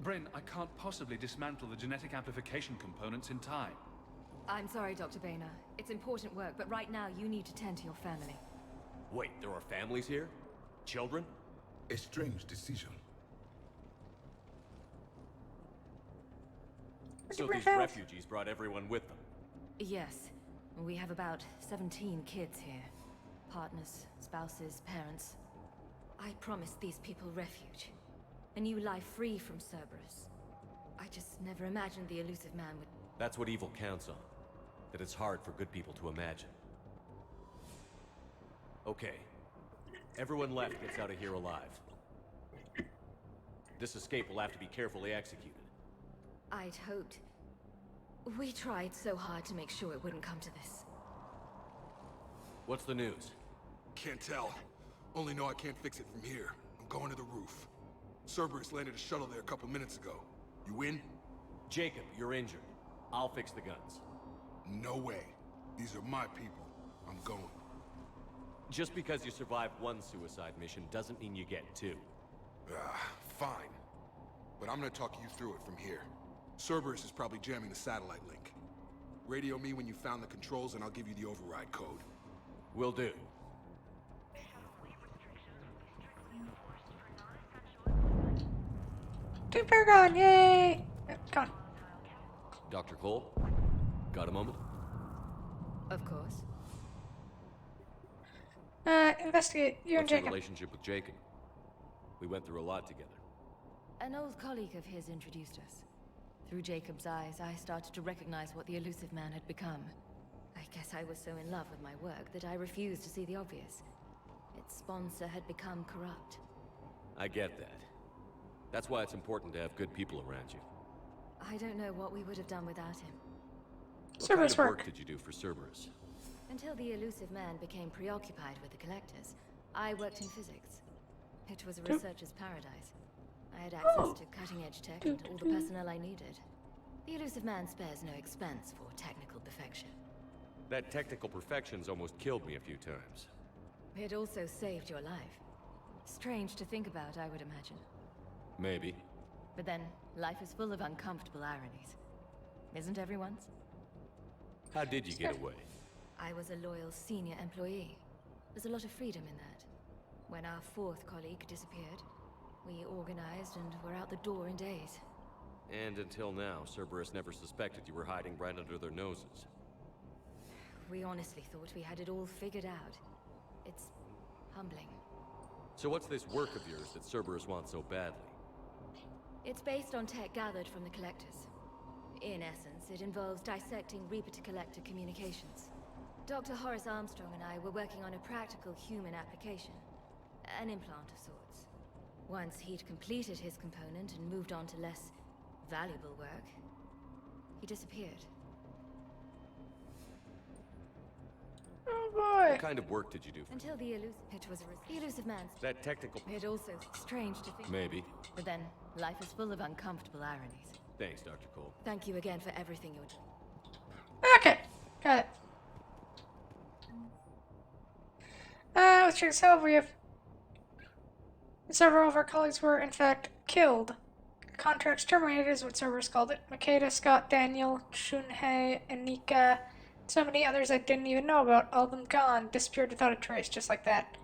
Bryn, I can't possibly dismantle the genetic amplification components in time. I'm sorry, Dr. Boehner. It's important work, but right now you need to tend to your family. Wait, there are families here? Children? A strange decision. So these refugees brought everyone with them? Yes. We have about 17 kids here. Partners, spouses, parents. I promised these people refuge. A new life free from Cerberus. I just never imagined the elusive man would... That's what evil counts on. That it's hard for good people to imagine. Okay. Everyone left gets out of here alive. This escape will have to be carefully executed. I'd hoped. We tried so hard to make sure it wouldn't come to this. What's the news? Can't tell. Only know I can't fix it from here. I'm going to the roof. Cerberus landed a shuttle there a couple minutes ago. You in? Jacob, you're injured. I'll fix the guns. No way. These are my people. I'm going. Just because you survived one suicide mission doesn't mean you get 2. Fine. But I'm gonna talk you through it from here. Cerberus is probably jamming the satellite link. Radio me when you found the controls and I'll give you the override code. Will do. Two Paragon, yay! Gone. Dr. Cole? Got a moment? Of course. Investigate. You and What's your Jacob. relationship with Jacob? We went through a lot together. An old colleague of his introduced us. Through Jacob's eyes, I started to recognize what the elusive man had become. I guess I was so in love with my work that I refused to see the obvious. Its sponsor had become corrupt. I get that. That's why it's important to have good people around you. I don't know what we would have done without him. What kind of work did you do for Cerberus? Until the elusive man became preoccupied with the collectors, I worked in physics. It was a researcher's paradise. I had access to cutting-edge tech and all the personnel I needed. The elusive man spares no expense for technical perfection. That technical perfection's almost killed me a few times. It also saved your life. Strange to think about, I would imagine. Maybe. But then, life is full of uncomfortable ironies. Isn't everyone's? How did you get away? I was a loyal senior employee. There's a lot of freedom in that. When our 4th colleague disappeared, we organized and were out the door in days. And until now, Cerberus never suspected you were hiding right under their noses. We honestly thought we had it all figured out. It's humbling. So what's this work of yours that Cerberus wants so badly? It's based on tech gathered from the Collectors. In essence, it involves dissecting Reaper-to-Collector communications. Dr. Horace Armstrong and I were working on a practical human application. An implant of sorts. Once he'd completed his component and moved on to less valuable work, he disappeared. Oh boy! What kind of work did you do for Until the elusive man. that technical... It also strange to think. Maybe. But then, life is full of uncomfortable ironies. Thanks, Dr. Cole. Thank you again for everything you're doing. Okay, got it. Let's check this out. We have several of our colleagues were in fact killed. contracts terminated is what servers called it. Makeda, Scott, Daniel, Shunhei, Anika, so many others I didn't even know about. All of them gone, disappeared without a trace, just like that.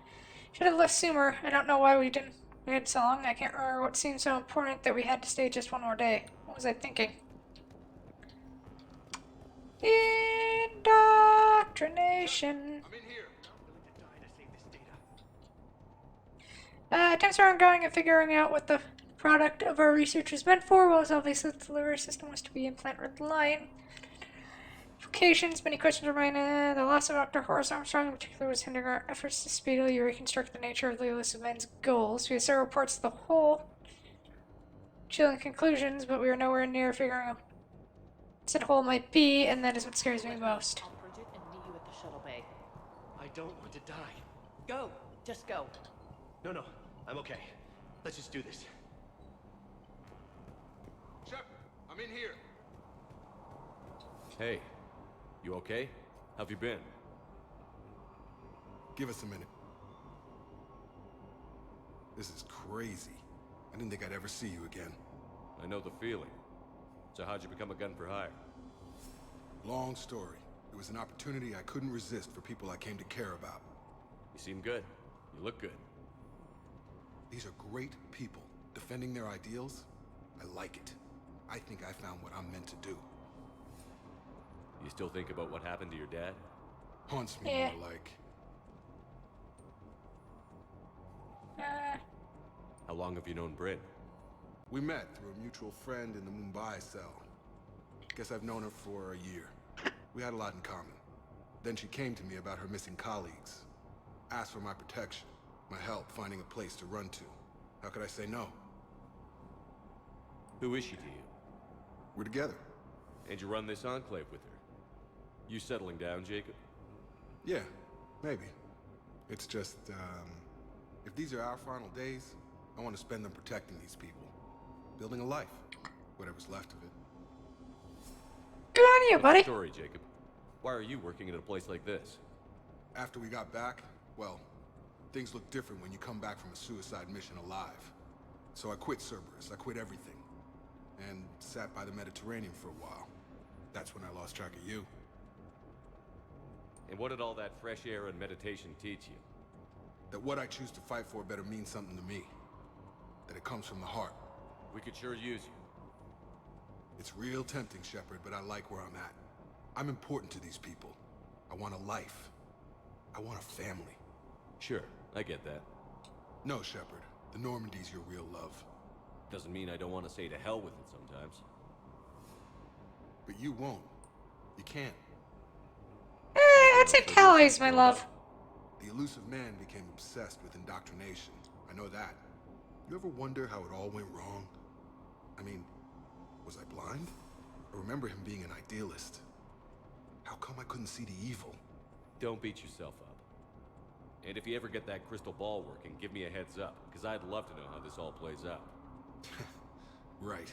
Should have left sooner. I don't know why we didn't wait so long. I can't remember what seemed so important that we had to stay just one more day. What was I thinking? Indoctrination. Attempts are ongoing at figuring out what the product of our research is meant for. Well, it's obvious that the delivery system was to be implant-reliant. Applications, many questions remain. The loss of Dr. Horace Armstrong in particular was hindering our efforts to speedily reconstruct the nature of the elusive man's goals. We have several reports of the whole chilling conclusions, but we are nowhere near figuring out what that hole might be, and that is what scares me most. I'll bridge it and meet you at the shuttle bay. I don't want to die. Go! Just go. No, I'm okay. Let's just do this. Shepard, I'm in here. Hey, you okay? How've you been? Give us a minute. This is crazy. I didn't think I'd ever see you again. I know the feeling. So how'd you become a gun for hire? Long story. It was an opportunity I couldn't resist for people I came to care about. You seem good. You look good. These are great people, defending their ideals. I like it. I think I found what I'm meant to do. You still think about what happened to your dad? Haunts me more like... How long have you known Bryn? We met through a mutual friend in the Mumbai cell. Guess I've known her for a year. We had a lot in common. Then she came to me about her missing colleagues. Asked for my protection, my help finding a place to run to. How could I say no? Who is she to you? We're together. And you run this enclave with her? You settling down, Jacob? Yeah, maybe. It's just, if these are our final days, I want to spend them protecting these people. Building a life. Whatever's left of it. Good on you, buddy. What's the story, Jacob? Why are you working at a place like this? After we got back, well, things look different when you come back from a suicide mission alive. So I quit Cerberus. I quit everything. And sat by the Mediterranean for a while. That's when I lost track of you. And what did all that fresh air and meditation teach you? That what I choose to fight for better mean something to me. That it comes from the heart. We could sure use you. It's real tempting, Shepard, but I like where I'm at. I'm important to these people. I want a life. I want a family. Sure, I get that. No, Shepard. The Normandy's your real love. Doesn't mean I don't want to say to hell with it sometimes. But you won't. You can't. I'd say Callie's my love. The elusive man became obsessed with indoctrination. I know that. You ever wonder how it all went wrong? I mean, was I blind? I remember him being an idealist. How come I couldn't see the evil? Don't beat yourself up. And if you ever get that crystal ball working, give me a heads up, because I'd love to know how this all plays out. Right.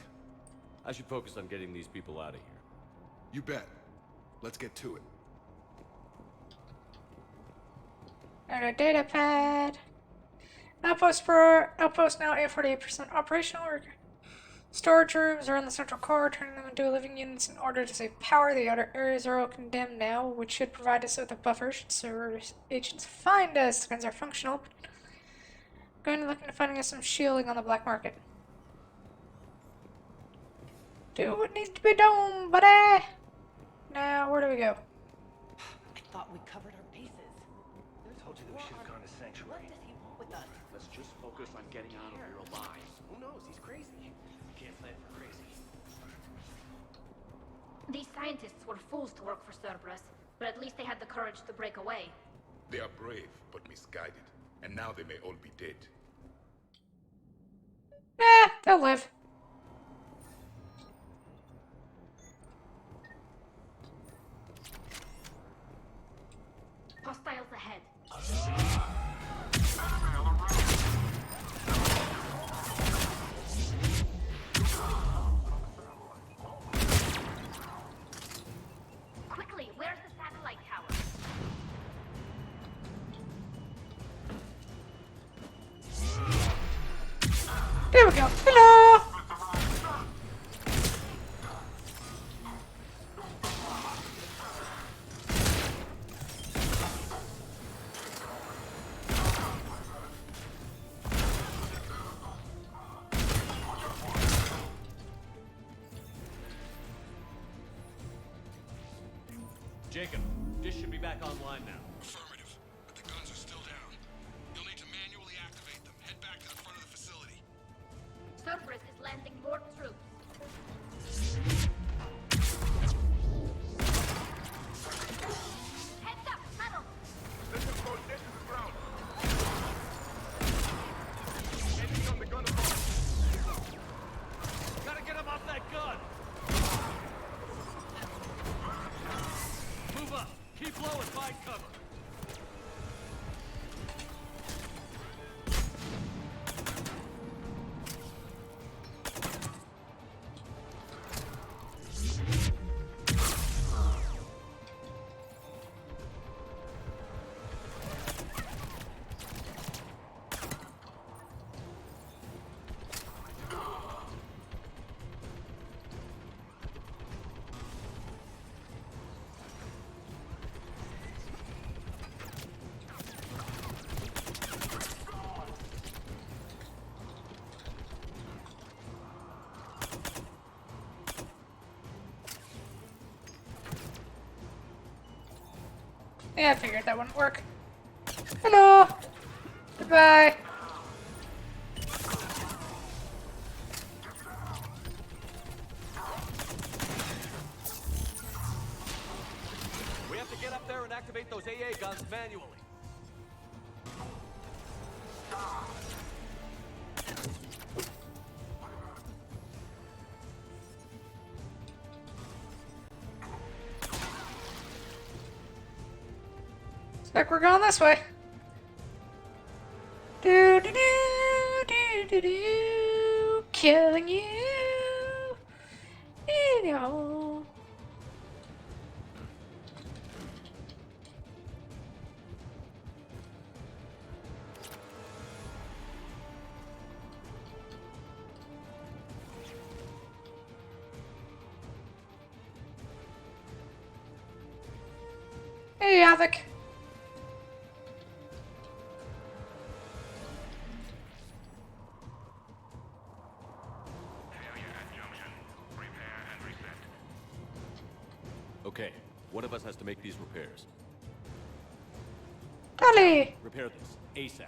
I should focus on getting these people out of here. You bet. Let's get to it. And a data pad. Outpost now at 48% operational. Storage rooms are in the central core, turning them into living units in order to save power. The outer areas are all condemned now, which should provide us with a buffer should server agents find us. Guns are functional, but going to look into finding us some shielding on the black market. Do what needs to be done, buddy. Now, where do we go? I thought we covered our bases. I told you that we should have gone to Sanctuary. What does he want with us? Let's just focus on getting out of here alive. Who knows? He's crazy. You can't plan for crazy. These scientists were fools to work for Cerberus, but at least they had the courage to break away. They are brave, but misguided. And now they may all be dead. They'll live. Hostiles ahead. Quickly, where's the satellite tower? There we go. Hello! Jacob, dish should be back online now. Affirmative, but the guns are still down. You'll need to manually activate them. Head back to the front of the facility. Cerberus is landing more troops. Heads up, tunnel! Let's just go dead to the ground. Enemy on the gun above. Gotta get him off that gun! Move up! Keep low and find cover! Yeah, I figured that wouldn't work. Hello! Goodbye! We have to get up there and activate those AA guns manually. Looks like we're going this way. Do do do do do do, killing you. You know. Hey, Havoc. Okay, one of us has to make these repairs. Dolly! Repair this, ASAP.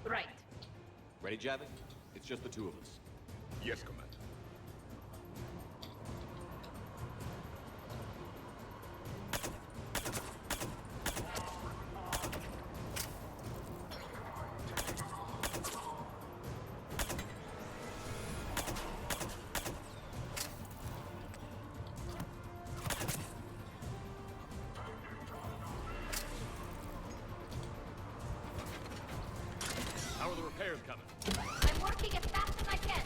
Right. Ready, Javik? It's just the two of us. Yes, Commander. How are the repairs coming? I'm working as fast as I can.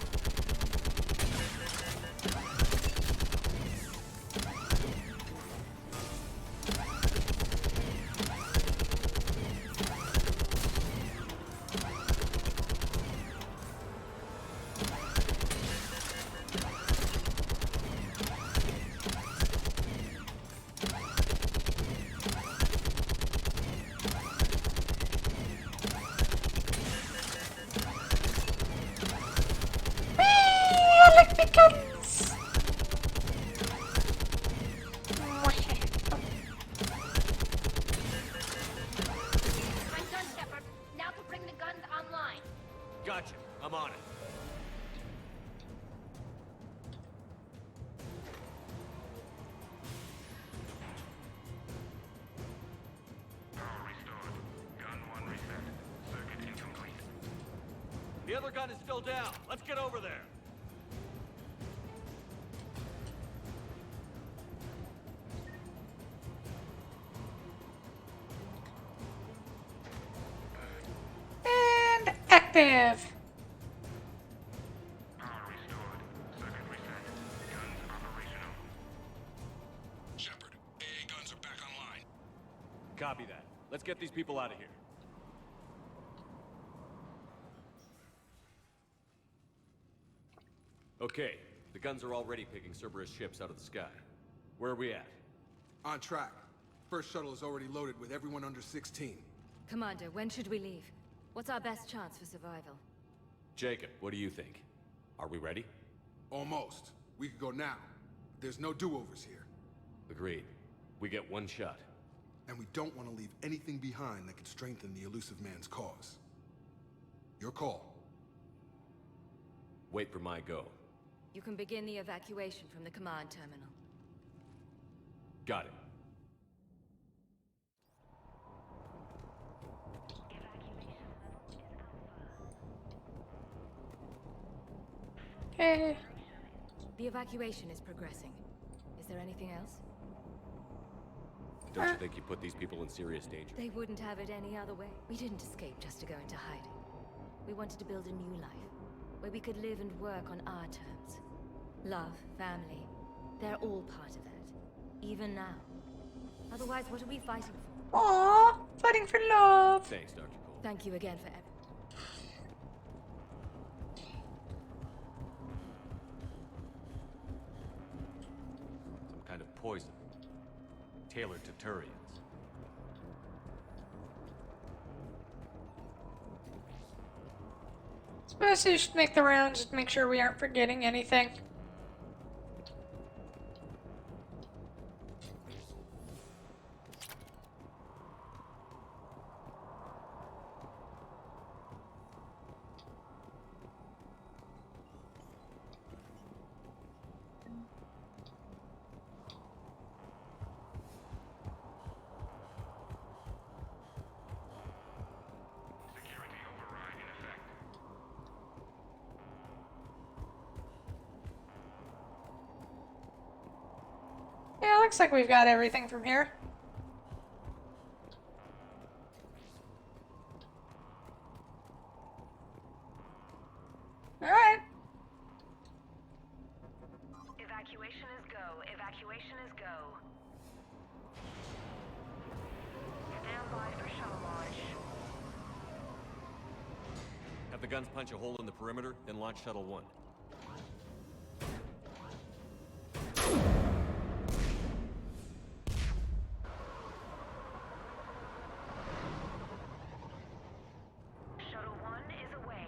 I'm done, Shepard. Now to bring the guns online. Gotcha. I'm on it. Power restored. Gun 1 reset. Circuit incomplete. The other gun is still down. Let's get over there. And active. Power restored. Circuit reset. Guns operational. Shepard, AA guns are back online. Copy that. Let's get these people out of here. Okay, the guns are already picking Cerberus ships out of the sky. Where are we at? On track. First shuttle is already loaded with everyone under 16. Commander, when should we leave? What's our best chance for survival? Jacob, what do you think? Are we ready? Almost. We could go now. There's no do-overs here. Agreed. We get one shot. And we don't want to leave anything behind that could strengthen the elusive man's cause. Your call. Wait for my go. You can begin the evacuation from the command terminal. Got it. Okay. The evacuation is progressing. Is there anything else? Don't you think you put these people in serious danger? They wouldn't have it any other way. We didn't escape just to go into hiding. We wanted to build a new life, where we could live and work on our terms. Love, family, they're all part of that. Even now. Otherwise, what are we fighting for? Aww, fighting for love. Thanks, Dr. Cole. Thank you again for everything. Some kind of poison. Tailored to Turians. Suppose you should make the rounds to make sure we aren't forgetting anything. Yeah, looks like we've got everything from here. Alright. Evacuation is go. Evacuation is go. Stand by for shuttle launch. Have the guns punch a hole in the perimeter, then launch Shuttle 1. Shuttle 1 is away.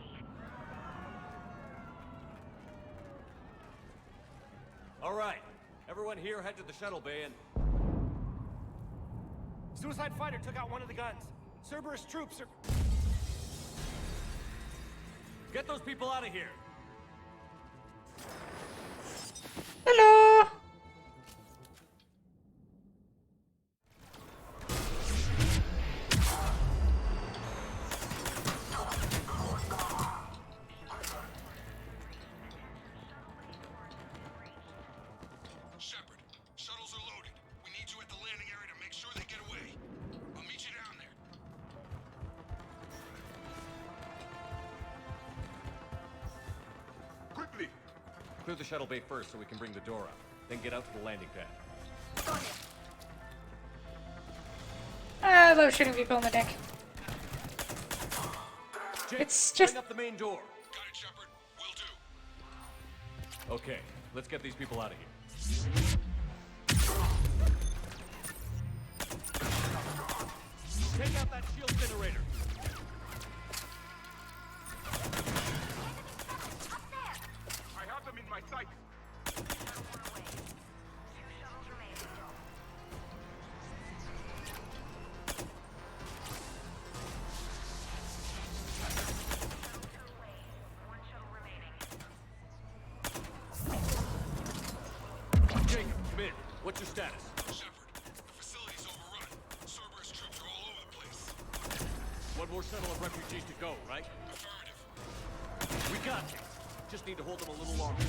All right. Everyone here head to the shuttle bay and... Suicide fighter took out one of the guns. Cerberus troops are... Get those people out of here! Hello! Shepard, shuttles are loaded. We need you at the landing area to make sure they get away. I'll meet you down there. Quickly! Clear the shuttle bay first so we can bring the door up. Then get out to the landing pad. I love shooting people in the dick. Jake, It's just... bring up the main door. Got it, Shepard. Will do. Okay, let's get these people out of here. Take out that shield generator. I have them in my sight. Jake, come in. What's your status? Shepard, the facility's overrun. Cerberus troops are all over the place. One more shuttle of refugees to go, right? Affirmative. We got this. Just need to hold them a little longer.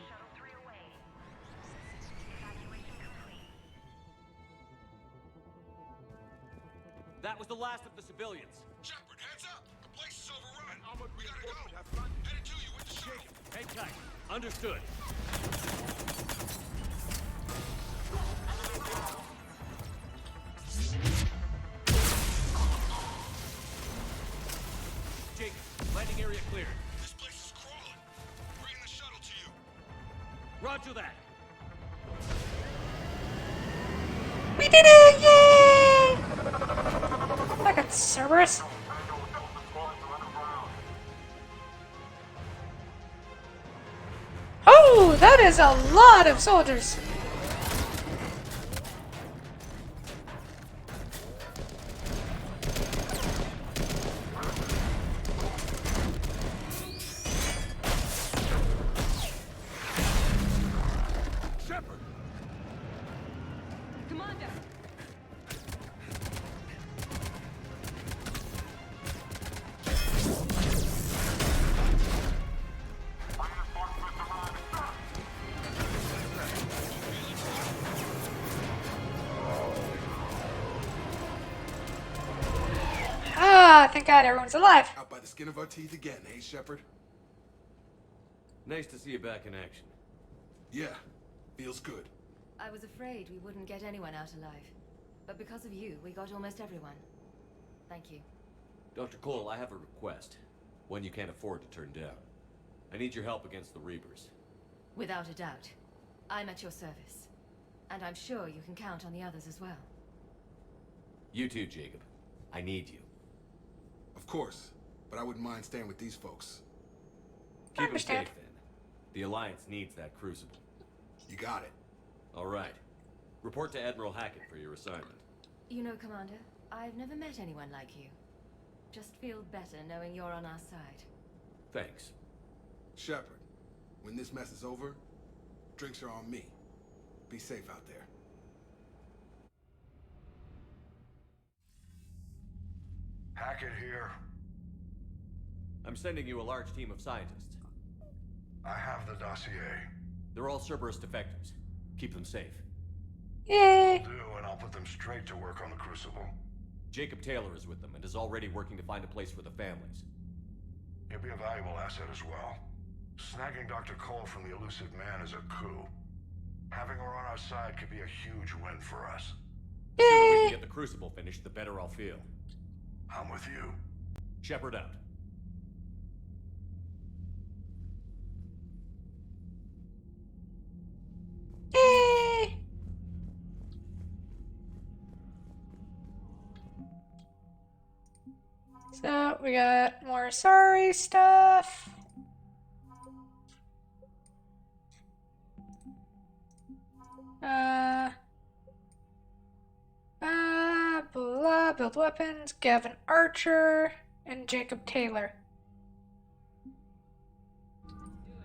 Shuttle 3 away. Evacuation complete. That was the last of the civilians. Shepard, heads up. The place is overrun. We gotta go. Headed to you with the shuttle. Hang tight. Understood. Landing area cleared. This place is crawling. Bringing the shuttle to you. Roger that. We did it! Yay! Look at Cerberus. Oh, that is a lot of soldiers. Shepard! Commander! Ah, thank God everyone's alive. Out by the skin of our teeth again, eh, Shepard? Nice to see you back in action. Yeah, feels good. I was afraid we wouldn't get anyone out alive. But because of you, we got almost everyone. Thank you. Dr. Cole, I have a request. One you can't afford to turn down. I need your help against the Reapers. Without a doubt. I'm at your service. And I'm sure you can count on the others as well. You too, Jacob. I need you. Of course, but I wouldn't mind staying with these folks. Keep them safe, then. The Alliance needs that crucible. You got it. All right. Report to Admiral Hackett for your assignment. You know, Commander, I've never met anyone like you. Just feel better knowing you're on our side. Thanks. Shepard, when this mess is over, drinks are on me. Be safe out there. Hackett here. I'm sending you a large team of scientists. I have the dossier. They're all Cerberus defectors. Keep them safe. Yay! Will do, and I'll put them straight to work on the Crucible. Jacob Taylor is with them and is already working to find a place for the families. He'll be a valuable asset as well. Snagging Dr. Cole from the Elusive Man is a coup. Having her on our side could be a huge win for us. The sooner we can get the Crucible finished, the better I'll feel. I'm with you. Shepard out. Yay! So we got more sorry stuff. Blah, build weapons, Gavin Archer, and Jacob Taylor.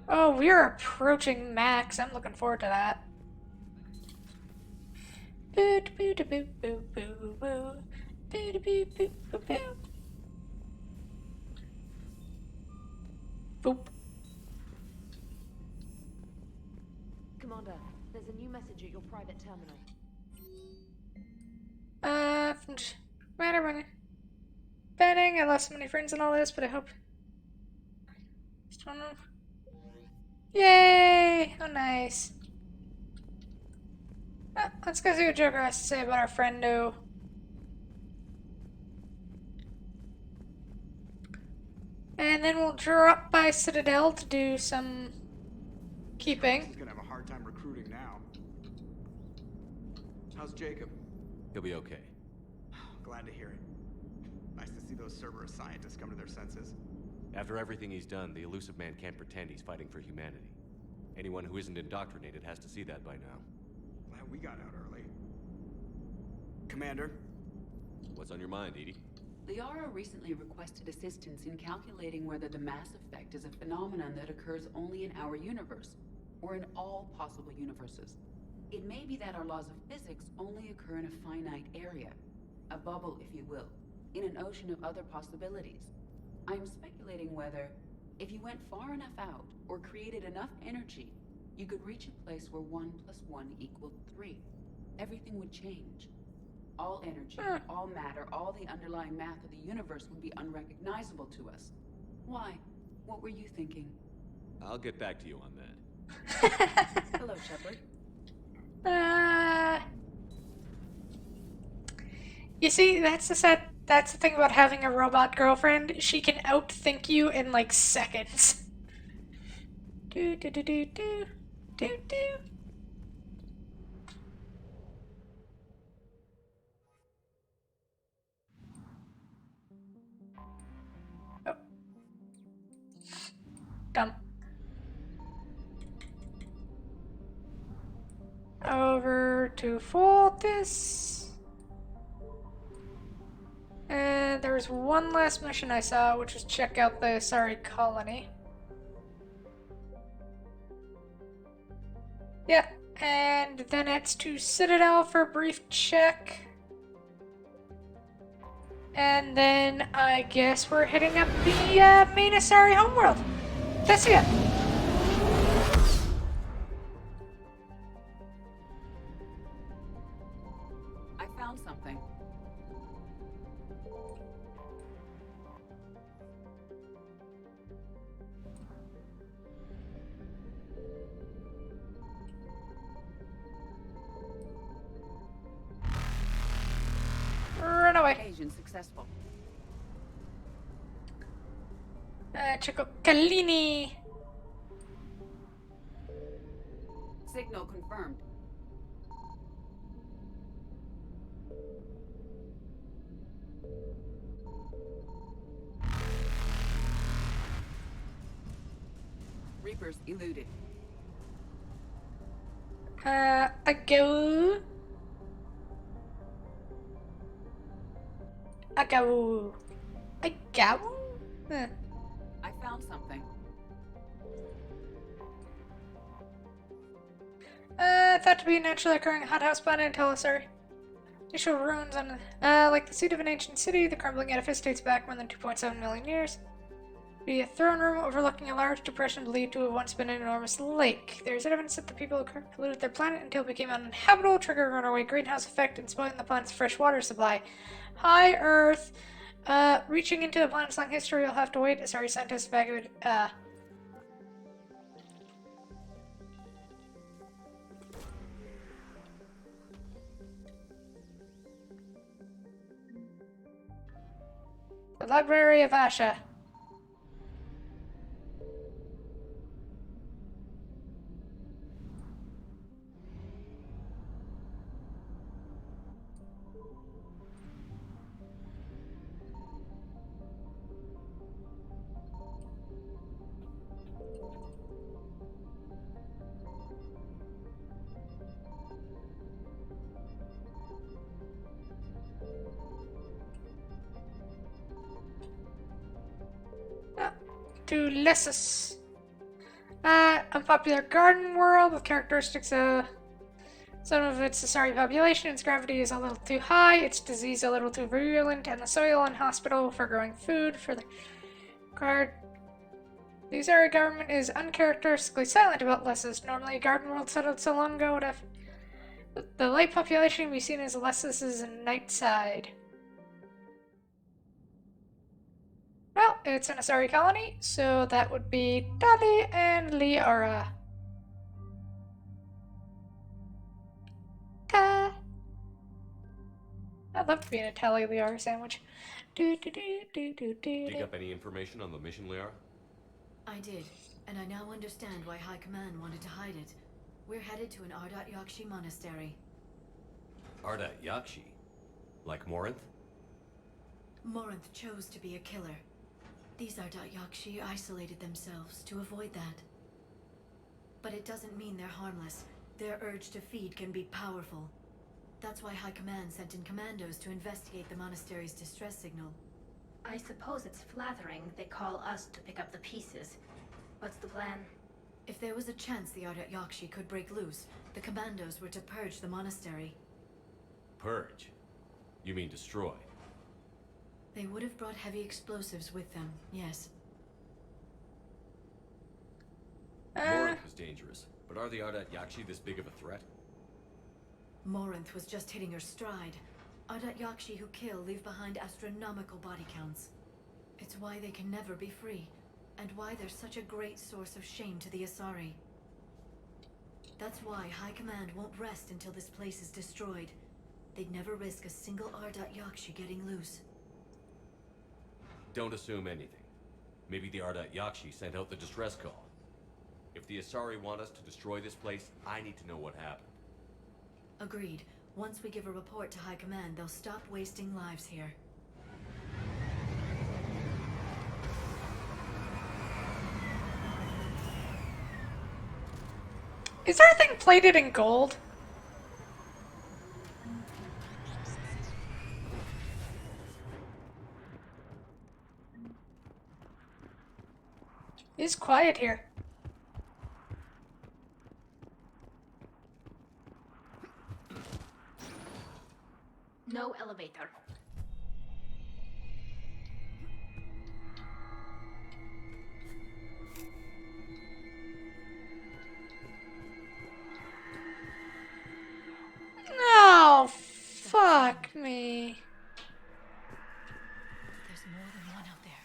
Oh, we're approaching max. I'm looking forward to that. Boo boo boo boo boo boo boo boo boo boo boo boo. Boop. Commander, there's a new message at your private terminal. Matter money. Betting, I lost so many friends and all this, but I hope. Just don't know. Yay! Oh, nice. Let's go see what Joker has to say about our friendo. And then we'll drop by Citadel to do some keeping. He's gonna have a hard time recruiting now. How's Jacob? He'll be okay. Glad to hear it. Nice to see those Cerberus scientists come to their senses. After everything he's done, the Elusive Man can't pretend he's fighting for humanity. Anyone who isn't indoctrinated has to see that by now. Glad we got out early. Commander? What's on your mind, Edie? Liara recently requested assistance in calculating whether the mass effect is a phenomenon that occurs only in our universe, or in all possible universes. It may be that our laws of physics only occur in a finite area, a bubble, if you will, in an ocean of other possibilities. I am speculating whether, if you went far enough out, or created enough energy, you could reach a place where 1 + 1 = 3. Everything would change. All energy, all matter, all the underlying math of the universe would be unrecognizable to us. Why? What were you thinking? I'll get back to you on that. Hello, Shepard. You see, that's the sad That's the thing about having a robot girlfriend. She can outthink you in like seconds. Do do do do do do do. Oh. Dumb. Over to Foltis. And there's one last mission I saw, which was check out the Asari colony. Yeah, and then it's to Citadel for a brief check. And then I guess we're hitting up the main Asari homeworld. That's it. I found something. Run away. Agent successful. Check out Kalini. Signal confirmed. Reapers eluded. Agau. Agau. Agau? Huh. I found something. Thought to be a naturally occurring hothouse planet until Asari. They show ruins on, like the seat of an ancient city. The crumbling edifice dates back more than 2.7 million years. Be a throne room overlooking a large depression believed to have once been an enormous lake. There is evidence that the people who polluted their planet until it became uninhabitable, triggering a runaway greenhouse effect and spoiling the planet's fresh water supply. Hi, Earth. Reaching into the planet's long history, you'll have to wait. Asari scientists evacuated, the Library of Asha. To Lessus. Unpopular garden world with characteristics of some of its Asari population. Its gravity is a little too high, its disease a little too virulent, and the soil inhospitable for growing food for the guard. The Asari government is uncharacteristically silent about Lessus. Normally, a garden world settled so long ago would have the light population be seen as Lessus's night side. Well, it's an Asari colony, so that would be Dali and Liara. I'd love to be in a Tali Liara sandwich. Dig up any information on the mission, Liara? I did, and I now understand why High Command wanted to hide it. We're headed to an Ardat Yakshi monastery. Ardat Yakshi? Like Morinth? Morinth chose to be a killer. These Ardat Yakshi isolated themselves to avoid that. But it doesn't mean they're harmless. Their urge to feed can be powerful. That's why High Command sent in commandos to investigate the monastery's distress signal. I suppose it's flattering they call us to pick up the pieces. What's the plan? If there was a chance the Ardat Yakshi could break loose, the commandos were to purge the monastery. Purge? You mean destroy? They would have brought heavy explosives with them, yes. Morinth was dangerous, but are the Ardat Yakshi this big of a threat? Morinth was just hitting her stride. Ardat Yakshi who kill leave behind astronomical body counts. It's why they can never be free, and why they're such a great source of shame to the Asari. That's why High Command won't rest until this place is destroyed. They'd never risk a single Ardat Yakshi getting loose. Don't assume anything. Maybe the Ardat Yakshi sent out the distress call. If the Asari want us to destroy this place, I need to know what happened. Agreed. Once we give a report to High Command, they'll stop wasting lives here. Is everything plated in gold? It's quiet here. No elevator. No, fuck me. There's more than one out there.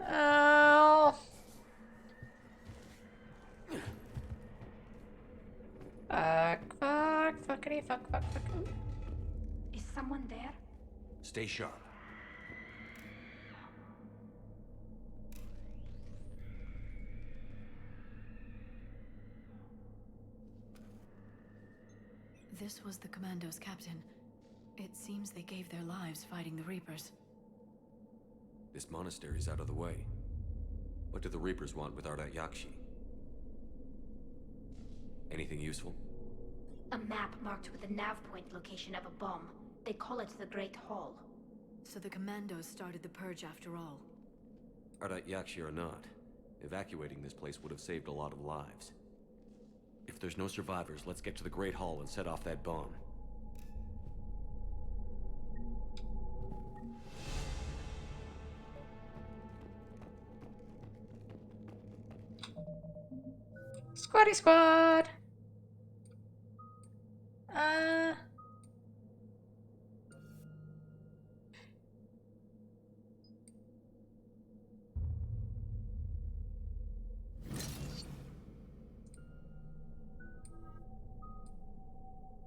Oh. Fuckity, fuck. Is someone there? Stay sharp. This was the Commando's captain. It seems they gave their lives fighting the Reapers. This monastery's out of the way. What do the Reapers want with Ardat Yakshi? Anything useful? A map marked with the nav point location of a bomb. They call it the Great Hall. So the Commandos started the purge after all. Ardat Yakshi or not, evacuating this place would have saved a lot of lives. If there's no survivors, let's get to the Great Hall and set off that bomb. Squaddy squad.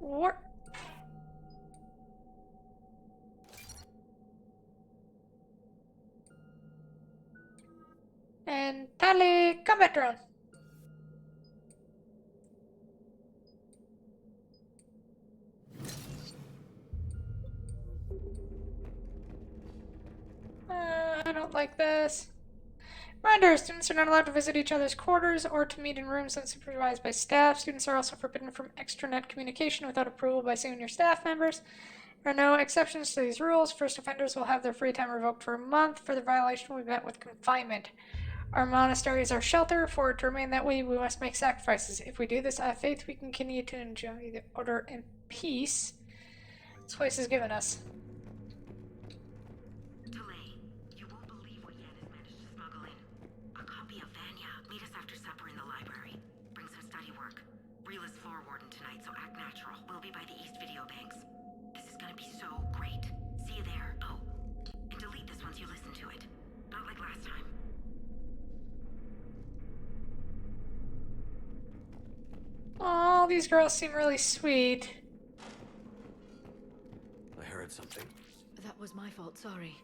What? And tally combat drone. I don't like this. Reminder, students are not allowed to visit each other's quarters or to meet in rooms unsupervised by staff. Students are also forbidden from extranet communication without approval by senior staff members. There are no exceptions to these rules. First offenders will have their free time revoked for a month. For the violation, will be met with confinement. Our monastery is our shelter. For it to remain that way, we must make sacrifices. If we do this, I have faith we can continue to enjoy the order and peace this place has given us. Oh, these girls seem really sweet. I heard something. That was my fault, sorry.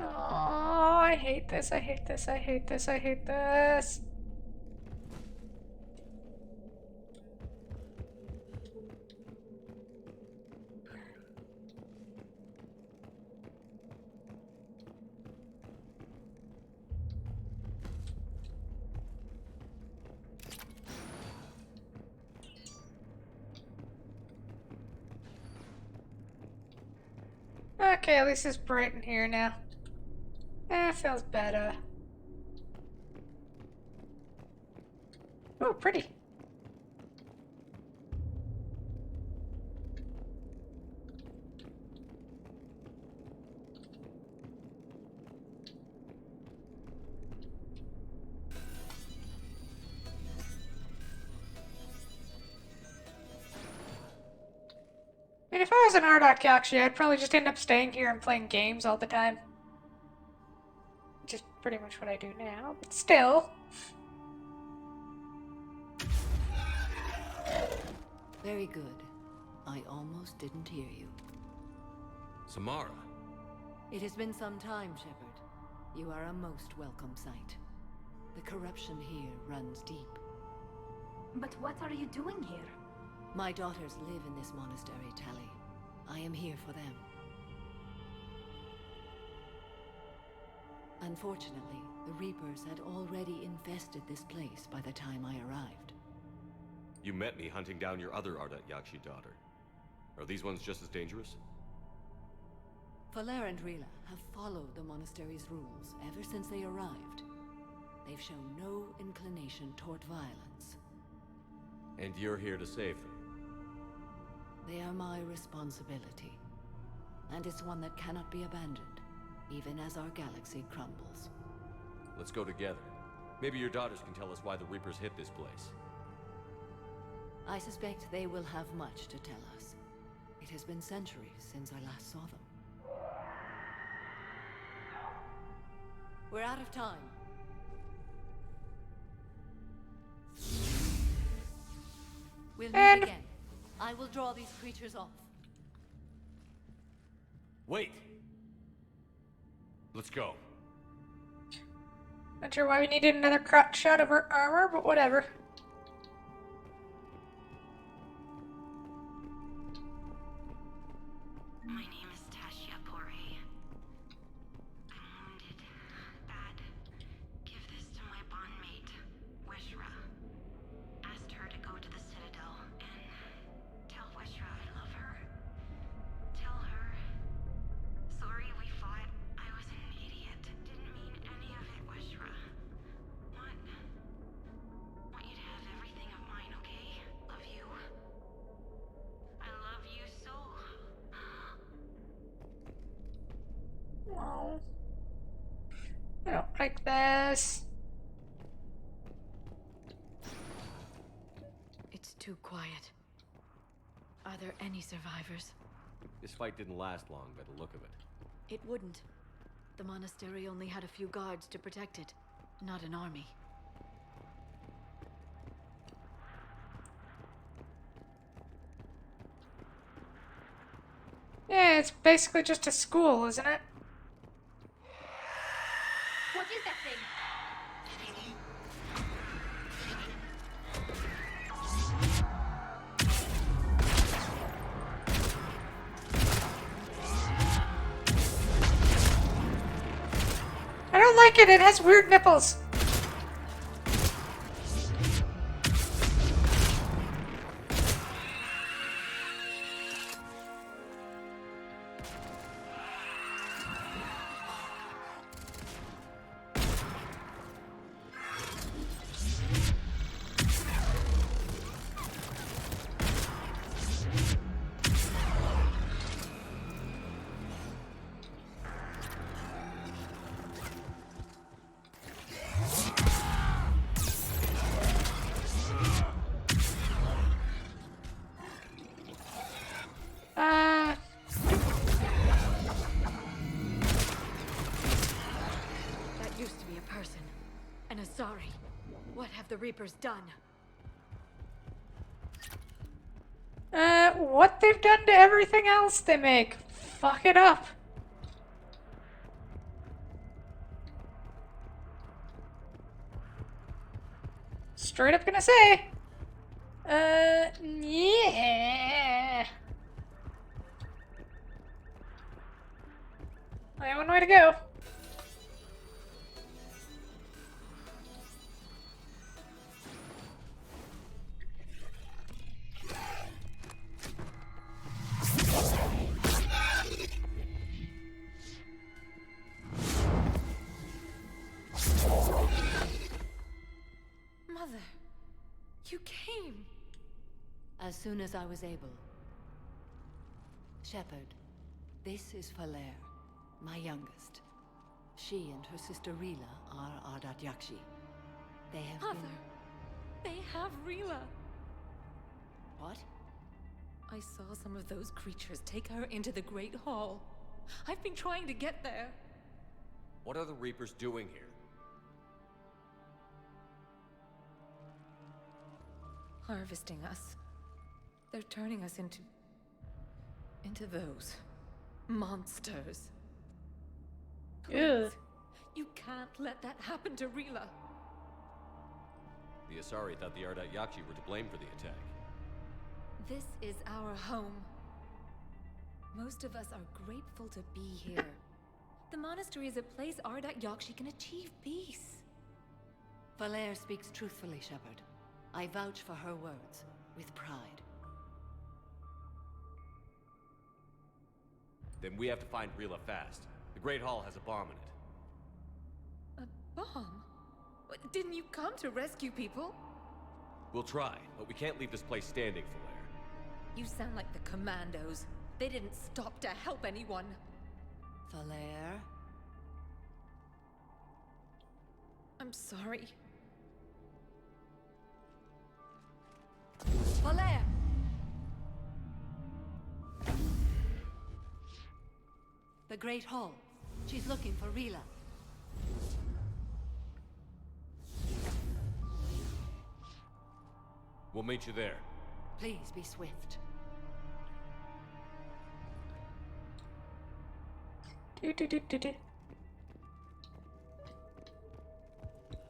Oh, I hate this, I hate this, I hate this, I hate this. Okay, at least it's bright in here now. It feels better. Oh, pretty. I mean, if I was an Ardat Yakshi, I'd probably just end up staying here and playing games all the time. which is pretty much what I do now, but still. Very good. I almost didn't hear you. Samara. It has been some time, Shepard. You are a most welcome sight. The corruption here runs deep. But what are you doing here? My daughters live in this monastery, Tali. I am here for them. Unfortunately, the Reapers had already infested this place by the time I arrived. You met me hunting down your other Ardat Yakshi daughter. Are these ones just as dangerous? Falere and Rila have followed the monastery's rules ever since they arrived. They've shown no inclination toward violence. And you're here to save them? They are my responsibility. And it's one that cannot be abandoned, even as our galaxy crumbles. Let's go together. Maybe your daughters can tell us why the Reapers hit this place. I suspect they will have much to tell us. It has been centuries since I last saw them. We're out of time. We'll meet again. I will draw these creatures off. Wait! Let's go. Not sure why we needed another crotch shot of her armor, but whatever. My name is Tashia Pore. I'm wounded. Bad. Give this to my bondmate, Weshra. Asked her to go to the Citadel and tell Weshra I love her. Tell her. Sorry we fought. I was an idiot. Didn't mean any of it, Weshra. Want you to have everything of mine, okay? Love you. I love you so. Oh. I don't like this. It's too quiet. Are there any survivors? This fight didn't last long by the look of it. It wouldn't. The monastery only had a few guards to protect it, not an army. Yeah, it's basically just a school, isn't it? What is that thing? I don't like it. It has weird nipples. That used to be a person. An Asari. What have the Reapers done? What they've done to everything else they make. Fuck it up. Straight up gonna say. Yeah. Only one way to go. Mother, you came. As soon as I was able. Shepard, this is Falere, my youngest. She and her sister Rila are Ardat Yakshi. They have been... They have Rila. What? I saw some of those creatures take her into the Great Hall. I've been trying to get there. What are the Reapers doing here? Harvesting us. They're turning us into those monsters. Ew. You can't let that happen to Rila. The Asari thought the Ardat Yakshi were to blame for the attack. This is our home. Most of us are grateful to be here. The monastery is a place Ardat Yakshi can achieve peace. Valere speaks truthfully, Shepard. I vouch for her words, with pride. Then we have to find Rila fast. The Great Hall has a bomb in it. A bomb? What, didn't you come to rescue people? We'll try, but we can't leave this place standing, Valere. You sound like the Commandos. They didn't stop to help anyone. Valere? I'm sorry. Valere! The Great Hall. She's looking for Rila. We'll meet you there. Please be swift.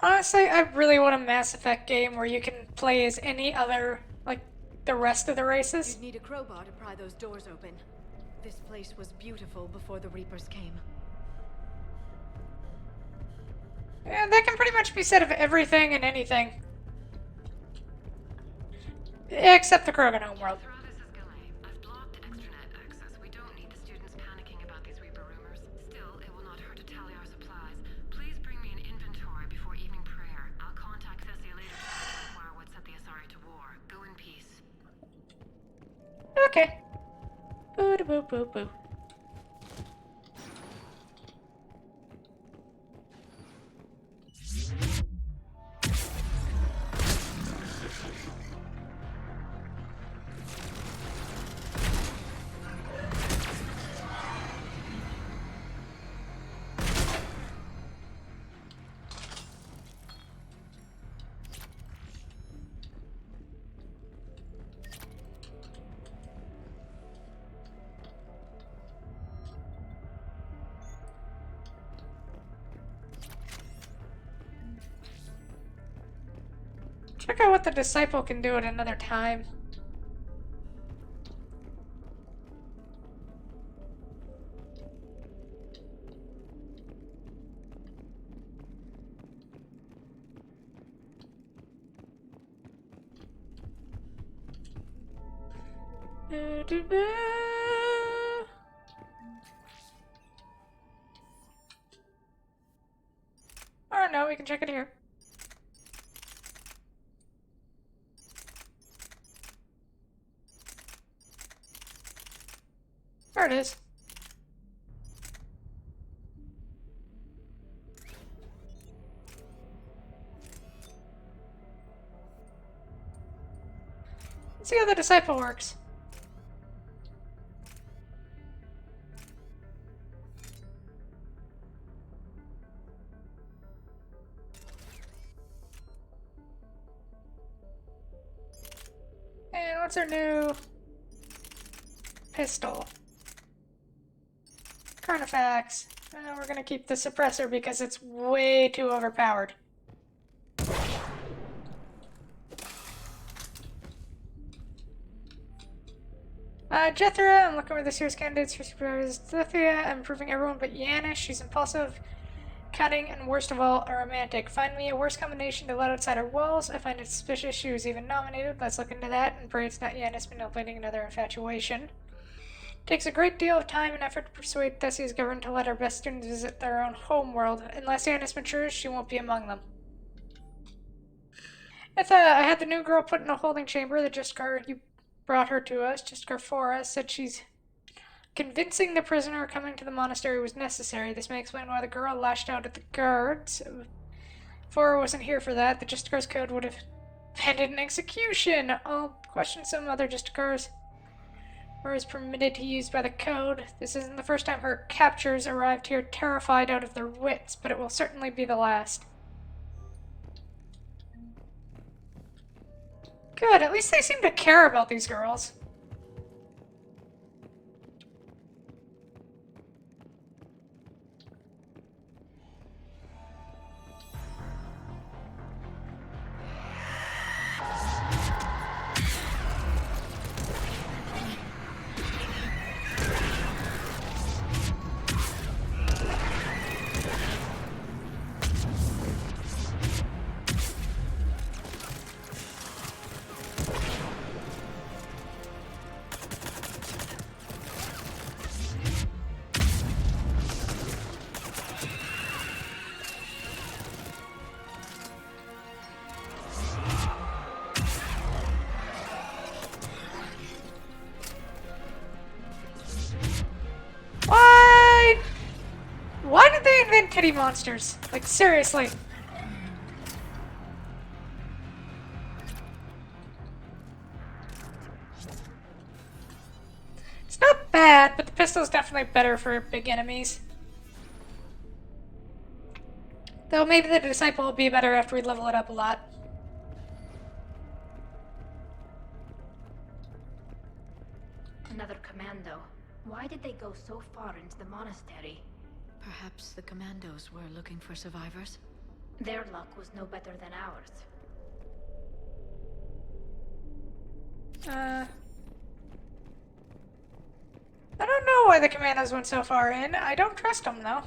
Honestly, I really want a Mass Effect game where you can play as any other, like, the rest of the races. You'd need a crowbar to pry those doors open. This place was beautiful before the Reapers came. Yeah, that can pretty much be said of everything and anything. Except the Krogan homeworld. This is Galay. I've blocked extranet access. We don't need the students panicking about these Reaper rumors. Still, it will not hurt to tally our supplies. Please bring me an inventory before evening prayer. I'll contact Thessia later to inquire what set the Asari to war. Go in peace. Okay. Boo boo boo boo. Check out what the Disciple can do at another time. Or no, we can check it here. There it is. Let's see how the Disciple works. And what's our new pistol? Carnifex. We're gonna keep the suppressor because it's way too overpowered. Jethra, I'm looking over this year's candidates for Supervisor Thethia. I'm proving everyone but Yanis. She's impulsive, cutting, and worst of all, a romantic. Find me a worse combination to let outside her walls. I find it suspicious she was even nominated. Let's look into that and pray it's not Yanis manipulating another infatuation. Takes a great deal of time and effort to persuade Thessia's government to let our best students visit their own home world. Unless Yanis matures, she won't be among them. I had the new girl put in a holding chamber. The Justicar, you brought her to us. Justicar 4 said she's convincing the prisoner coming to the monastery was necessary. This may explain why the girl lashed out at the guards. 4 wasn't here for that. The Justicar's code would have ended in execution. I'll question some other Justicars. or is permitted to use by the code. This isn't the first time her captors arrived here terrified out of their wits, but it will certainly be the last. Good, at least they seem to care about these girls. Why did they invent kitty monsters? Like, seriously. It's not bad, but the pistol's definitely better for big enemies. Though maybe the Disciple will be better after we level it up a lot. Another commando. Why did they go so far into the monastery? Perhaps the commandos were looking for survivors? Their luck was no better than ours. I don't know why the commandos went so far in. I don't trust them, though.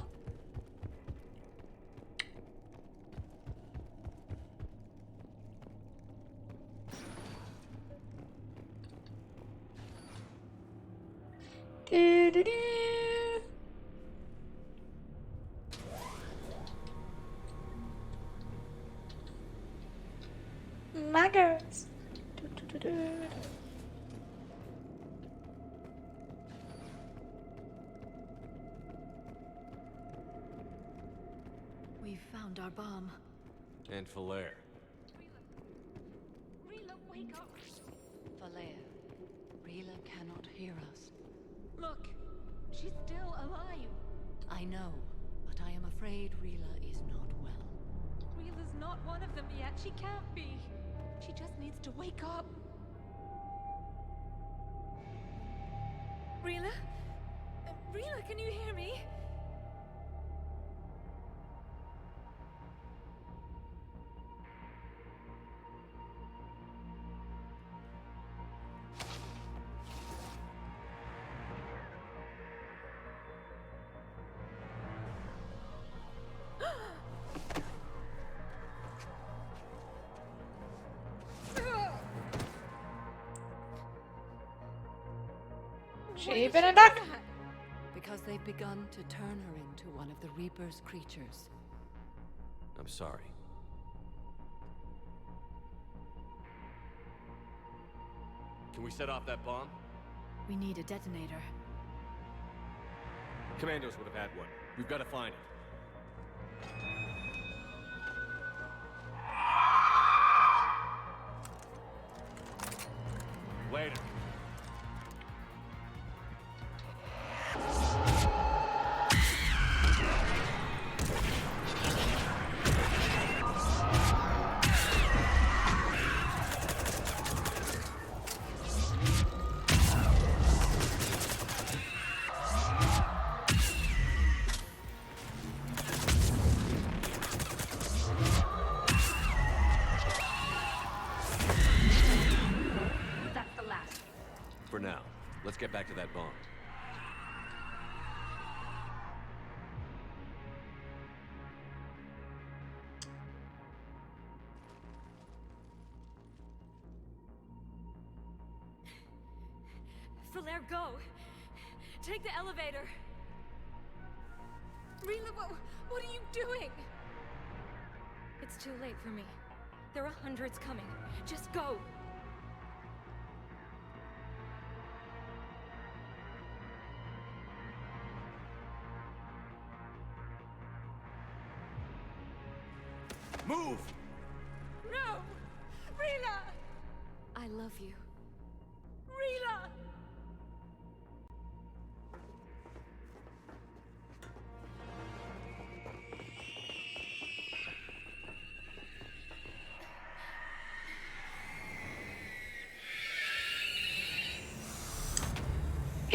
My girls. We've found our bomb. And Falaire. Rila, wake up! Falaire, Rila cannot hear us. Look, she's still alive. I know, but I am afraid Rila is not well. Rila's not one of them yet. She can't be. She just needs to wake up. Rila? Rila, can you hear me? She been a duck? Because they've begun to turn her into one of the Reaper's creatures. I'm sorry. Can we set off that bomb? We need a detonator. Commandos would have had one. We've got to find it. Later. That's the last. For now, let's get back to that bomb. Falaire, go! Take the elevator! Rila, what are you doing? It's too late for me. There are hundreds coming. Just go! Move! No! Rila! I love you. Rila!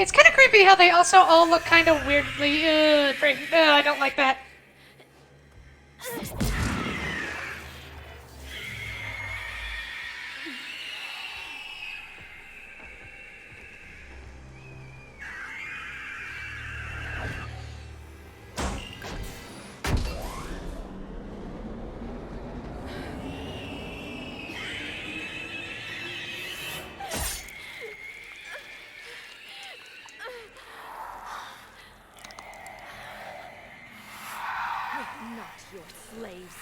It's kind of creepy how they also all look kind of weirdly. I don't like that. We're not your slaves.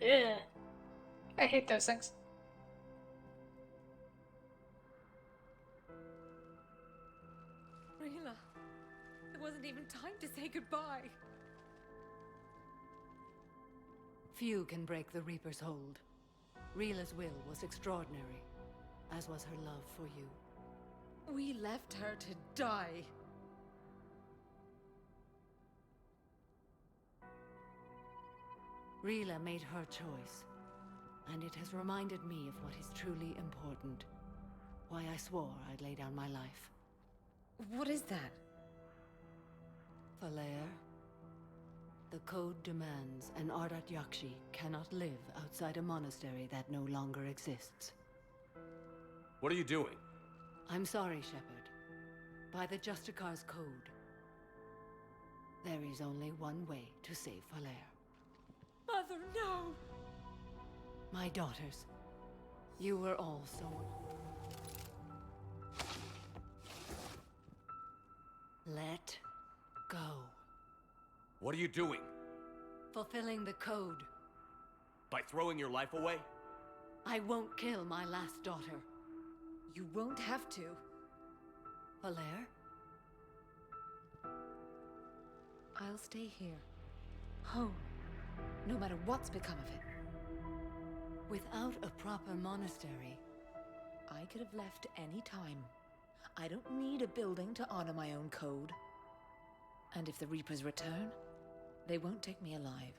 Yeah. I hate those things. Rila, there wasn't even time to say goodbye. Few can break the Reaper's hold. Rila's will was extraordinary, as was her love for you. We left her to die. Rila made her choice, and it has reminded me of what is truly important. Why I swore I'd lay down my life. What is that? Falere, the code demands an Ardat Yakshi cannot live outside a monastery that no longer exists. What are you doing? I'm sorry, Shepard. By the Justicar's code, there is only one way to save Falere. Mother, no! My daughters, you were all so... Let go. What are you doing? Fulfilling the code. By throwing your life away? I won't kill my last daughter. You won't have to. Falere? I'll stay here. Home. No matter what's become of it. Without a proper monastery... I could have left any time. I don't need a building to honor my own code. And if the Reapers return, they won't take me alive.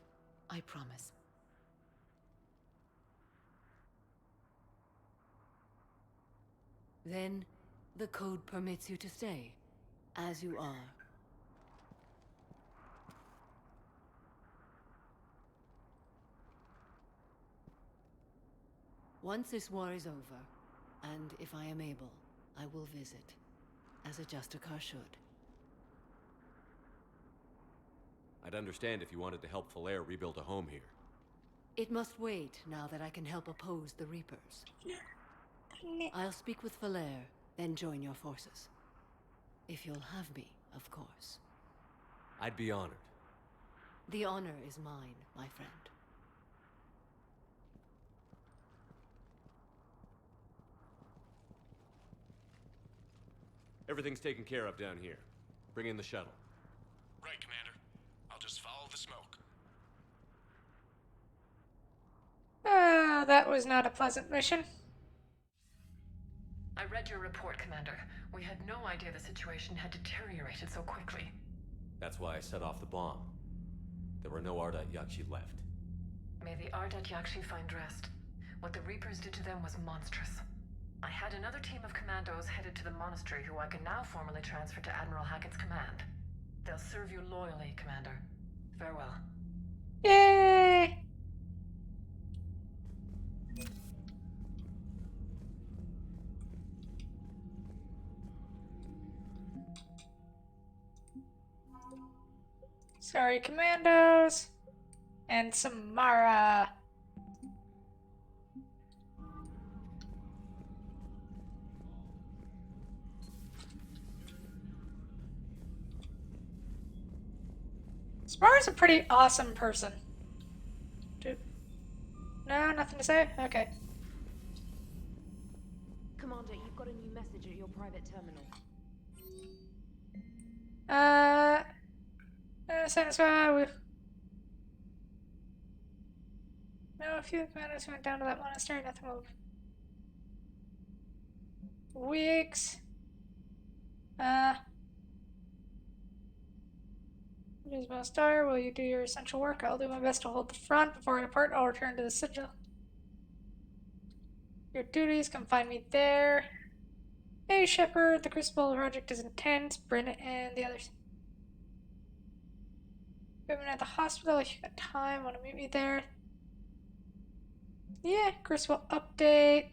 I promise. Then, the code permits you to stay, as you are. Once this war is over, and if I am able, I will visit, as a Justicar should. I'd understand if you wanted to help Falere rebuild a home here. It must wait now that I can help oppose the Reapers. I'll speak with Falere, then join your forces. If you'll have me, of course. I'd be honored. The honor is mine, my friend. Everything's taken care of down here. Bring in the shuttle. Right, Commander. I'll just follow the smoke. That was not a pleasant mission. I read your report, Commander. We had no idea the situation had deteriorated so quickly. That's why I set off the bomb. There were no Ardat Yakshi left. May the Ardat Yakshi find rest. What the Reapers did to them was monstrous. I had another team of commandos headed to the monastery who I can now formally transfer to Admiral Hackett's command. They'll serve you loyally, Commander. Farewell. Yay! Sorry, commandos. And Samara. Samara's a pretty awesome person. Dude. No, nothing to say? Okay. Commander, you've got a new message at your private terminal. Satisfied with... No, a few commandos went down to that monastery, nothing will. Weeks. Isabel Star, will you do your essential work? I'll do my best to hold the front. Before I depart, I'll return to the Citadel. Your duties, come find me there. Hey, Shepard, the Crucible project is intense. Bryn and the others. Equipment at the hospital, if you got time, want to meet me there. Yeah, Crucible update.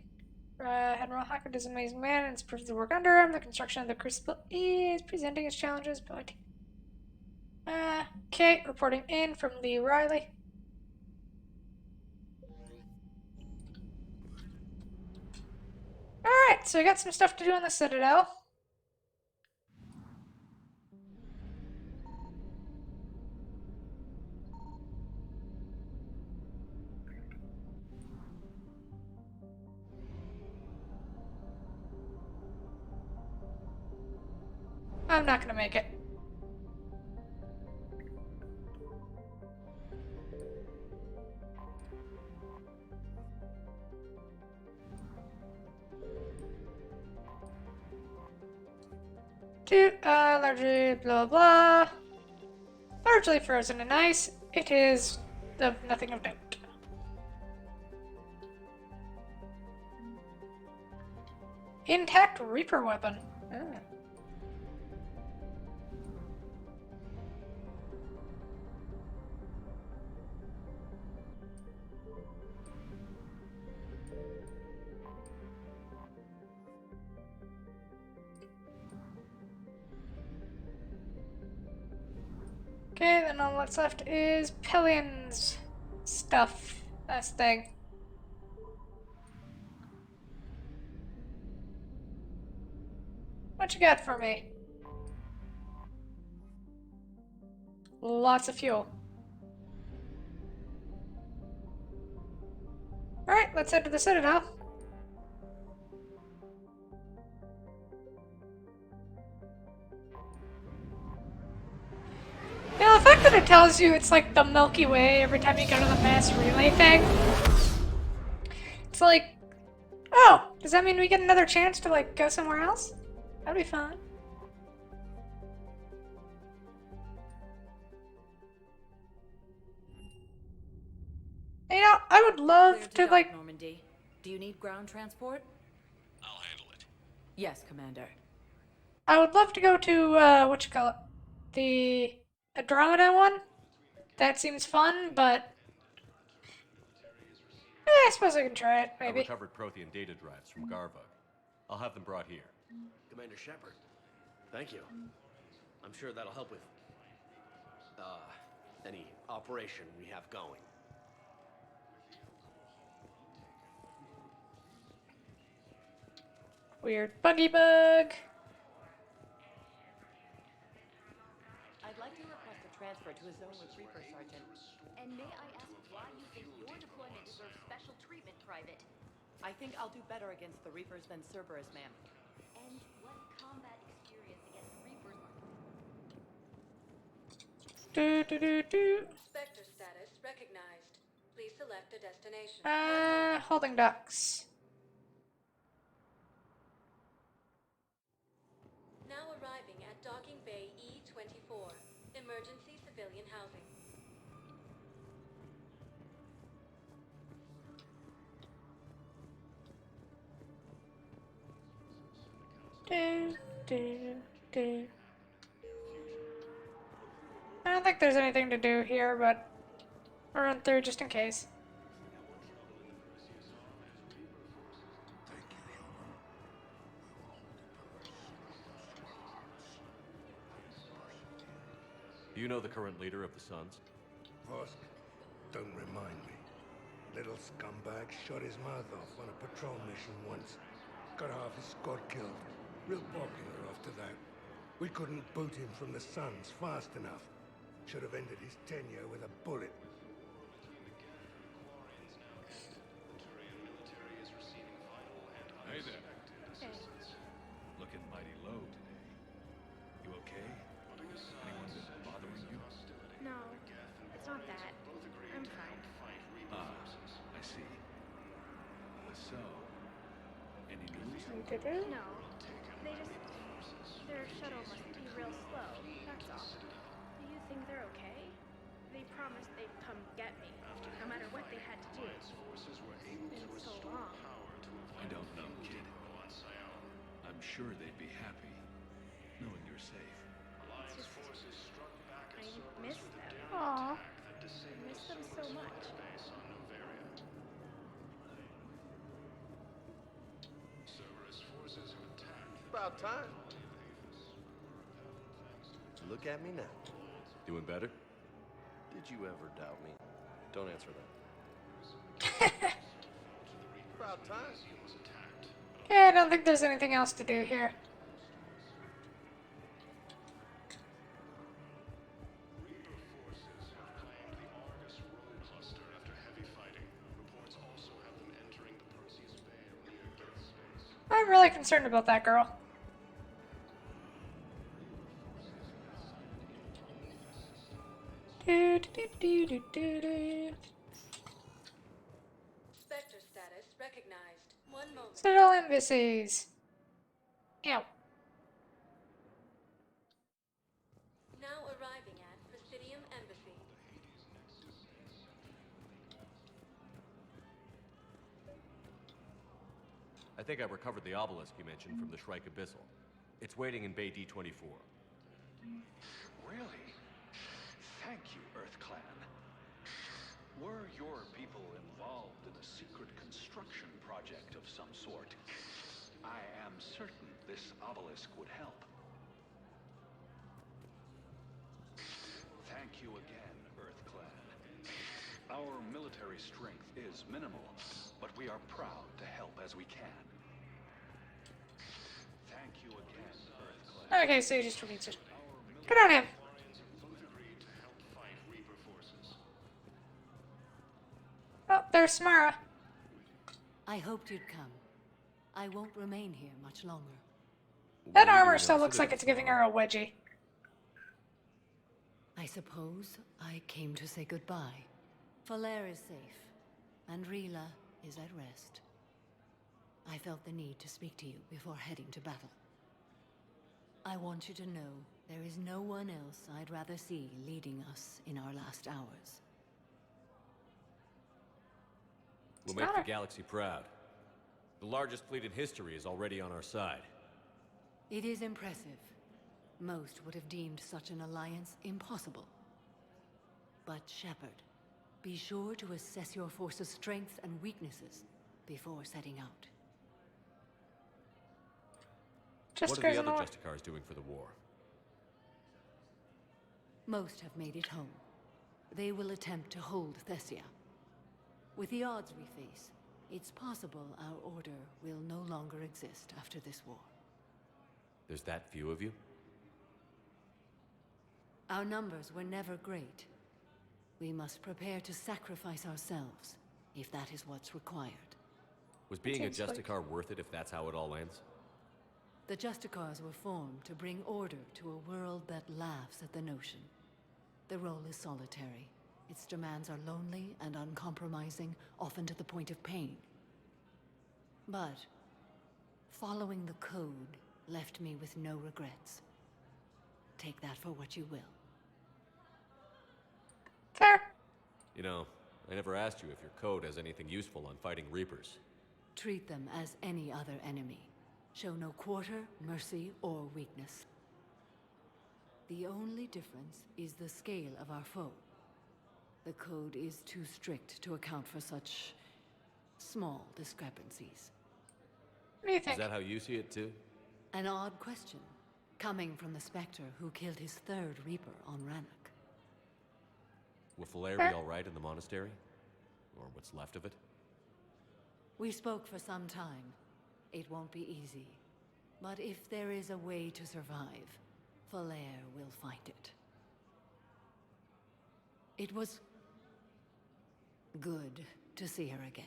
Admiral Hackett is an amazing man and it's proved the work under him. The construction of the Crucible is presenting its challenges, but... okay, reporting in from Lee Riley. Alright, so we got some stuff to do on the Citadel. I'm not gonna make it. Largely blah blah. Largely frozen in ice. It is of nothing of note. Intact Reaper weapon. Okay, then all that's left is Pillion's stuff. That's thing. What you got for me? Lots of fuel. Alright, let's head to the Citadel. Yeah, the fact that it tells you it's like the Milky Way every time you go to the mass relay thing. It's like, oh, does that mean we get another chance to like go somewhere else? That'd be fun. You know, I would love to like... Normandy. Do you need ground transport? I'll handle it. Yes, Commander. I would love to go to, what you call it? The Andromeda one? That seems fun, but... I suppose I can try it, maybe. I recovered Prothean data drives from Garvug. I'll have them brought here. Commander Shepard, thank you. I'm sure that'll help with, any operation we have going. Weird buggy bug. I'd like to request a transfer to a zone with Reaper, Sergeant. And may I ask why you think your deployment deserves special treatment, Private? I think I'll do better against the Reapers than Cerberus, ma'am. And what combat experience against Reapers? Spectre status recognized. Please select a destination. Holding docks. Now arriving at Docking Bay E-24. Emergency civilian housing. I don't think there's anything to do here, but I'll run through just in case. Do you know the current leader of the Suns? Vosk, don't remind me. Little scumbag shot his mouth off on a patrol mission once. Got half his squad killed. Real popular after that. We couldn't boot him from the Suns fast enough. Should have ended his tenure with a bullet. Hey there. Looking mighty low today. You okay? Anyone been bothering you? No, it's not that. I'm fine. Ah, No, they just... Their shuttle must be real slow, that's all. Do you think they're okay? They promised they'd come get me, no matter what they had to do. It's been so long. I don't know, kid. I'm sure they'd be happy, knowing you're safe. It's just... I miss them. Aww. I miss them so much. About time. Look at me now. Doing better? Did you ever doubt me? Don't answer that. About time. Yeah, I don't think there's anything else to do here. I'm really concerned about that girl. Spectre status recognized. One moment. Citadel embassies. Ew. Now arriving at Presidium Embassy. I think I recovered the obelisk you mentioned from the Shrike Abyssal. It's waiting in Bay D-24. Really? Thank you, Earth Clan. Were your people involved in a secret construction project of some sort, I am certain this obelisk would help. Thank you again, Earth Clan. Our military strength is minimal, but we are proud to help as we can. Thank you again, Earth Clan. Okay, so you just released it. Good on him. Oh, there's Samara. I hoped you'd come. I won't remain here much longer. That armor still looks like it's giving her a wedgie. I suppose I came to say goodbye. Falair is safe, and Rila is at rest. I felt the need to speak to you before heading to battle. I want you to know there is no one else I'd rather see leading us in our last hours. We'll make the galaxy proud. The largest fleet in history is already on our side. It is impressive. Most would have deemed such an alliance impossible. But Shepard, be sure to assess your force's strengths and weaknesses before setting out. What are the other Justicars doing for the war? Most have made it home. They will attempt to hold Thessia. With the odds we face, it's possible our order will no longer exist after this war. There's that few of you? Our numbers were never great. We must prepare to sacrifice ourselves, if that is what's required. Was being a Justicar worth it if that's how it all ends? The Justicars were formed to bring order to a world that laughs at the notion. The role is solitary. Its demands are lonely and uncompromising, often to the point of pain. But following the code left me with no regrets. Take that for what you will. Fair. You know, I never asked you if your code has anything useful on fighting Reapers. Treat them as any other enemy. Show no quarter, mercy, or weakness. The only difference is the scale of our foe. The code is too strict to account for such small discrepancies. What do you think? Is that how you see it too? An odd question, coming from the Spectre who killed his third Reaper on Rannoch. Will Falair be alright in the monastery? Or what's left of it? We spoke for some time. It won't be easy. But if there is a way to survive, Falair will find it. It was good to see her again.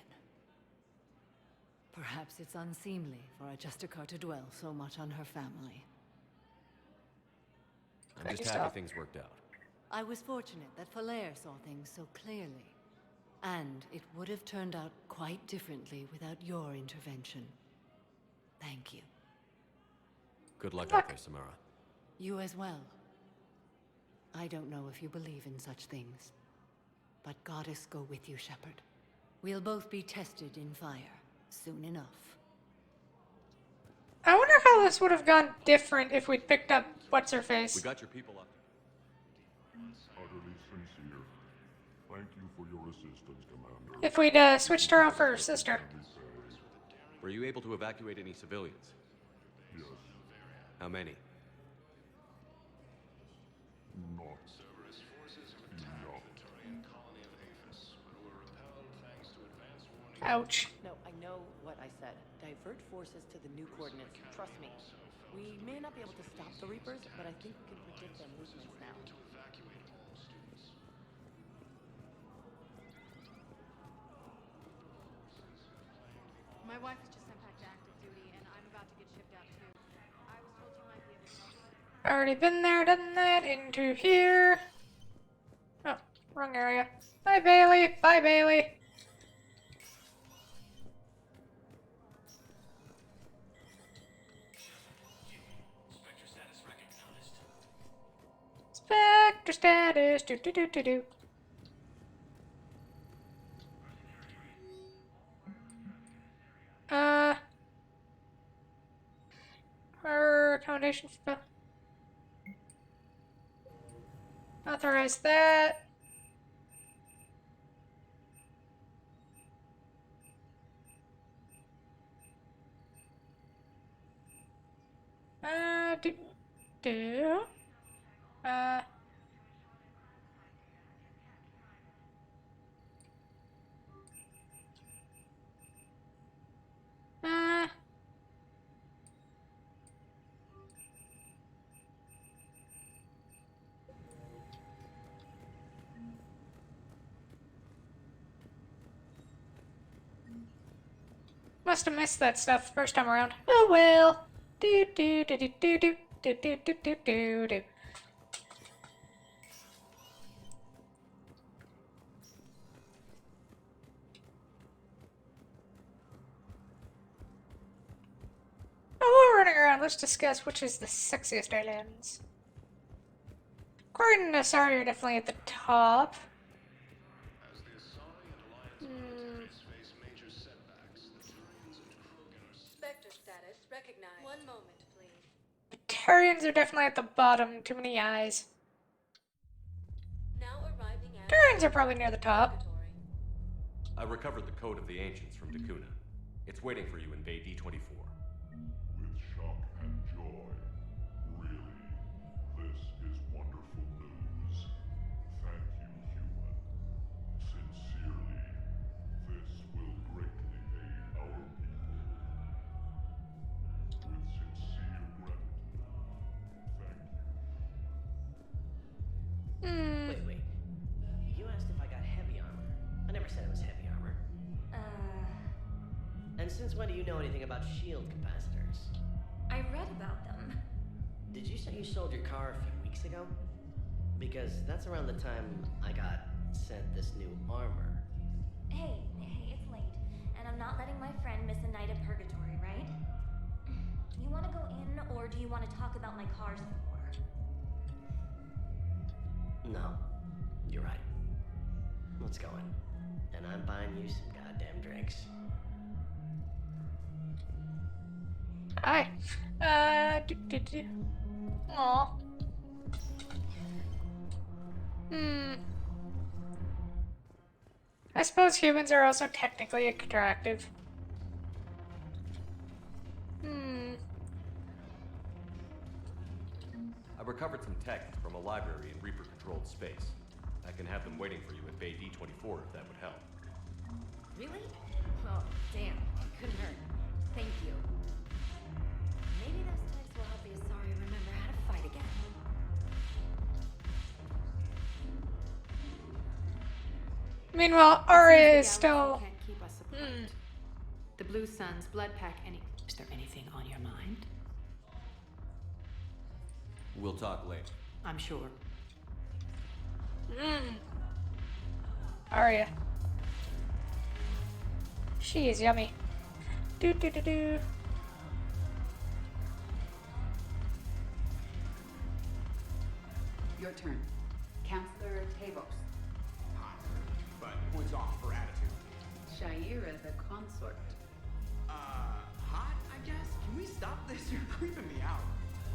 Perhaps it's unseemly for a Justicar to dwell so much on her family. I'm just happy things worked out. I was fortunate that Falair saw things so clearly. And it would have turned out quite differently without your intervention. Thank you. Good luck out there, Samara. You as well. I don't know if you believe in such things, but Goddess go with you, Shepard. We'll both be tested in fire soon enough. I wonder how this would have gone different if we'd picked up what's-her-face. We got your people up. Utterly sincere. Thank you for your assistance, Commander. If we'd switched her out for her sister. Were you able to evacuate any civilians? Yes. How many? Not enough. Ouch. No, I know what I said. Divert forces to the new coordinates. Trust me. We may not be able to stop the Reapers, but I think we can predict their movements now. My wife was just sent back to active duty, and I'm about to get shipped out too. I was told you might be able to help. Already been there, done that. Into here. Oh, wrong area. Bye, Bailey. Bye, Bailey. Spectre status. Do do do do do. Her accommodation for authorize that. Do. Must have missed that stuff first time around. Oh well. Do do do do do do do do do do do do. Oh, we're running around. Let's discuss which is the sexiest aliens. According to Asari, you're definitely at the top. Spectre status recognized. One moment, please. Turians are definitely at the bottom. Too many eyes. Now arriving at Turians are probably near the top. I recovered the code of the ancients from Dakuna. It's waiting for you in Bay D-24. With shock and joy. Really, this is wonderful news. Thank you, human. Sincerely, this will greatly aid our people. With sincere gratitude, thank you. Wait. You asked if I got heavy armor. I never said it was heavy armor. And since when do you know anything about shield capacitors? I read about them. Did you say you sold your car a few weeks ago? Because that's around the time I got sent this new armor. Hey, it's late, and I'm not letting my friend miss a night of purgatory, right? You want to go in, or do you want to talk about my car some more? No, you're right. Let's go in. And I'm buying you some goddamn drinks. Hi. Aw. I suppose humans are also technically attractive. I recovered some tech from a library in Reaper-controlled space. I can have them waiting for you at Bay D-24 if that would help. Really? Oh, damn. Couldn't hurt. Thank you. Maybe those types will help the Asari remember how to fight again. Meanwhile, Arya is still... Can't keep us apart. The Blue Suns, Blood Pack, Is there anything on your mind? We'll talk later. I'm sure. Arya. She is yummy. Do do do do. Your turn. Counselor Tavos. Hot, but points off for attitude. Shaira the consort. Hot, I guess? Can we stop this? You're creeping me out.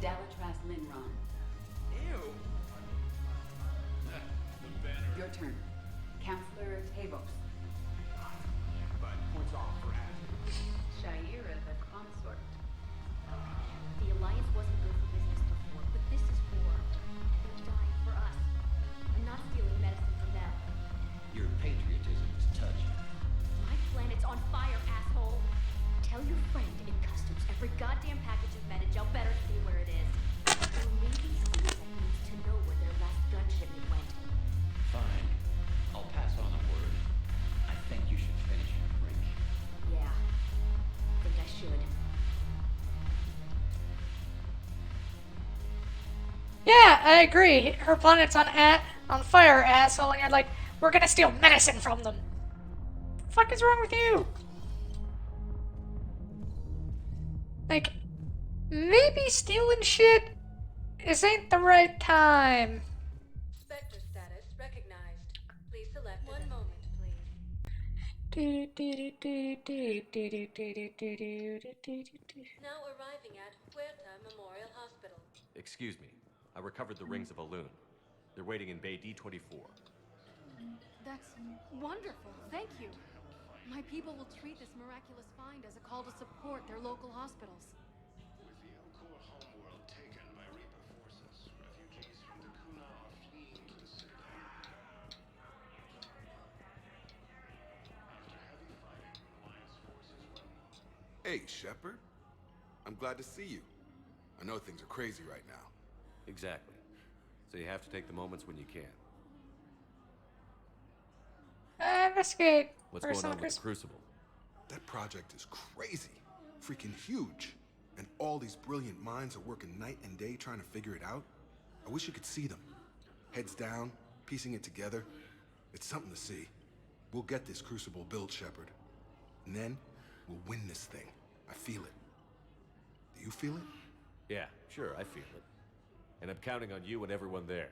Dalatras Linron. Ew. Your turn. Counselor Tavos. But points off for attitude. Shaira the consort. The Alliance wasn't good for business before, but this is war. They're dying for us. I'm not stealing medicine from them. Your patriotism is touching. My planet's on fire, asshole! Tell your friend in customs every goddamn package of Metagel better stay where it is. Or maybe someone needs to know where their last gun shipment went. Fine. I'll pass on the word. I think you should finish your drink. Yeah. Think I should. Yeah, I agree. Her planet's on fire, asshole, and you're like, we're gonna steal medicine from them. What the fuck is wrong with you? Like, maybe stealing shit ain't the right time. Spectre status recognized. Please select one moment, please. Now arriving at Huerta Memorial Hospital. Excuse me. I recovered the rings of Elune. They're waiting in Bay D24. That's wonderful. Thank you. My people will treat this miraculous find as a call to support their local hospitals. With the Elcor homeworld taken by Reaper forces, refugees from the Kuna are fleeing to the Citadel. After heavy fighting, Alliance forces were... Hey, Shepard. I'm glad to see you. I know things are crazy right now. Exactly. So you have to take the moments when you can. Investigate. What's going on with the Crucible? That project is crazy. Freaking huge. And all these brilliant minds are working night and day trying to figure it out. I wish you could see them. Heads down, piecing it together. It's something to see. We'll get this Crucible built, Shepard. And then, we'll win this thing. I feel it. Do you feel it? Yeah, sure, I feel it. And I'm counting on you and everyone there.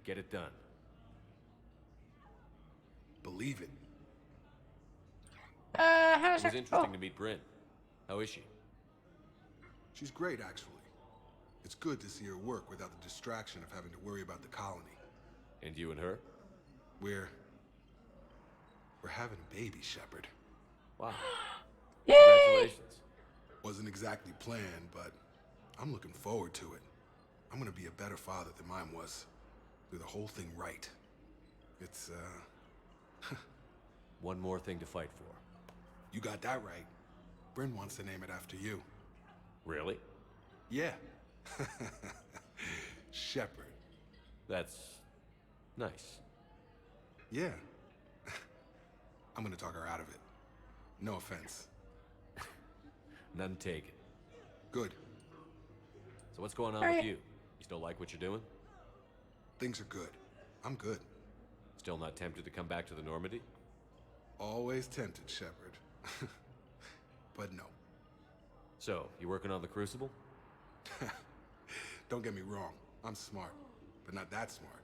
Get it done. Believe it. How's It was her? interesting to meet Bryn. How is she? She's great, actually. It's good to see her work without the distraction of having to worry about the colony. And you and her? We're having a baby, Shepard. Wow. Yay! Congratulations. Wasn't exactly planned, but I'm looking forward to it. I'm gonna be a better father than mine was. Do the whole thing right. It's, One more thing to fight for. You got that right. Bryn wants to name it after you. Really? Yeah. Shepard. That's nice. Yeah. I'm gonna talk her out of it. No offense. None taken. Good. So what's going on All with right. you? You still like what you're doing? Things are good. I'm good. Still not tempted to come back to the Normandy? Always tempted, Shepard. But no. So, you working on the Crucible? Don't get me wrong. I'm smart. But not that smart.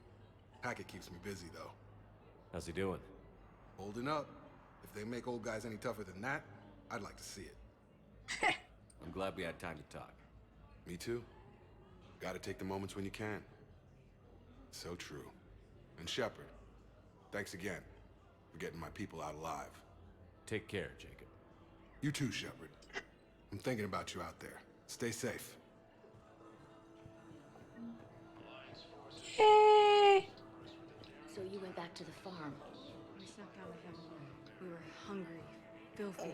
Hackett keeps me busy, though. How's he doing? Holding up. If they make old guys any tougher than that, I'd like to see it. I'm glad we had time to talk. Me too. Gotta take the moments when you can. So true. And Shepard, thanks again for getting my people out alive. Take care, Jacob. You too, Shepard. I'm thinking about you out there. Stay safe. Yay! So you went back to the farm. We snuck down the hill. We were hungry, filthy.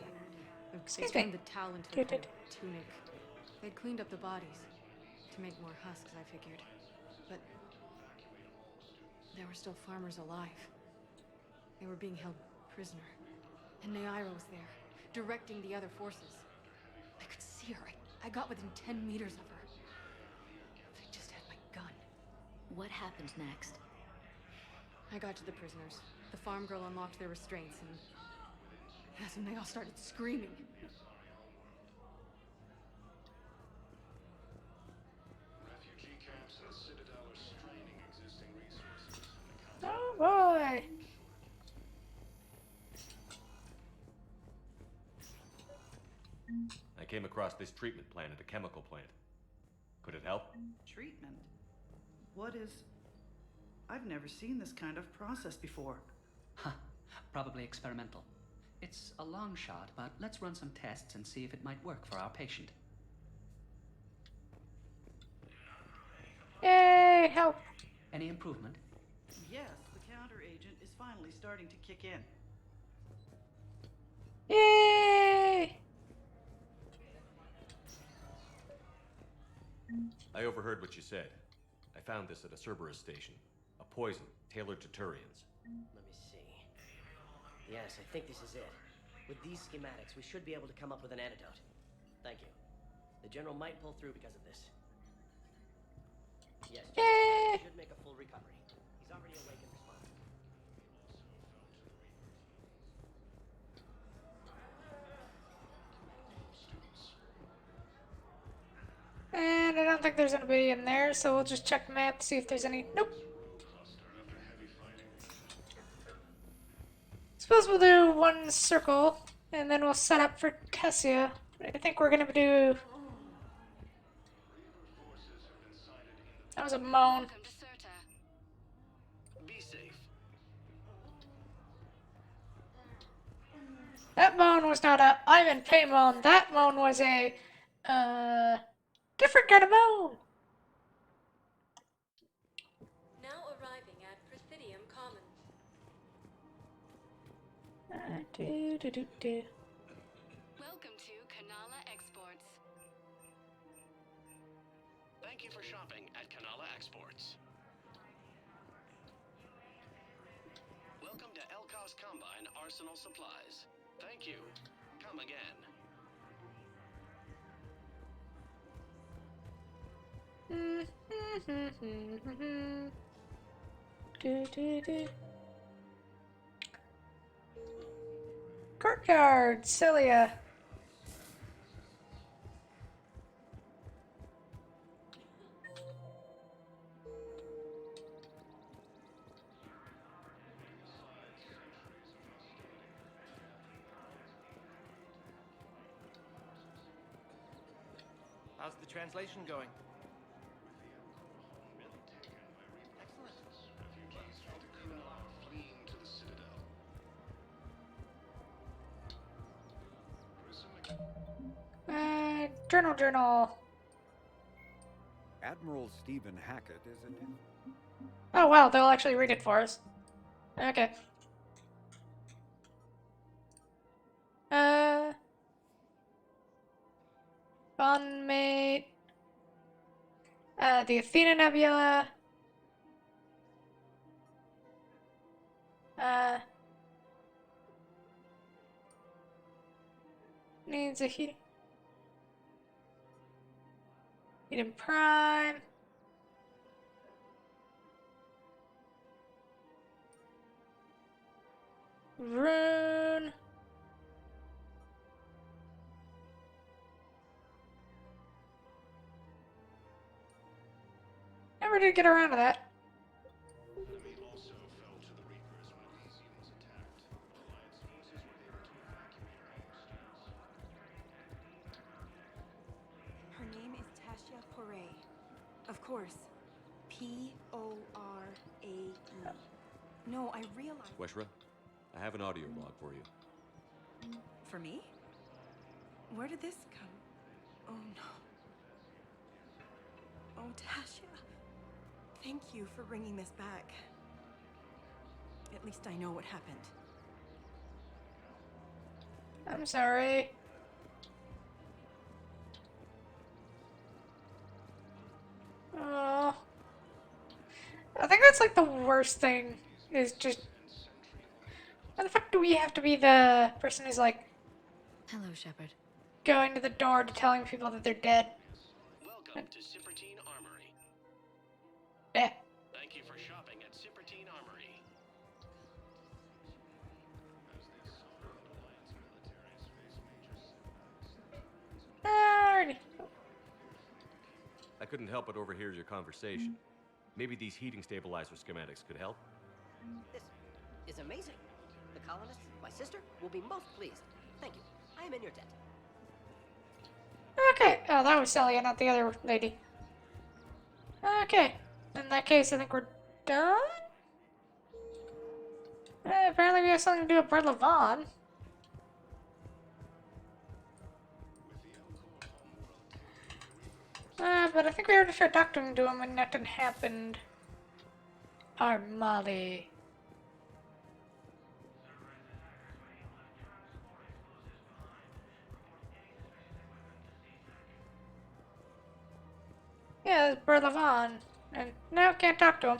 They Excuse me. turned the towel into a Dude, kind of tunic. They'd cleaned up the bodies to make more husks, I figured. But there were still farmers alive. They were being held prisoner. And Naira was there, directing the other forces. I could see her. I got within 10 meters of her. If I just had my gun. What happened next? I got to the prisoners. The farm girl unlocked their restraints, and that's when they all started screaming. Refugee camps at Citadel are straining came across this treatment plant at a chemical plant. Could it help? Treatment? What is... I've never seen this kind of process before. Huh. Probably experimental. It's a long shot, but let's run some tests and see if it might work for our patient. Yay, help! Any improvement? Yes, the counter agent is finally starting to kick in. Yay! I overheard what you said. I found this at a Cerberus station. A poison tailored to Turians. Let me see. Yes, I think this is it. With these schematics, we should be able to come up with an antidote. Thank you. The General might pull through because of this. Yes, General, he should make a full recovery. He's already awake and responding. And I don't think there's anybody in there, so we'll just check the map to see if there's any. Nope. Suppose we'll do one circle, and then we'll set up for Cassia. I think we're gonna do. That was a moan. Be safe. That moan was not a I'm in pain moan. That moan was a different kind of moan. Now arriving at Presidium Commons. Welcome to Kanala Exports. Thank you for shopping at Kanala Exports. Welcome to Elkos Combine Arsenal Supplies. Thank you. Come again. Courtyard, Celia. How's the translation going? Refugees from the Kuna are fleeing to the Citadel. Journal. Admiral Stephen Hackett is it? Oh wow, they'll actually read it for us. Okay. Bondmate. The Athena Nebula. Needs a heat. Eden Prime. Rune. Never did get around to that. Enemy also fell to the Reapers when these units attacked. Alliance forces were able to evacuate hostages. Her name is Tasha Poray. Of course. P-O-R-A-E. No, I realize... Weshra, I have an audio log for you. For me? Where did this come? Oh no. Oh, Tasha. Thank you for bringing this back. At least I know what happened. I'm sorry. Oh. I think that's like the worst thing, is just... Why the fuck do we have to be the person who's like... Hello, Shepard. Going to the door to telling people that they're dead? Welcome to Cypertine Armory. Yeah. Thank you for shopping at Cypertine Armory. Alrighty. I couldn't help but overhear your conversation. Maybe these heating stabilizer schematics could help? This is amazing. The colonists, my sister, will be most pleased. Thank you. I am in your debt. Oh, that was Celia, not the other lady. Okay. In that case, I think we're done? Apparently we have something to do with Brett Levon. But I think we already tried talking to him and nothing happened. Our Molly. Yeah, it's Brett Levon. And no, can't talk to him.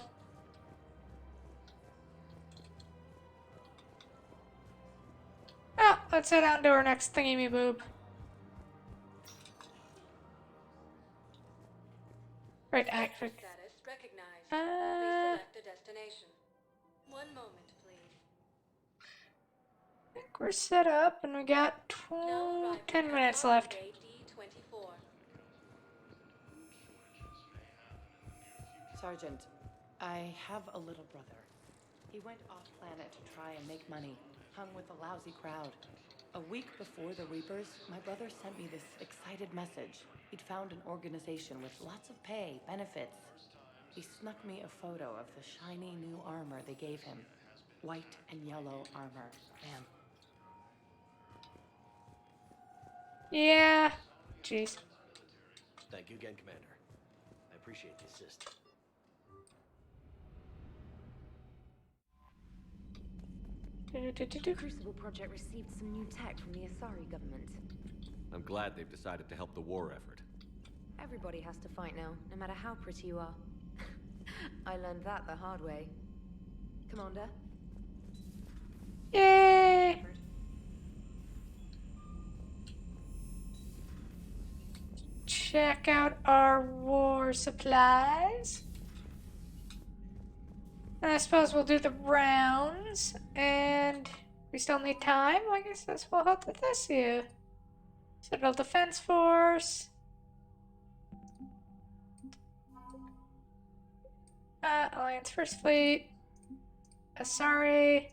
Oh, let's head on to our next thingy-me-boob. Right, actually. Status recognized. Please select a destination. One moment, please. I think we're set up and we got 10 minutes left. D24. Sergeant, I have a little brother. He went off-planet to try and make money, hung with a lousy crowd. A week before the Reapers, my brother sent me this excited message. He'd found an organization with lots of pay, benefits. He snuck me a photo of the shiny new armor they gave him. White and yellow armor. Man. Yeah. Jeez. Thank you again, Commander. I appreciate the assist. The Crucible Project received some new tech from the Asari government. I'm glad they've decided to help the war effort. Everybody has to fight now, no matter how pretty you are. I learned that the hard way. Commander? Yay! Check out our war supplies. And I suppose we'll do the rounds, and we still need time. I guess this will help with this here. Citadel Defense Force. Alliance First Fleet. Asari.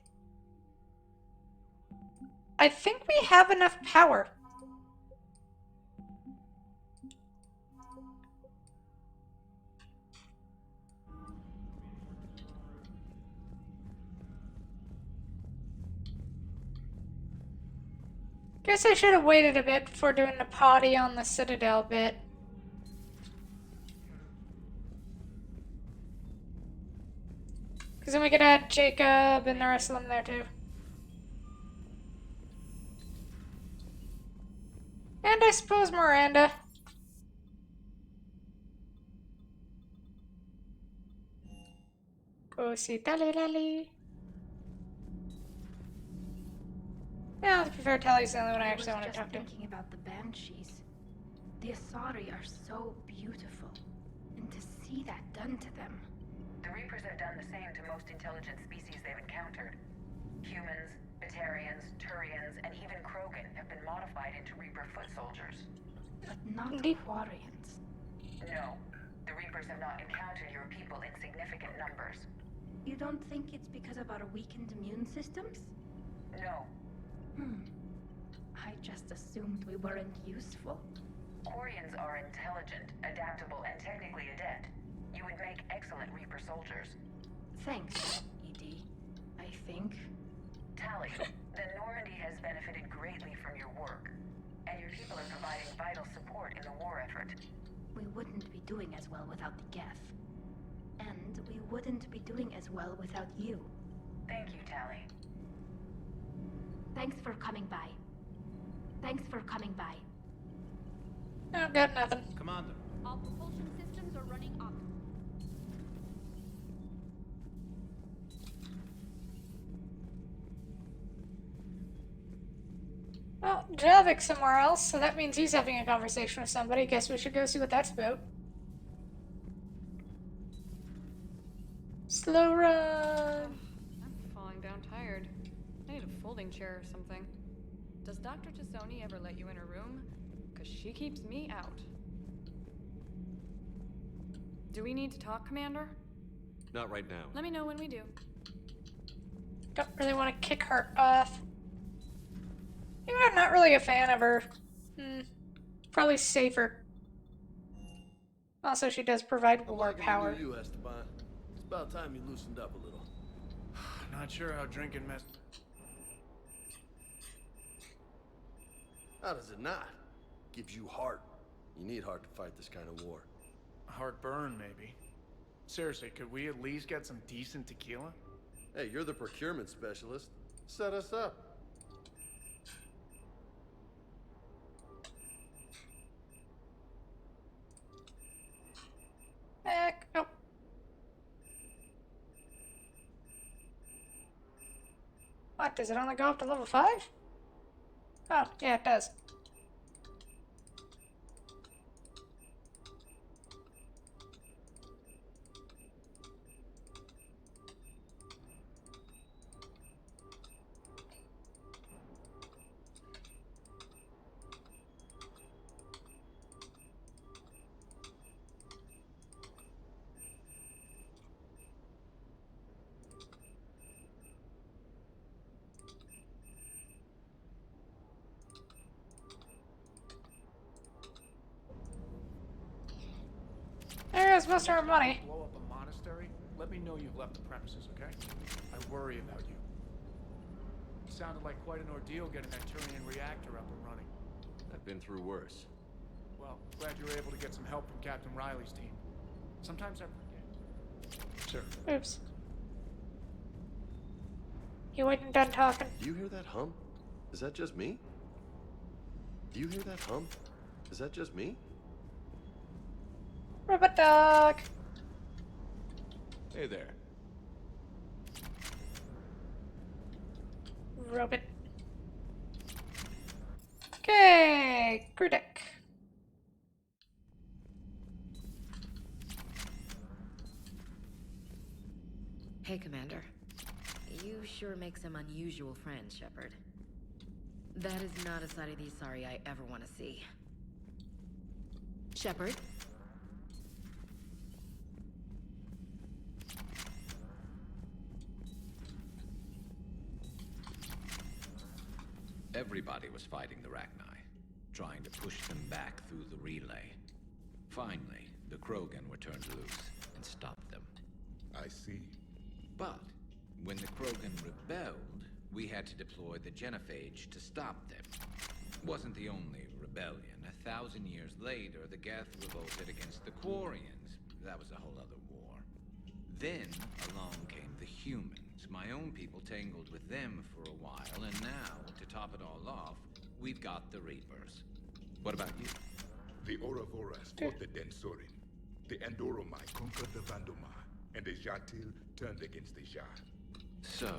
I think we have enough power. Guess I should have waited a bit before doing the potty on the Citadel bit. Because then we could add Jacob and the rest of them there too. And I suppose Miranda. Go see Tally Lally. Yeah, I prefer Tally's the only one I actually want to talk to. Thinking about the Banshees. The Asari are so beautiful. And to see that done to them. The Reapers have done the same to most intelligent species they've encountered. Humans, Batarians, Turians, and even Krogan have been modified into Reaper foot soldiers. But not Quarians. No. The Reapers have not encountered your people in significant numbers. You don't think it's because of our weakened immune systems? No. I just assumed we weren't useful. Quarians are intelligent, adaptable, and technically adept. You would make excellent Reaper soldiers. Thanks, ED. I think. Tally, the Normandy has benefited greatly from your work, and your people are providing vital support in the war effort. We wouldn't be doing as well without the Geth. And we wouldn't be doing as well without you. Thank you, Tally. Thanks for coming by. Thanks for coming by. I've got nothing. Commander. All propulsion systems are running up. Well, Javik's somewhere else, so that means he's having a conversation with somebody. Guess we should go see what that's about. Slow run. I'm falling down tired. I need a folding chair or something. Does Dr. Tassoni ever let you in her room? Because she keeps me out. Do we need to talk, Commander? Not right now. Let me know when we do. Don't really want to kick her off. You know, I'm not really a fan of her. Probably safer Also, she does provide I'm war liking power. the new you, Esteban. It's about time you loosened up a little. Not sure how drinking mess. How does it not? Gives you heart. You need heart to fight this kind of war. Heartburn, maybe. Seriously, could we at least get some decent tequila? Hey, you're the procurement specialist. Set us up. Heck, nope. What, does it only go up to level 5? Oh, yeah, it does. There's most of our money. Blow up a monastery? Let me know you've left the premises, okay? I worry about you. It sounded like quite an ordeal getting that Turian reactor up and running. I've been through worse. Well, glad you were able to get some help from Captain Riley's team. Sometimes I forget. Sure. Oops. You wasn't done talking. Do you hear that hum? Is that just me? Do you hear that hum? Is that just me? Robot dog. Hey there. Robot. Okay, crew deck. Hey, Commander. You sure make some unusual friends, Shepard. That is not a side of the Asari I ever want to see. Shepard? Everybody was fighting the Rachni, trying to push them back through the relay. Finally, the Krogan were turned loose and stopped them. I see. But when the Krogan rebelled, we had to deploy the Genophage to stop them. It wasn't the only rebellion. 1,000 years later, the Geth revolted against the Quarians. That was a whole other war. Then along came the humans. My own people tangled with them for a while, and now, to top it all off, we've got the Reapers. What about you? The Ouroboros fought the Densorin. The Andoromai conquered the Vandomar, and the Jatil turned against the Shah. So,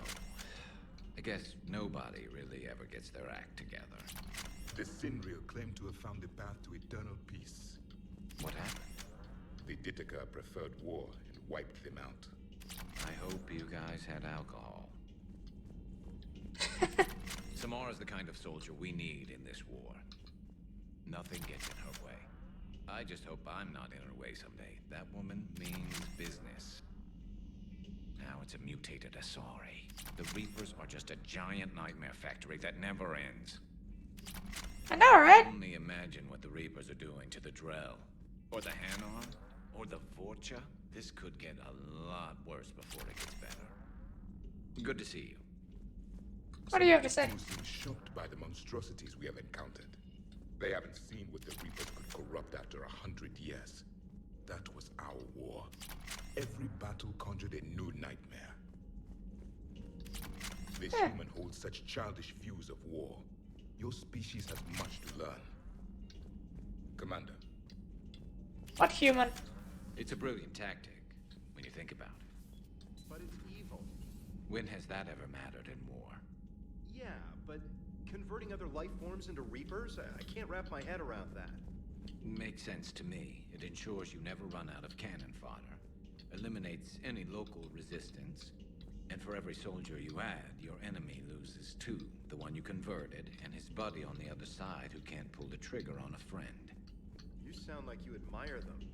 I guess nobody really ever gets their act together. The Sinriel claimed to have found the path to eternal peace. What happened? The Ditaka preferred war and wiped them out. I hope you guys had alcohol. Samara's the kind of soldier we need in this war. Nothing gets in her way. I just hope I'm not in her way someday. That woman means business. Now it's a mutated Asari. The Reapers are just a giant nightmare factory that never ends. I know, right? Only imagine what the Reapers are doing to the Drell, or the Hanar, or the Vorcha. This could get a lot worse before it gets better. Good to see you. What do you have to say? Some seem shocked by the monstrosities we have encountered. They haven't seen what the Reapers could corrupt after 100 years. That was our war. Every battle conjured a new nightmare. This human holds such childish views of war. Your species has much to learn. Commander. What human? It's a brilliant tactic, when you think about it. But it's evil. When has that ever mattered in war? Yeah, but converting other life forms into Reapers? I can't wrap my head around that. Makes sense to me. It ensures you never run out of cannon fodder. Eliminates any local resistance. And for every soldier you add, your enemy loses two. The one you converted, and his buddy on the other side who can't pull the trigger on a friend. You sound like you admire them.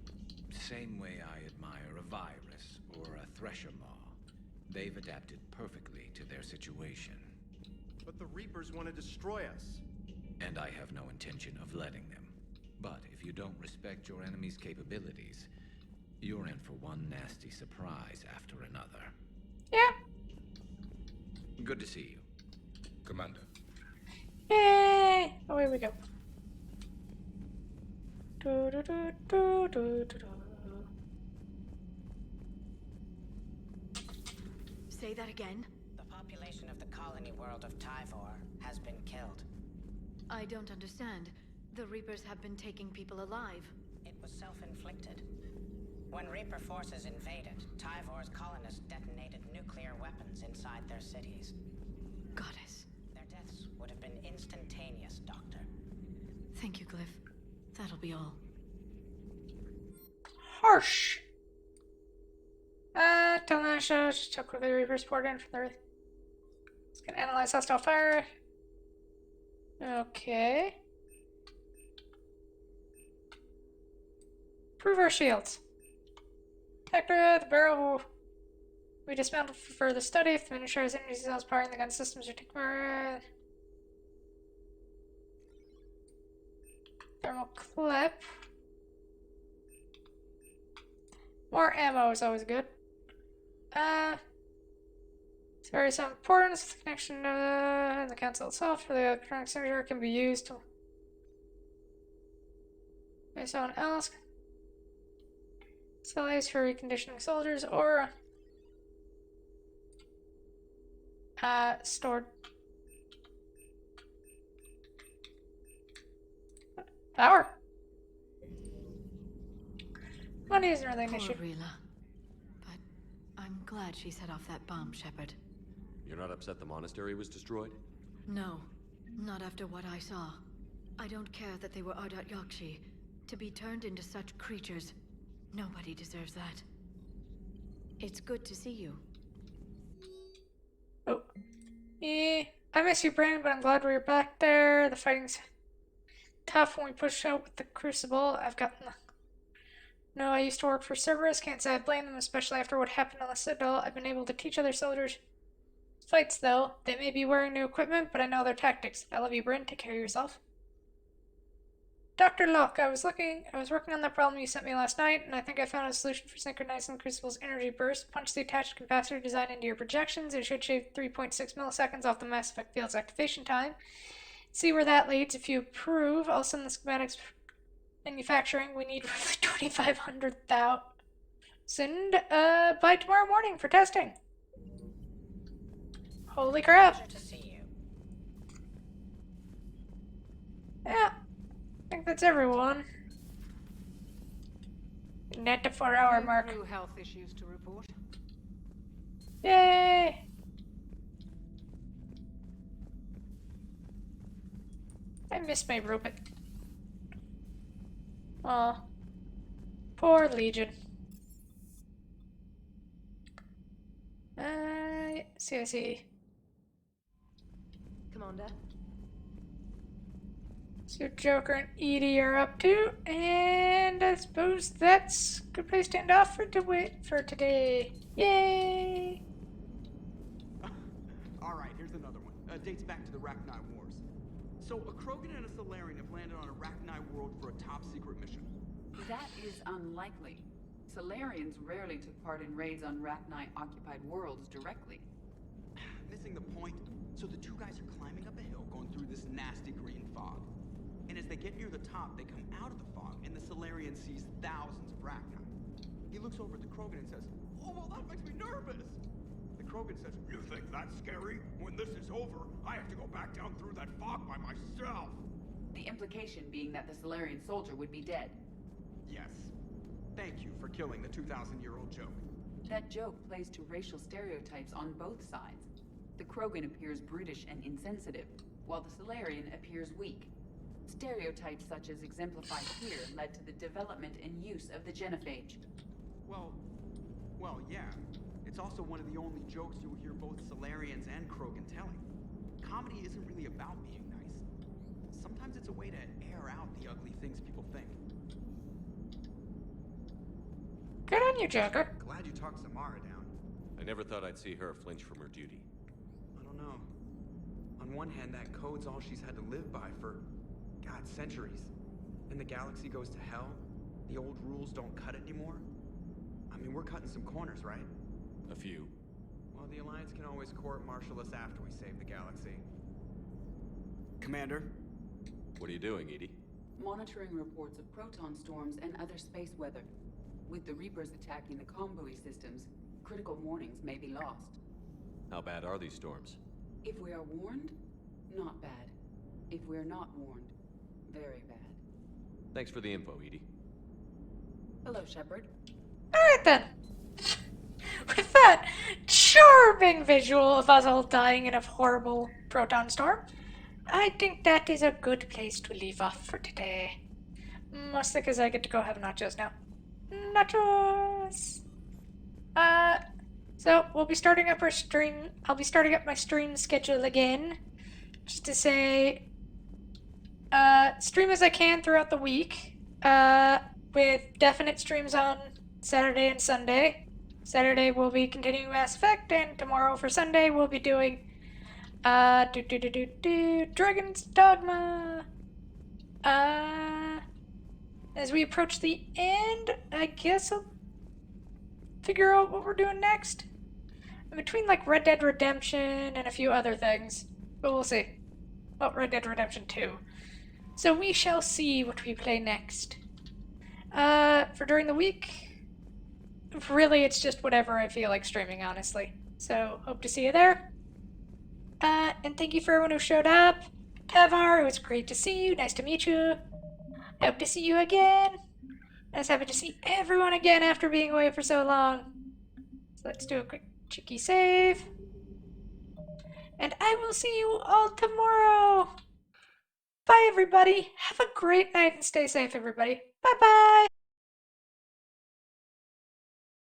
Same way I admire a virus or a thresher maw. They've adapted perfectly to their situation. But the Reapers want to destroy us. And I have no intention of letting them. But if you don't respect your enemy's capabilities, you're in for one nasty surprise after another. Yeah. Good to see you. Commander. Yay! Away we go. Do, do, do, do, do, do, do. Say that again? The population of the colony world of Tyvor has been killed. I don't understand. The Reapers have been taking people alive. It was self-inflicted. When Reaper forces invaded, Tyvor's colonists detonated nuclear weapons inside their cities. Goddess. Their deaths would have been instantaneous, Doctor. Thank you, Glyph. That'll be all. Harsh. Tell Nasha just took quickly the Reapers poured in from the earth. It's gonna analyze hostile fire. Okay. Prove our shields. Hector, the barrel we dismantled for further study. If the miniature has energy cells powering the gun systems or take more thermal clip. More ammo is always good. It's very some importance. The connection in the console itself for the electronic signature can be used to by someone else. Salaries for reconditioning soldiers or stored power. Money isn't really an Poor issue. Rila. But I'm glad she set off that bomb, Shepard. You're not upset the monastery was destroyed? No, not after what I saw. I don't care that they were Ardat Yakshi. To be turned into such creatures, nobody deserves that. It's good to see you. Oh. Yeah, I miss you, Brandon, but I'm glad we're back there. The fighting's tough when we push out with the Crucible. I've gotten the... No, I used to work for Cerberus. Can't say I blame them, especially after what happened on the Citadel. I've been able to teach other soldiers fights, though. They may be wearing new equipment, but I know their tactics. I love you, Bryn. Take care of yourself. Dr. Locke, I was working on that problem you sent me last night, and I think I found a solution for synchronizing the Crucible's energy burst. Punch the attached capacitor design into your projections. It should shave 3.6 milliseconds off the Mass Effect field's activation time. See where that leads. If you approve, I'll send the schematics manufacturing. We need roughly 2,500,000 by tomorrow morning for testing. Holy crap. Pleasure to see you. Yeah. I think that's everyone. Net to 4-hour mark. No health issues to report. Yay! I miss my robot. Aw. Poor Legion. See. Commander. See what Joker and Edie are up to, and I suppose that's a good place to end off for today. Yay! Alright, here's another one. Dates back to the Rachni Wars. So, a Krogan and a Salarian have landed on a Rachni world for a top-secret mission. That is unlikely. Salarians rarely took part in raids on Rachni-occupied worlds directly. Missing the point. So the two guys are climbing up a hill, going through this nasty green fog. And as they get near the top, they come out of the fog, and the Salarian sees thousands of Rachni. He looks over at the Krogan and says, "Oh, well, that makes me nervous." The Krogan says, "You think that's scary? When this is over, I have to go back down through that fog by myself." The implication being that the Salarian soldier would be dead. Yes. Thank you for killing the 2,000-year-old joke. That joke plays to racial stereotypes on both sides. The Krogan appears brutish and insensitive, while the Salarian appears weak. Stereotypes such as exemplified here led to the development and use of the genophage. Well, yeah. It's also one of the only jokes you'll hear both Salarians and Krogan telling. Comedy isn't really about being nice. Sometimes it's a way to air out the ugly things people think. Good on you, Joker. Glad you talked Samara down. I never thought I'd see her flinch from her duty. I don't know. On one hand, that code's all she's had to live by for, God, centuries. and the galaxy goes to hell, the old rules don't cut anymore? I mean, we're cutting some corners, right? A few. Well, the Alliance can always court-martial us after we save the galaxy. Commander? What are you doing, Edie? Monitoring reports of proton storms and other space weather. With the Reapers attacking the comm buoy systems, critical warnings may be lost. How bad are these storms? If we are warned, not bad. If we're not warned, very bad. Thanks for the info, Edie. Hello, Shepard. Alright then. With that charming visual of us all dying in a horrible proton storm, I think that is a good place to leave off for today. Mostly because I get to go have nachos now. Nachos! So we'll be starting up our stream. I'll be starting up my stream schedule again. Just to say, stream as I can throughout the week. With definite streams on Saturday and Sunday. Saturday we'll be continuing Mass Effect, and tomorrow for Sunday we'll be doing Dragon's Dogma. As we approach the end, I guess I'll figure out what we're doing next. In between like Red Dead Redemption and a few other things. But we'll see. Oh, Red Dead Redemption 2. So we shall see what we play next. For during the week, really it's just whatever I feel like streaming, honestly. So, hope to see you there. And thank you for everyone who showed up. Tavar, it was great to see you. Nice to meet you. I hope to see you again. I was happy to see everyone again after being away for so long. So let's do a quick cheeky save. And I will see you all tomorrow. Bye, everybody. Have a great night and stay safe, everybody. Bye-bye.